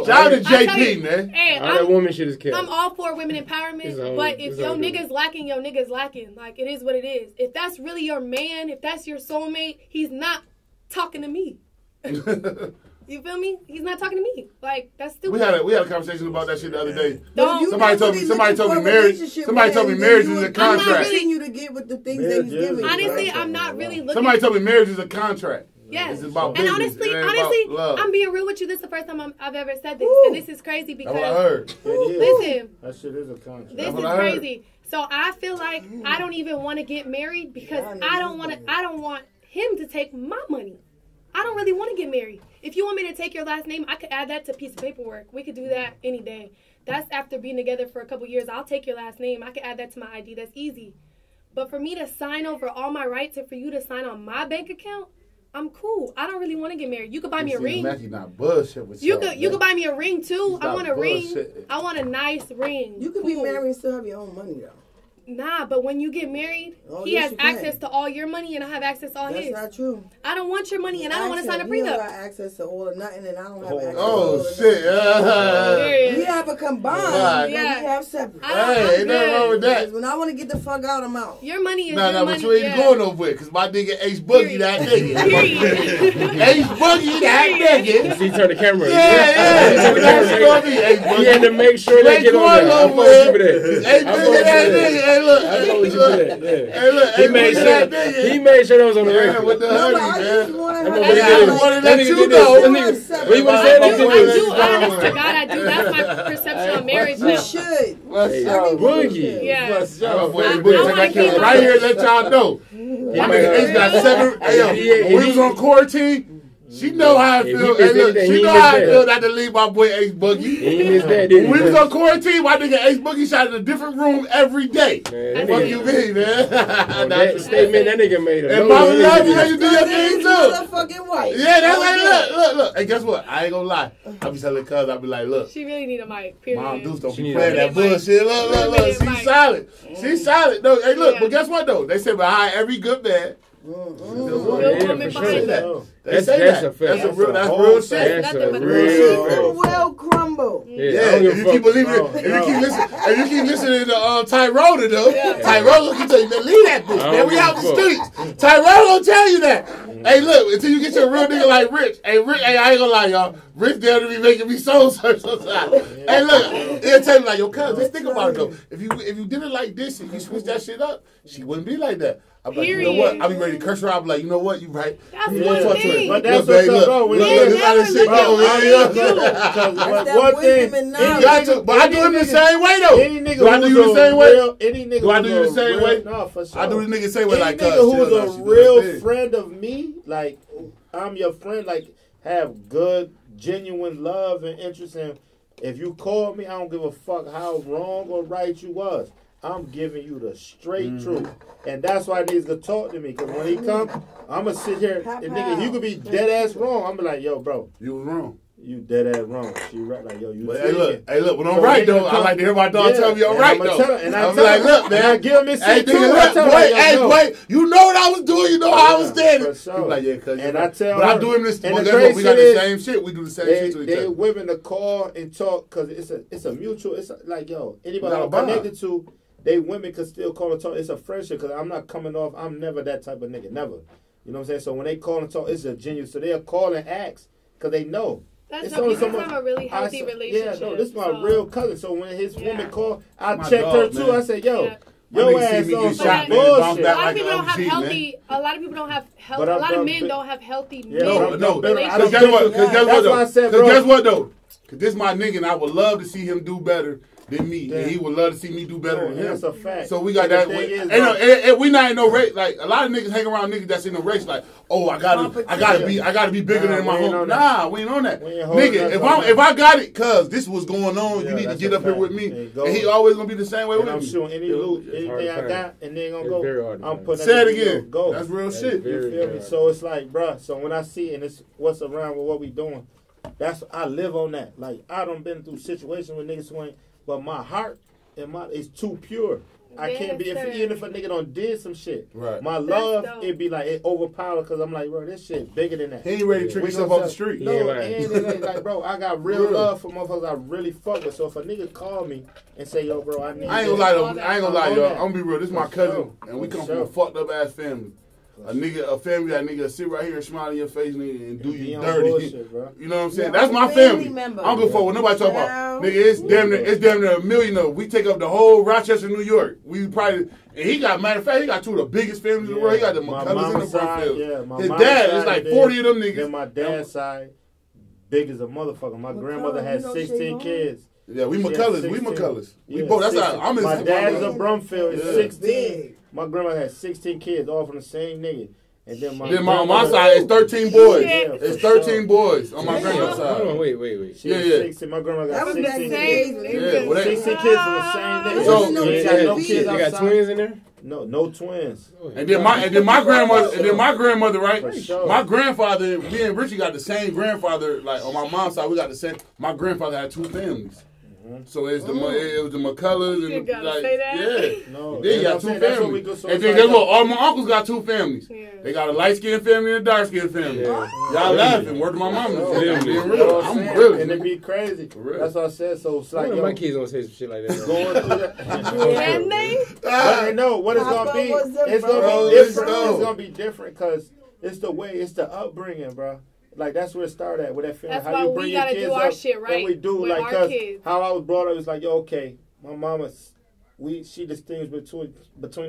Shout out to JP, man. All that woman shit is kept. I'm all for women empowerment, but if your nigga's lacking, your nigga's lacking. Like, it is what it is. If that's really your man, if that's your soulmate, he's not talking to me. You feel me? He's not talking to me. Like, that's stupid. We had a conversation about that shit the other day. Somebody told me marriage is a contract. I'm not really you to get with the things that he's giving. Honestly, I'm not really looking. Somebody told me marriage is a contract. Yes. It's about and business. honestly, I'm being real with you. This is the first time I've ever said this. And this is crazy because that's what I heard. Listen. That shit is a contract. This is crazy. So I feel like I don't even want to get married because I don't want him to take my money. I don't really want to get married. If you want me to take your last name, I could add that to a piece of paperwork. We could do that any day. That's after being together for a couple years. I'll take your last name. I could add that to my ID. That's easy. But for me to sign over all my rights and for you to sign on my bank account, I'm cool. I don't really want to get married. You could buy me a ring. Matthew not bullshit with you could buy me a ring too. I want a ring. I want a nice ring. You could be married and still have your own money though. Nah, but when you get married, he has access to all your money and I have access to all his. That's not true. I don't want your money and I don't want to sign a prenup. You got access to all or nothing and I don't have access to all or shit. We have a combined. We have separate. Hey, ain't nothing wrong with that. When I want to get the fuck out, I'm out. Your money is your money. But you ain't going nowhere because my nigga Ace Boogie that nigga. Ace Boogie that nigga. He turned the camera. Yeah. He had to make sure they get on there. I'm supposed to give it Ace Boogie that nigga. Hey, look. He made sure that was on the record. With the honey, man. I honest to God, I do. That's my perception on marriage now. You should. Boogie. Yeah. Right here, let y'all know. My nigga Ace got 7. When we was on quarantine, she know how I feel. Hey, look, she know how I feel not to leave my boy Ace Boogie. When we was on quarantine, my nigga Ace Boogie shot in a different room every day. Fuck you mean, man? That statement that nigga made. And Mama love you, you do your thing too. Motherfucking white. Yeah, that's like, look. Hey, guess what? I ain't gonna lie. I be telling cuz, I be like, look. She really need a mic, period. Mom Deuce don't be playing that bullshit. Look. She's solid. She's solid. No, hey, look, but guess what though? They say behind every good man. Good woman behind that. That's a fact. That's real shit. That's a real shit. Will crumble. Yeah, if you keep believing it, if you keep listening to Tyrone though, Tyrone can tell you, man, leave that bitch, man. We out the streets. Tyrone will tell you that. Hey, look, until you get your real nigga like Rich. Hey, I ain't gonna lie, y'all. Rich down to be making me soul search sometimes. Hey, look, he'll tell you like, yo, cuz, just think about it though. If you did it like this and you switch that shit up, she wouldn't be like that. I'm like, you know what? I'll be ready to curse her. I'll be like, you know what? You right. That's one thing. But that's what's up, bro. Look, how this shit go. One thing. But I do him the same way, though. Any nigga do I do you the same way? Any nigga do I do you the same way? No, for sure. I do the nigga the same way. Like, any nigga who's a real friend of me, like, I'm your friend, like, have good, genuine love and interest in. If you call me, I don't give a fuck how wrong or right you was. I'm giving you the straight truth. And that's why niggas can talk to me. Because when he come, I'm going to sit here. And nigga, you could be dead ass wrong. I'm be like, yo, bro. You was wrong. You dead ass wrong. She right. Like, yo, you but hey, look. When I'm right, though, I like to hear my dog tell me I'm right, though. And I'm like, look, man. I give him his shit, too. Boy, you know what I was doing. You know how I was standing. Sure. Like, yeah, cuz. And I tell but her. I do him this. And we got the same shit. We do the same shit to each other. They women to call and talk because it's a mutual. It's like, yo, anybody I'm connected to, they women could still call and talk. It's a friendship because I'm not coming off. I'm never that type of nigga. Never. You know what I'm saying? So when they call and talk, it's a genuine. So they'll call and ask because they know. That's a really healthy relationship. Yeah, no, this is my real cousin. So when his woman called, I checked her too. Man. I said, yo. Yeah. Your ass on some bullshit. A lot of people don't have healthy. A lot of people don't have healthy. A lot of men don't have healthy. No. Because guess what though? Because this is my nigga, and I would love to see him do better than me, and he would love to see me do better than him. That's a fact. So we got that. And we not in no race. Like a lot of niggas hang around niggas that's in the race. Like, oh, I gotta be bigger than my home. Nah, we ain't on that. Nigga, if I got it, cuz this was going on, you need to get up here with me. And he always gonna be the same way with me. I'm shooting any loot, anything I got, and they ain't gonna go. I'm putting. Say it again. Go. That's real shit. You feel me? So it's like, bruh. So when I see and it's what's around with what we doing, that's I live on that. Like I done been through situations with niggas who ain't. But my heart and is too pure. I can't be even if a nigga done did some shit. Right. My love, it'd be like it overpowered because I'm like, bro, this shit bigger than that. He ain't ready to trick himself off the street. No, and like, bro, I got real love for motherfuckers I really fuck with. So if a nigga call me and say, yo, bro, I ain't gonna lie, yo. I'm gonna be real. This is my cousin, and we come from a fucked up ass family. A family that nigga sit right here and smile in your face and do you dirty. Bullshit, bro. You know what I'm saying? That's my family. I don't give a fuck what nobody talk about. Nigga, it's damn near $1 million of. We take up the whole Rochester, New York. We probably and he got matter of fact, he got two of the biggest families in the world. He got the McCullers and the Brookfield. His dad is like 40 of them niggas. Then my dad's side, big as a motherfucker. My grandmother had 16 kids. Yeah, we McCullers. We McCullers. We both. That's how I'm. My dad's a Brumfield. Is 16. My grandma had 16 kids, all from the same nigga. And then on my side, it's 13 boys. It's 13 boys on my grandma's side. Hold on, wait. She 16. My grandma got 16 kids. 16 kids from the same nigga. So, no kids. They got twins in there? No twins. And then my grandmother, right? Sure. My grandfather, me and Richie got the same grandfather. Like on my mom's side, we got the same. My grandfather had two families. So it was the McCullers and say that? Yeah. No, then you got two families. And then guess what? All my uncles got two families. Yeah. They got a light skinned family and a dark skinned family. Yeah. Y'all laughing. Word to my mama. I'm really. And it be crazy. That's what I said. So it's like my kids don't say some shit like that. Going through that. Can they? But no, what it's gonna be? It's gonna be different. It's gonna be different because it's the way. It's the upbringing, bro. Like that's where it started at with that feeling. That's how you bring your kids do our up. Shit right. And we do like cause how I was brought up is like, yo, okay, my mama, she distinguished between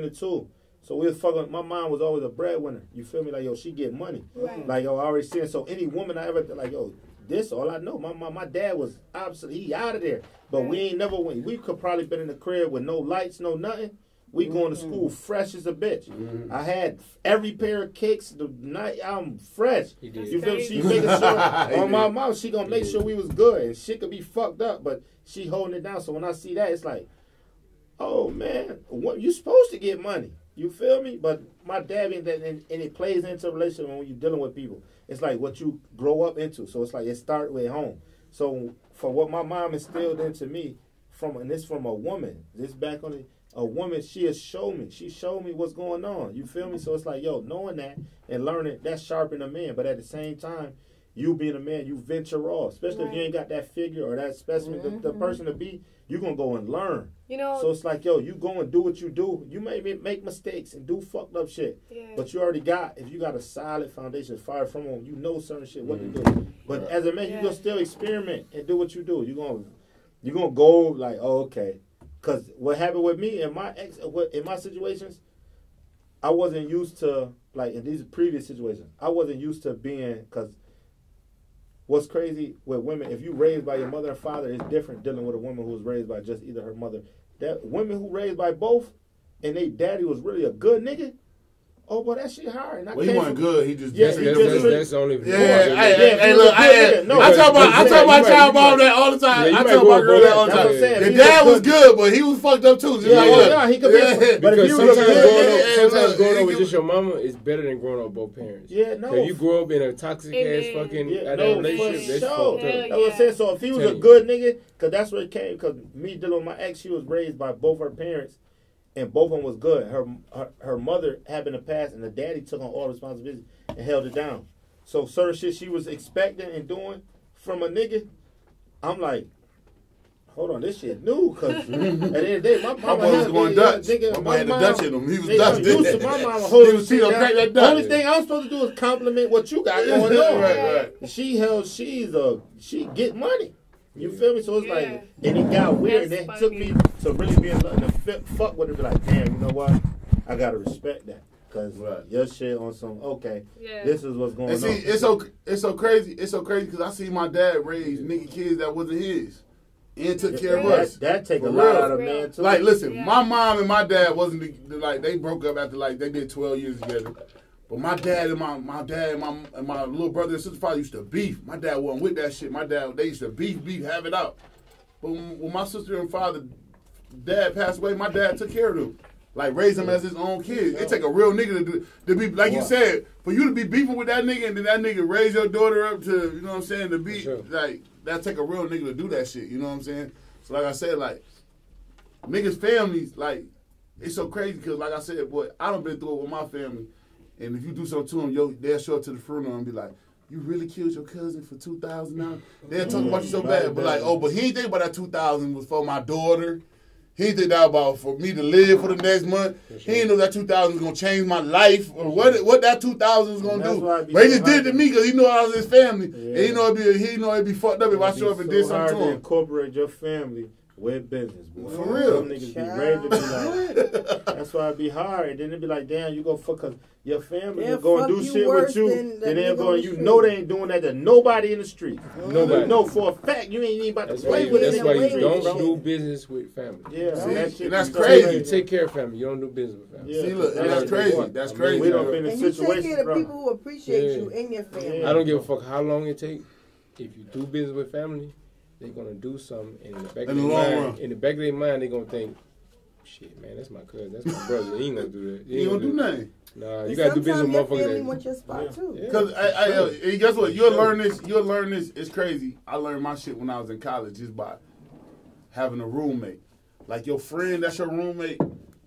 the two. So we was fucking. My mom was always a breadwinner. You feel me? Like yo, she get money. Right. Like yo, I already seen. So any woman I ever like, yo, this all I know. My dad was obviously he out of there. But we ain't never went. We could probably been in the crib with no lights, no nothing. We going to school fresh as a bitch. I had every pair of kicks the night. I'm fresh. You feel me? She making sure on my mouth. She gonna make sure we was good. And shit could be fucked up, but she holding it down. So when I see that, it's like, oh man, what you supposed to get money? You feel me? But my dad and it plays into a relationship when you're dealing with people. It's like what you grow up into. So it's like it starts with home. So for what my mom instilled into me from a woman, this back on it. A woman, she showed me what's going on. You feel me? So it's like, yo, knowing that and learning, that's sharpening a man. But at the same time, you being a man, you venture off. Especially if you ain't got that figure or that specimen, the person to be, you going to go and learn. You know. So it's like, yo, you go and do what you do. You may make mistakes and do fucked up shit. Yeah. But you already if you got a solid foundation, fire from home, you know certain shit, what to do. But as a man, you going to still experiment and do what you do. You're going to go like, oh, okay. Because what happened with me in my situations, I wasn't used to, like in these previous situations, I wasn't used to being, because what's crazy with women, if you raised by your mother and father, it's different dealing with a woman who was raised by just either her mother. That women who raised by both, and they daddy was really a good nigga, oh, boy, that shit hard. Well, he wasn't good. He just that's the only. Hey, look, I talk about child mom that all the time. I talk about girl that all the time. The dad was good, but he was fucked up too. Yeah, he could be. But if you sometimes growing up with just your mama is better than growing up with both parents. Yeah, no. If you grow up in a toxic ass fucking relationship, that's fucked up. That's what I'm saying. So if he was a good nigga, because that's where it came. Because me dealing with my ex, she was raised by both her parents. And both of them was good. Her mother happened to pass, and the daddy took on all responsibility and held it down. So certain shit she was expecting and doing from a nigga, I'm like, hold on, this shit new. Cause at the end of the day, my boy was going Dutch. My boy had the Dutch in him. He was Dutch. My mama holding the shit down. The only thing I'm supposed to do is compliment what you got going on. Right. She get money. You feel me? So it's like, and it got weird. And it took me to really be to fuck with it. Be like, damn, you know what? I gotta respect that. Cause your shit on some this is what's going on. See, it's so crazy. It's so crazy because I see my dad raise nigga kids that wasn't his, and took care of us. That take a lot out of man too. Like, listen, my mom and my dad wasn't like they broke up after like they did 12 years together. But my dad and my little brother and sister father used to beef. My dad wasn't with that shit. They used to beef, have it out. But when my sister and dad passed away, my dad took care of them. Like, raise him as his own kid. It take a real nigga to be, like you said, for you to be beefing with that nigga and then that nigga raise your daughter up to, you know what I'm saying, to be, like, that take a real nigga to do that shit, you know what I'm saying? So, like I said, like, niggas' families, like, it's so crazy because, like I said, boy, I done been through it with my family. And if you do something to them, they'll show up to the funeral and be like, you really killed your cousin for $2,000? They'll talk about you so bad. But, like, but he ain't think about that $2,000 was for my daughter. He did that about for me to live for the next month. He didn't know that 2,000 was gonna change my life or what that 2,000 was gonna do. But he just did it to me because he knew I was his family, and he know it'd be fucked up if I show up and did something to him. Incorporate your family with business, boy. For real. Some niggas be ready to be like, that's why it be hard. And then it be like, damn, you go fuck cause your family is going to do shit with you, and they're going. You know they ain't doing that to nobody in the street. Nobody. You know for a fact you ain't even about to play with it. That's why you don't do business with family. Yeah, that's crazy. You take care of family. You don't do business with family. Yeah. See, look, that's crazy. That's crazy. We don't been in and you situations, take care of people who appreciate you and your family. I don't give a fuck how long it takes. If you do business with family, they're gonna do something, and in the back of their mind, they're gonna think, "Shit, man, that's my cousin, that's my brother. He ain't gonna do that. He ain't gonna do nothing." Nah, you gotta do business with motherfuckers. Family want your spot too. Because guess what? You'll learn this. It's crazy. I learned my shit when I was in college just by having a roommate. Like your friend, that's your roommate.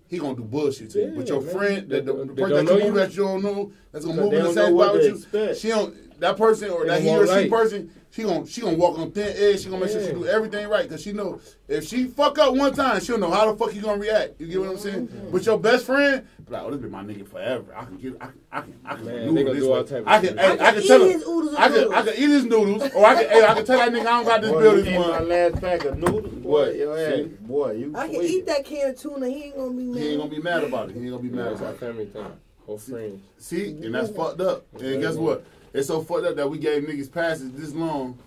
He gonna do bullshit to you. But your friend, the person that you move that you don't know, that's gonna move in the same spot with you. She don't. That person or that he or she person, she gonna walk on thin edge. She gonna make sure she do everything right because she know if she fuck up one time, she'll know how the fuck you gonna react. You get what I'm saying? But your best friend, like, oh, this be my nigga forever. I can maneuver this way. I can tell him. I can eat his noodles, or I can tell that nigga I don't got this bill this month. My last pack of noodles, boy. Boy, I can eat that can of tuna. He ain't gonna be mad. He ain't gonna be mad about it. He ain't gonna be mad about it. Family thing or friends. See, and that's fucked up. And guess what? It's so fucked up that we gave niggas passes this long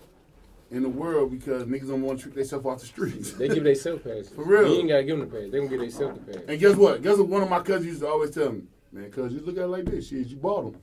in the world because niggas don't want to treat themselves off the streets. They give themselves passes. For real. You ain't got to give them the pass. They going to give themselves the pass. And guess what? Guess what one of my cousins used to always tell me? Man, cuz you look at it like this. Shit, you bought him.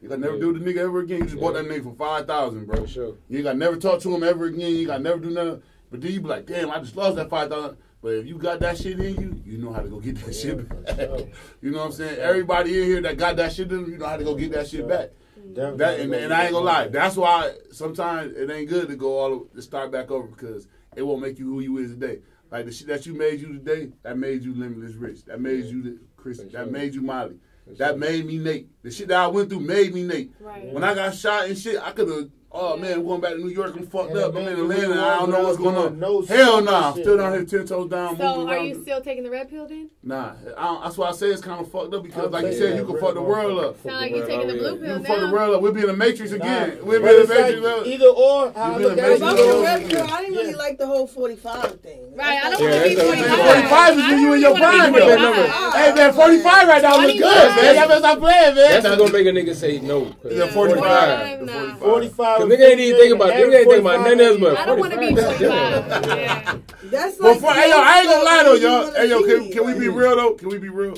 You got to never do the nigga ever again. You just bought that nigga for $5,000, bro. For sure. You ain't got to never talk to him ever again. You ain't got to never do nothing. But then you be like, damn, I just lost that $5,000. But if you got that shit in you, you know how to go get that shit back. Sure. You know what I'm saying? Everybody in here that got that shit in them, you know how to go get that shit back. And I ain't gonna lie. That's why sometimes it ain't good to start back over because it won't make you who you is today. Like the shit that you made you today, that made you Limitless Rich. That made you Chris. That made you Molly. That made me Nate. The shit that I went through made me Nate. Right. When I got shot and shit, I could have. Oh man, I'm going back to New York. I'm fucked up. I'm in Atlanta. I don't know what's going on. Hell nah. I'm still down here 10 toes down. So are you still taking the red pill then? Nah. That's why I say it's kind of fucked up because like you said, you can fuck the world up. Sound like you taking the blue pill now. You can fuck the world up. We'll be in the Matrix again. We'll be in the Matrix. Either or. I didn't really like the whole 45 thing. Right. I don't want to be 45. 45 is when you in your prime though. Hey man, 45 right now look good, man. Y'all better stop playing, man. That's not gonna make a nigga say no. Yeah, 45. 45. Cause nigga ain't even think about nothing else but 45. I don't want to be 45. Yeah. That's like. Hey yo, I ain't gonna lie though, y'all. Hey yo, can we be real though? Can we be real?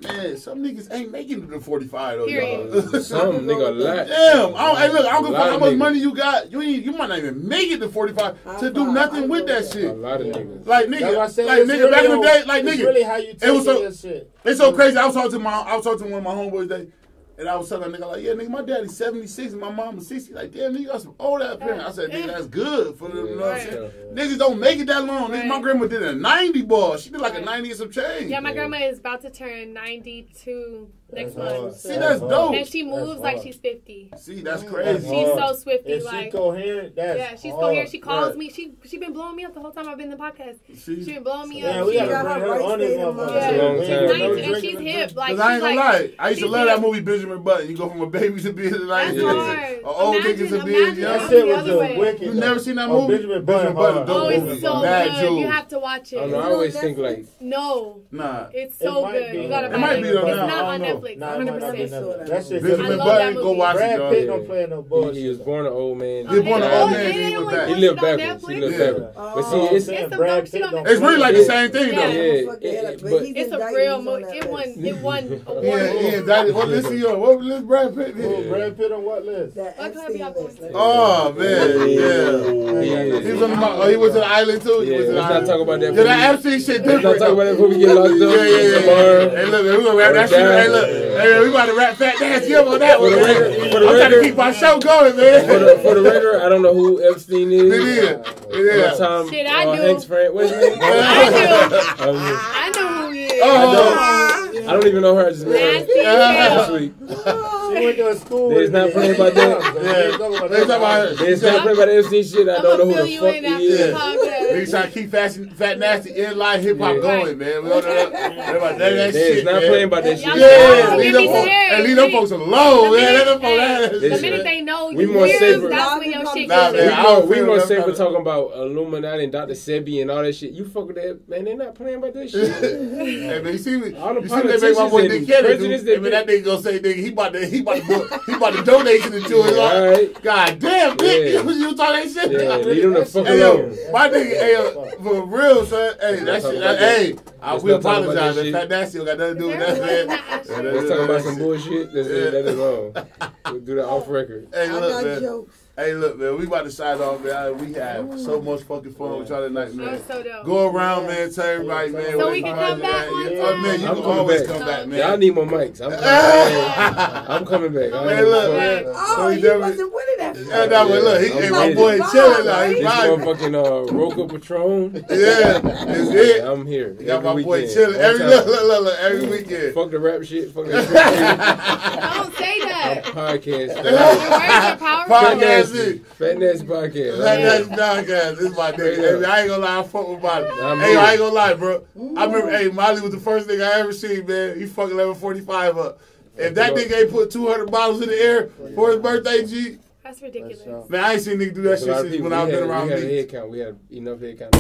Man, some niggas ain't making it to 45 though, y'all. Some nigga a lot. Damn. I don't give a fuck how much money you got. You might not even make it to 45 to do nothing with that shit. A lot of niggas. Like nigga, back in the day, like nigga. Really how you take that shit. It's so crazy. I was talking to one of my homeboys today. And I was telling that nigga, like, yeah, nigga, my daddy's 76 and my mom is 60. Like, damn, nigga, you got some old ass parents. I said, nigga, that's good for them, you know what I'm saying? Niggas don't make it that long. Nigga, my grandma did a 90 ball. She did like a 90 and some change. Yeah, my grandma is about to turn 92 next month. See, that's dope. And she moves like she's 50. See, that's crazy. She's so swifty. If like she coherent, that's yeah, she's coherent. She calls me. She been blowing me up the whole time I've been in the podcast. She been blowing me up. Yeah, we gotta bring her on this motherfucker. And she's hip. Like, cause I ain't gonna lie, I used to love that movie Benjamin Button. You go from a baby to being like an old nigga to being young. That shit was just wicked. You never seen that movie? Benjamin Button. Oh, it's so good. You have to watch it. I always think like no. Nah, it's so good. You gotta. It might be though. It's not on Netflix. 100%. That shit. Benjamin Button, go watch it. Brad Pitt don't play no bullshit. He was born an old man. He was born an old man. He was back. He lived backwards. He lived backwards. But see, it's really like the same thing though. Yeah, but it's a real movie. It won award. Yeah. What list is yours? What list Brad Pitt? Brad Pitt on what list? Oh man, yeah. He was on the. He was to the island too. Let's not talk about that. Yeah, that Epstein shit different. Let's not talk about that before we get locked up. Yeah. Hey, look, we gonna wrap that shit. Hey, look, we about to wrap Fat Nasty up on that one. I'm trying to keep my show going, man. For the record, I don't know who Epstein is. It is. Shit, I do. Hank's friend. What's his name? I know who he is. I don't even know her. I just met her last week. She went to a school. They's not playing about that. They's not playing about the Epstein shit. I don't know who the fuck he is. Niggas trying to keep Fat Nasty in line hip hop going, man. We don't know that shit. Not playing about that shit. Yeah, leave them folks alone, man. The minute they know we more safer. That's when your shit goes. We more safer talking about Illuminati and Dr. Sebi and all that shit. You fuck with that, man. They not playing about that shit. Hey, man, you see me? All the you see they make my boy Nick Kennedy. That nigga gonna say, nigga, he about to donate to the Jewish. Right. God damn, Nick, you talk that shit. Yeah, leave them the fuck alone. My nigga, for real, son. Hey, that shit. We apologize. Fat Nasty got nothing to do with that, man. Let's talk about some bullshit. That is wrong. We'll do that off record. Hey, look, man. Hey, look, man, we about to sign off, man. We have so much fucking fun with y'all tonight, man. So dope. Go around, man, tell everybody, man. So we can come back one time. Man, you can always come back, man. Y'all need more mics. I'm coming back. Man, look, man. Oh, he wasn't winning that. Look, my boy chilling now. He's motherfucking Roca Patron. Yeah, that's it. I'm here. You got my boy chilling every weekend. Fuck the rap shit. Fuck that shit. Don't say that. Podcast. Your words are powerful. Fat Nasty Podcast. Fat Nasty Podcast. This is my nigga. Hey, I ain't gonna lie, I fuck with Molly. Hey, I ain't gonna lie, bro. I remember, hey, Molly was the first nigga I ever seen, man. He fucking 1145 up. If that nigga ain't put 200 bottles in the air for his birthday, G. That's ridiculous. Man, I ain't seen niggas do that shit since when I've been around me. We had a head count. We had enough head count.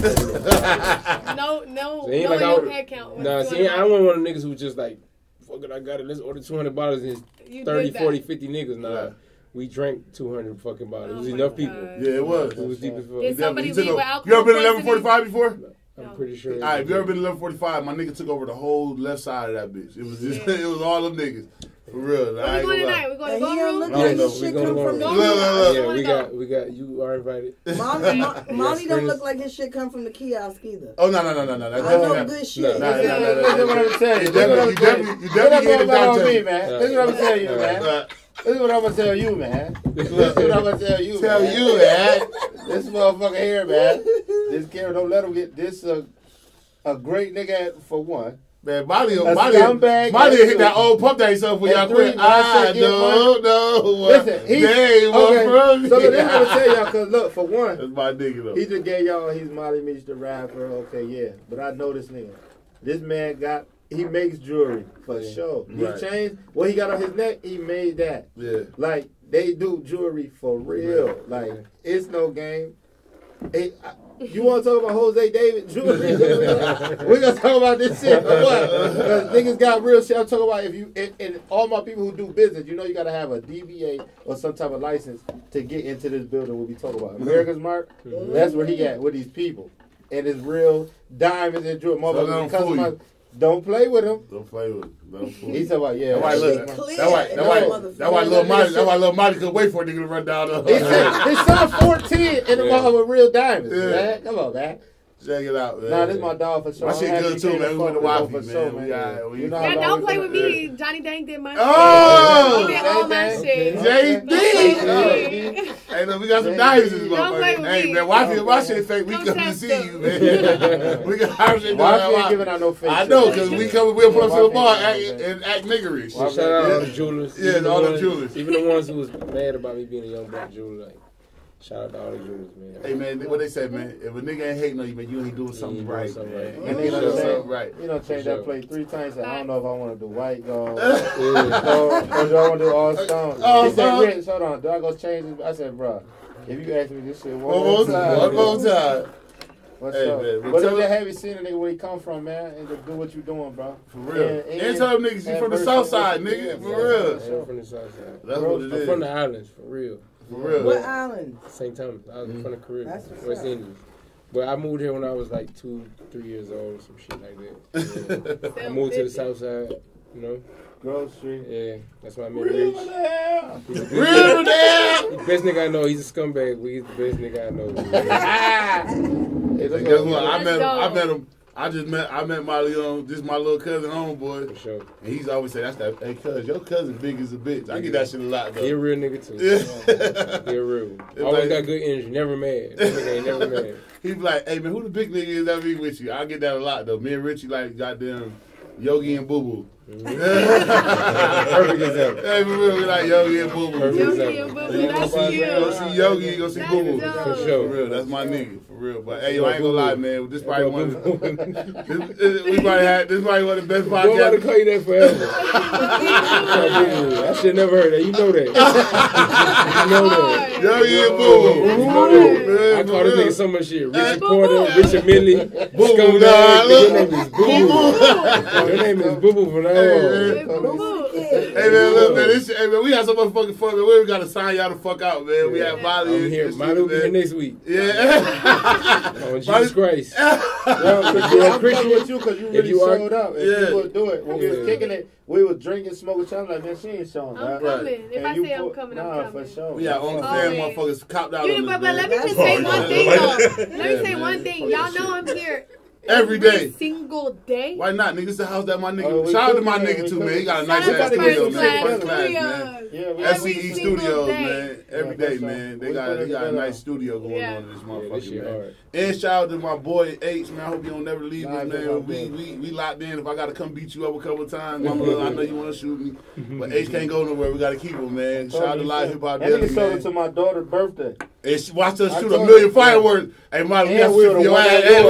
No head count. Nah, see, I don't want one of the niggas who just like, fuck it, I got it. Let's order 200 bottles and 30, 40, 50 niggas. Nah. We drank 200 fucking bottles. It was enough people. Yeah, it was. It was deep as fuck. Did somebody leave with alcohol? You ever been to 1145 before? I'm pretty sure. All right, if you ever been to 1145, my nigga took over the whole left side of that bitch. It was just, it was all them niggas. For real. Where we going tonight? We going to go room? Look like his shit come from the Yeah, we got. You are invited. Molly don't look like his shit come from the kiosk either. Oh no. I know good shit. This is what I'm saying. You definitely get it down to me, man. This is what I'm telling you, man. This is what I'm gonna tell you, man. This is what I'm gonna tell you. Tell you, man. This motherfucker here, man. This kid, don't let him get this. A great nigga for one. Man, Molly hit that old pump that himself when y'all quit. No. Listen, okay. So this is what I'm tell y'all, cause look, for one, that's my nigga though. He just gave y'all he's Molly Meach the rapper. Okay, yeah, but I know this nigga. This man he makes jewelry for sure. He changed what he got on his neck. He made that. Yeah, like they do jewelry for real. Like it's no game. You want to talk about Jose David jewelry? We're gonna talk about this shit. Or what? Because niggas got real shit. I'm talking about if you and all my people who do business, you know you gotta have a DBA or some type of license to get into this building. We'll be talking about America's Mark. That's where he at with these people and his real diamonds and jewelry. Motherfuckers, don't play with him. Don't play with him. He's talking about, yeah. That's why Lil Monty couldn't wait for a nigga to run down. His son 14 and the mother with real diamonds, man. Come on, man. Check it out, man. Nah, this is my dog for sure. My shit good too, man. We went to Waffy, man. Yeah, don't play with me. Johnny Dang did my shit. Oh! He did all my shit. JD! Hey, We got some diamonds in this motherfucker. Hey, man, why shit fake? We come to see you, man. We got our shit. Why you ain't giving out no fake? I know, because we'll put up to the bar and act niggerish. Shout out all the jewelers. Yeah, all the jewelers. Even the ones who was mad about me being a young black jeweler, like, shout out to all the jewelers, man. Hey, man, what they say, man, if a nigga ain't hating on you, man, you ain't doing something right, man. And they doing something right. You don't change that plate 3 times. I don't know if I want to do white gold or do I want to do all stone. He said, Rich, hold on, do I go change it? I said, bro, if you ask me this shit one more time. One more time. What's up? Man, but just have you seen a nigga where he come from, man, and just do what you doing, bro. For real. And tell them niggas you from the south side, nigga. For real. I'm from the south side. That's what it is. I'm from the islands, for real. For real. What island? St. Thomas. I was from the Caribbean, West Indies. But I moved here when I was like 2, 3 years old, some shit like that. Yeah. I moved to the south side, you know. Grove Street. Yeah, that's my middle age. Riverdale! The best nigga I know, he's a scumbag, but he's the best nigga I know. Hey, guess what? I met him. I met my little cousin homeboy. For sure. And he's always say, that's that, hey, cuz, your cousin big as a bitch. I get that shit a lot, though. He a real nigga, too. Yeah. He a real one. Always got good energy, never mad. That nigga ain't never mad. He be like, hey, man, who the big nigga is that be with you? I get that a lot, though. Me and Richie, like, goddamn Yogi and Boo Boo. Perfect example. Hey, we like Yogi and Boo Boo. Yogi and Boo Boo, that's cute. You go see Yogi, you go see Boo Boo. For sure. For real, that's my nigga. For real. But hey, yo, I ain't gonna lie, man. This probably one of the best podcasts. Nobody call you that forever. I should never heard that. You know that. You know that. Yogi and Boo Boo. I call this nigga so much shit. Richard Porter, Richard Millie, Boo Boo. Your name is Boo Boo. Your name is Boo Boo from now on. Hey man, look man, we had so much fucking fun, man. We gotta sign y'all the fuck out, man. We had Molly. I'm here. Molly will be here next week. Yeah. Oh, Jesus Christ. I'm Christian with you because you really showed up. And yeah. You would do it. When we was kicking it, we was drinking, smoking. I'm like, man, she ain't showing up. I'm coming. If I say I'm coming, I'm coming. For sure. We got OnlyFans motherfuckers copped out. But let me just say one thing, though. Let me say one thing. Y'all know I'm here. Every day. Single day. Why not? Nigga, it's the house that my nigga. Shout out to my nigga too, man. He got a nice ass studio, man. First class, man. SCE Studios, man. Every day, man. They got a nice studio going on in this motherfucker, man. And shout out to my boy H, man. I hope you don't never leave us, man. We locked in. If I gotta come beat you up a couple times, mama, I know you wanna shoot me, but H can't go nowhere. We gotta keep him, man. Shout out to Live Hip Hop Daily, man. That nigga sold it to my daughter's birthday. And she watched us shoot 1,000,000 fireworks. Hey, Molly, we got to shoot your ass. Hey,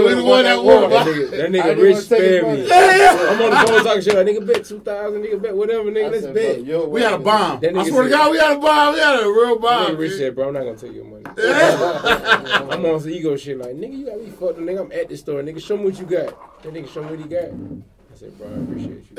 we the one that won. That nigga rich spared me. I'm on the phone talking shit like, nigga bet 2,000, nigga bet whatever, nigga, let's bet. We had a bomb. I swear to God, we had a bomb. We had a real bomb. Nigga rich said, bro, I'm not going to take your money. I'm on some ego shit like, nigga, you got me fucked up, nigga, I'm at the store. Nigga, show me what you got. That nigga show me what he got. I said, bro, I appreciate you.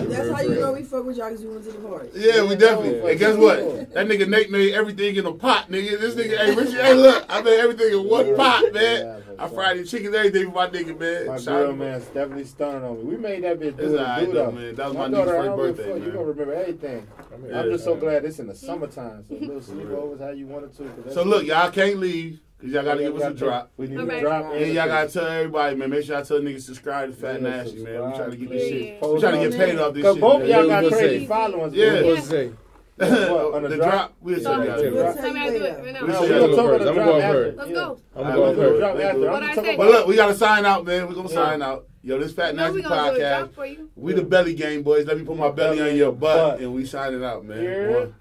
That's how you know we fuck with y'all because we went to the party. Yeah, we definitely. And guess what? That nigga Nate made everything in a pot, nigga. This nigga, hey, Richie, hey, look, I made everything in one pot, man. I fried the chicken, everything for my nigga, man. My girl, man's definitely stunning on me. We made that bitch do it, though. Man. That was my nigga's first birthday, man. You gonna remember everything. I'm just so glad it's in the summertime. So little sleepovers how you wanted to. So look, y'all can't leave. Cause y'all gotta give us a drop. We need a drop. And y'all gotta tell everybody, man. Make sure y'all tell niggas subscribe to Fat Nasty, man. We trying to get this shit. We trying to get paid off this shit. Both of y'all got crazy followers. Yeah. What to say? On the drop, we'll show y'all. Tell me how to do it right now. I'm gonna go first. Let's go. I'm gonna go first. What I say? But look, we gotta sign out, man. We're gonna sign out. Yo, this Fat Nasty podcast. We the Belly Gang boys. Let me put my belly on your butt, and we signing out, man.